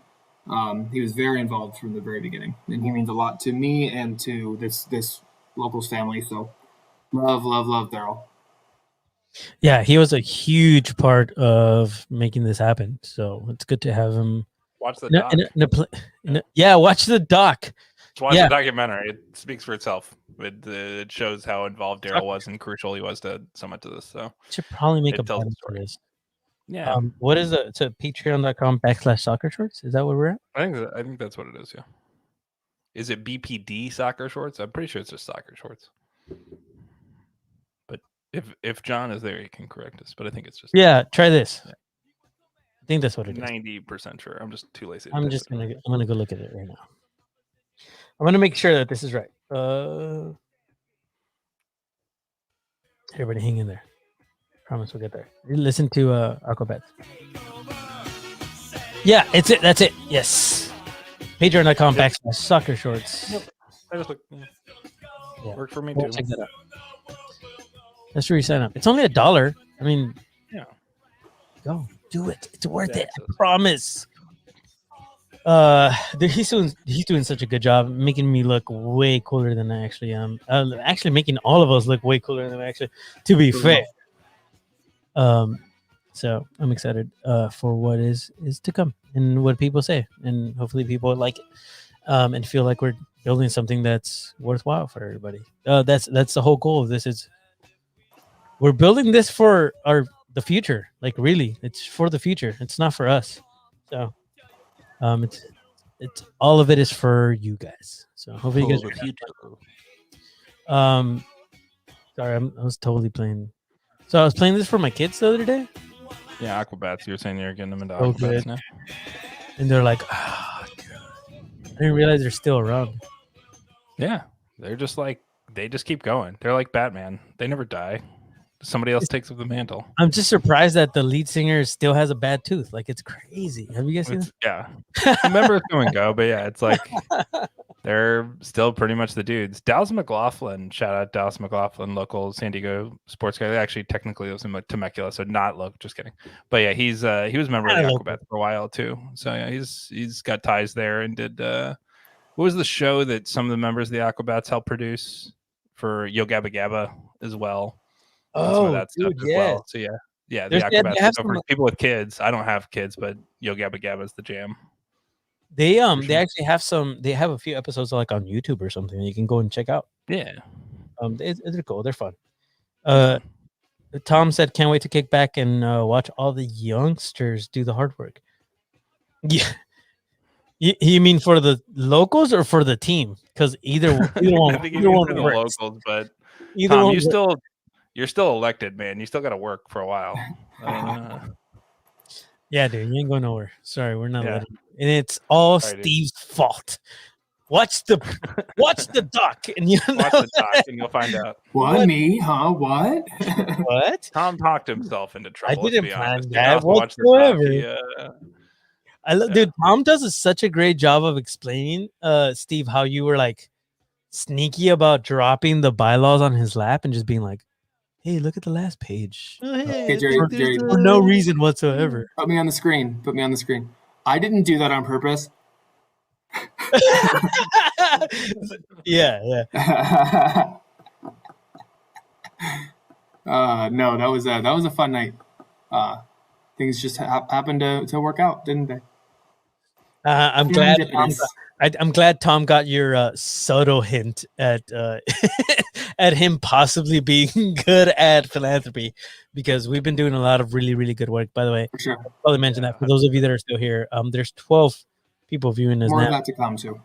He was very involved from the very beginning, and he means a lot to me and to this locals family. So, love Daryl. Yeah, he was a huge part of making this happen. So it's good to have him. Watch the doc. Watch the doc. Watch the documentary. It speaks for itself. It shows how involved Daryl was and crucial he was to so much of this. So should probably make a button for this. Yeah. What is it? It's a patreon.com/soccer shorts. Is that where we're at? I think that's what it is. Yeah. Is it BPD soccer shorts? I'm pretty sure it's just soccer shorts. But if John is there, he can correct us. But I think it's just try this. Yeah. I think that's what it is. 90% sure. I'm just too lazy. I'm gonna go look at it right now. I'm gonna make sure that this is right. Everybody hang in there. Promise we'll get there. Listen to Aquabats. Yeah, it's it. That's it. Yes. Patreon.com/soccer shorts. Yep. I just look. Yeah. Worked for me We'll too. check that out. That's where you sign up. It's only $1. I mean, Yeah. go do it. It's worth it. Access. I promise. He's doing such a good job making me look way cooler than I actually am. Actually making all of us look way cooler than we actually. To be fair. So I'm excited for what is to come and what people say, and hopefully people like it and feel like we're building something that's worthwhile for everybody. That's the whole goal of this. Is we're building this for the future. Like really, it's for the future. It's not for us. So it's all of it is for you guys. So hopefully you guys For the future. Sorry, I was totally playing. So I was playing this for my kids the other day. Yeah, Aquabats. You were saying you're getting them into Oh, Aquabats good. now. And they're like, oh, God. I didn't realize they're still around. Yeah, they're just like they just keep going. They're like Batman. They never die. Somebody else takes up the mantle. I'm just surprised that the lead singer still has a bad tooth. Like it's crazy. Have you guys seen that? Yeah, members come and go, but yeah, it's like they're still pretty much the dudes. Dallas McLaughlin, shout out Dallas McLaughlin, local San Diego sports guy. They actually technically lives in Temecula, so not local. Just kidding. But yeah, he was a member of the Aquabats for a while too. So yeah, he's got ties there and did. What was the show that some of the members of the Aquabats helped produce for Yo Gabba Gabba as well? And some of that stuff as well. So yeah, the Aquabats. So for people with kids, I don't have kids, but Yo Gabba Gabba is the jam. They actually have they have a few episodes like on YouTube or something you can go and check out. Yeah. They're cool. They're fun. Tom said, can't wait to kick back and watch all the youngsters do the hard work. Yeah. You mean for the locals or for the team? Because either one, I think either one for the works. locals, but Either Tom, one you're still elected, man. You still got to work for a while. Yeah, dude, you ain't going nowhere. Sorry, we're not letting you. And it's all Steve's fault. Watch the doc, and you know. Watch the doc, and you'll find out. What? Me? Huh? What? What? Tom talked himself into trouble. I didn't let's be plan honest. that Watch the doc. whatsoever. Dude, Tom does such a great job of explaining, Steve, how you were like sneaky about dropping the bylaws on his lap and just being like, "Hey, look at the last page." Okay, Jerry, For no reason whatsoever. Put me on the screen. Put me on the screen. I didn't do that on purpose. Yeah. No, that was a fun night. Things just happened to work out, didn't they? I'm glad Tom got your subtle hint at at him possibly being good at philanthropy, because we've been doing a lot of really, really good work. By the way, For sure. I'll probably mention that for those of you that are still here. There's 12 people viewing us More of now. that to come too.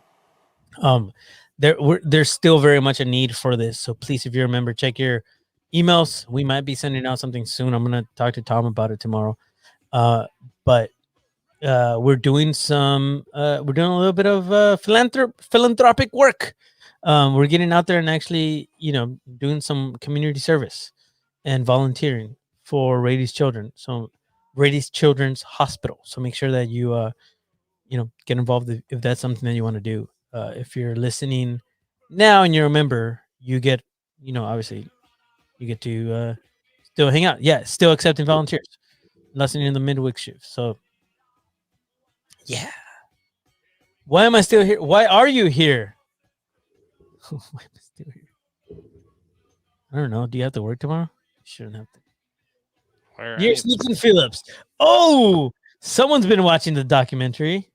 There's still very much a need for this. So please, if you're a member, check your emails. We might be sending out something soon. I'm gonna talk to Tom about it tomorrow. But we're doing a little bit of philanthropic work. We're getting out there and actually, doing some community service and volunteering for Rady's children. So Rady's Children's Hospital. So make sure that you get involved if that's something that you want to do. If you're listening now and you're a member, you get, obviously you get to still hang out. Yeah, still accepting volunteers, listening in the midweek shift. So yeah. Why am I still here? Why are you here? Why am I still here? I don't know. Do you have to work tomorrow? You shouldn't have to. You're Sneaking Phillips. Oh, someone's been watching the documentary.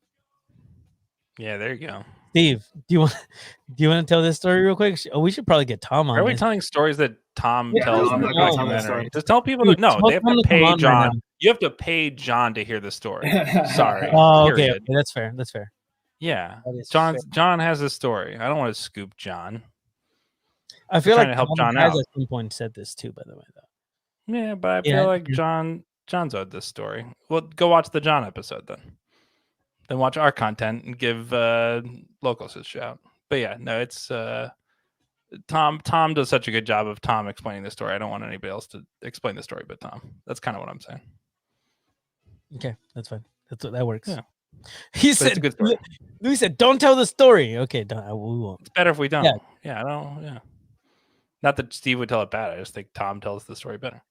Yeah, there you go. Steve, do you want to tell this story real quick? Oh, we should probably get Tom on. Are we this. telling stories that Tom Yeah, tells in the no, documentary? Just tell people Dude, to no. They have tell to them to come pay on right John. now. You have to pay John to hear the story. Sorry. Oh, okay, Period. that's fair. That's fair. Yeah, That is John has a story. I don't want to scoop John. I feel trying like to help Tom John has out. at some point said this too, by the way, though. Yeah, but I Yeah. feel like John's owed this story. Well, go watch the John episode then. Then watch our content and give locals a shout. But yeah, no, it's Tom does such a good job of Tom explaining the story. I don't want anybody else to explain the story but Tom. That's kind of what I'm saying. Okay, that's fine. That works. Yeah. He But it's a said, good story. Louis said, don't tell the story. Okay, we won't. It's better if we don't. Yeah. Yeah, I don't. Yeah. Not that Steve would tell it bad. I just think Tom tells the story better.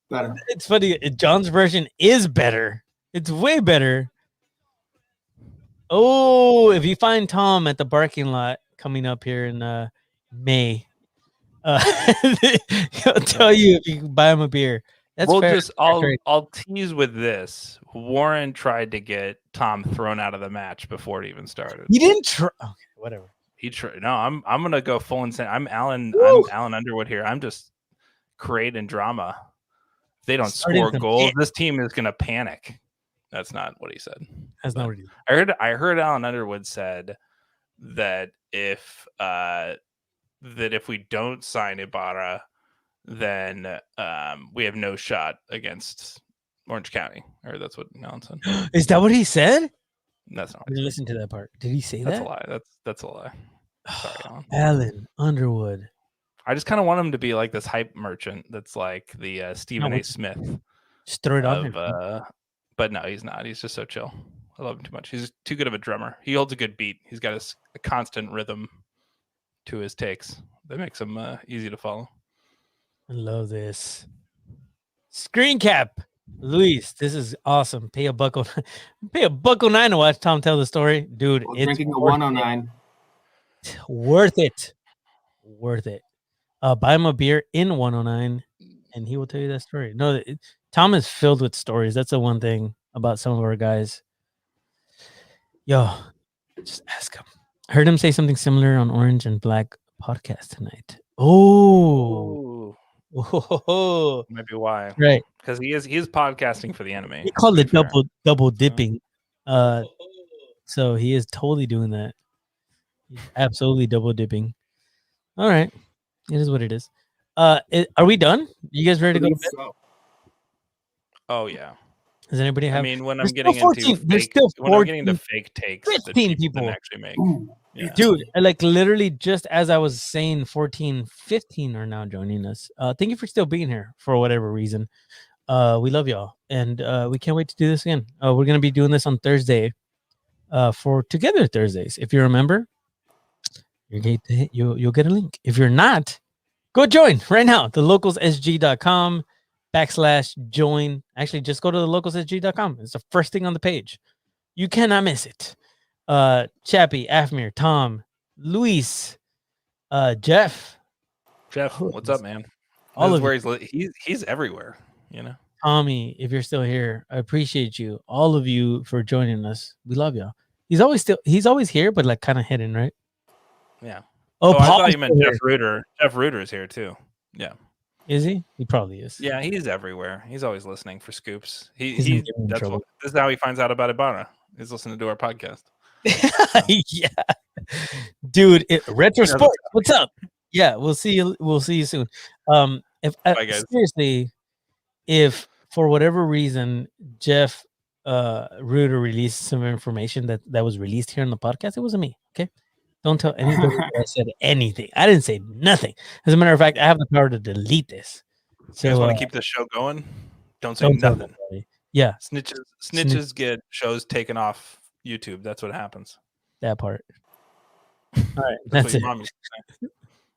It's funny. John's version is better. It's way better. Oh, if you find Tom at the parking lot coming up here in May, he'll tell you if you can buy him a beer. That's We'll fair. just I'll tease with this. Warren tried to get Tom thrown out of the match before it even started. You didn't try. Okay, whatever. He tried. No, I'm gonna go full insane. I'm Alan Underwood here. I'm just creating drama. If they don't Starting score some goals, shit. this team is gonna panic. That's not what he said. That's not what he said. I heard Alan Underwood said that if we don't sign Ibarra, then we have no shot against Orange County. Or that's what Alan said. Is that what he said? That's not. I didn't listen to that part. Did he say That's that? a lie. That's a lie. Sorry, Alan. Alan Underwood. I just kind of want him to be like this hype merchant that's like the Stephen No, A. Smith. Just throw it on him. But no, he's not. He's just so chill. I love him too much. He's too good of a drummer. He holds a good beat. He's got a constant rhythm to his takes that makes him easy to follow. I love this. Screen cap. Luis, this is awesome. Pay $1.09 to watch Tom tell the story. Dude, Well, it's drinking a worth 109. Worth it. Worth it. Buy him a beer in 109 and he will tell you that story. No, Tom is filled with stories. That's the one thing about some of our guys. Yo, just ask him. I heard him say something similar on Orange and Black podcast tonight. Oh. Might be why. Right. Because he is podcasting for the enemy. He called it double dipping. So he is totally doing that. He's absolutely double dipping. All right. It is what it is. Are we done? You guys ready to go to bed? Oh yeah. Does anybody have? I mean, when There's I'm getting still 14 into there's fake, still when I'm getting 14 to fake takes, that 15 people people. can actually make. Yeah. Dude, like literally just as I was saying 14, 15 are now joining us. Thank you for still being here for whatever reason. We love y'all. And we can't wait to do this again. We're going to be doing this on Thursday for Together Thursdays. If you remember, you'll get a link. If you're not, go join right now. thelocalsSG.com/join. Actually, just go to thelocalsSG.com. It's the first thing on the page. You cannot miss it. Chappie, Afmir, Tom, Luis, Jeff. What's up, man? All This of is where he's everywhere, you know. Tommy, if you're still here, I appreciate you, all of you, for joining us. We love y'all. He's always here, but like kind of hidden, right? Yeah. Oh, I Paul's thought you meant still Jeff Reuter. Jeff Reuter's here too. Yeah. Is he? He probably is. Yeah, he's everywhere. He's always listening for scoops. He's gonna get in That's trouble. this is how he finds out about Ibarra. He's listening to our podcast. Yeah, dude. Retro Yeah, Sports. What's up? Yeah, we'll see you. We'll see you soon. If Bye, guys. seriously, if for whatever reason Jeff Reuter released some information that was released here on the podcast, it wasn't me. Okay, don't tell anybody that I said anything. I didn't say nothing. As a matter of fact, I have the power to delete this. So You guys want to keep the show going? Don't say don't tell nothing. nobody. Yeah, Snitches get shows taken off YouTube. That's what happens. that part. All right, that's what it. your mom used to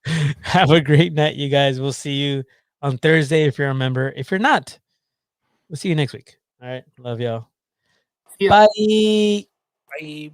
say. Have a great night, you guys. We'll see you on Thursday if you're a member. If you're not, we'll see you next week. All right. Love y'all. Yeah. Bye. Bye.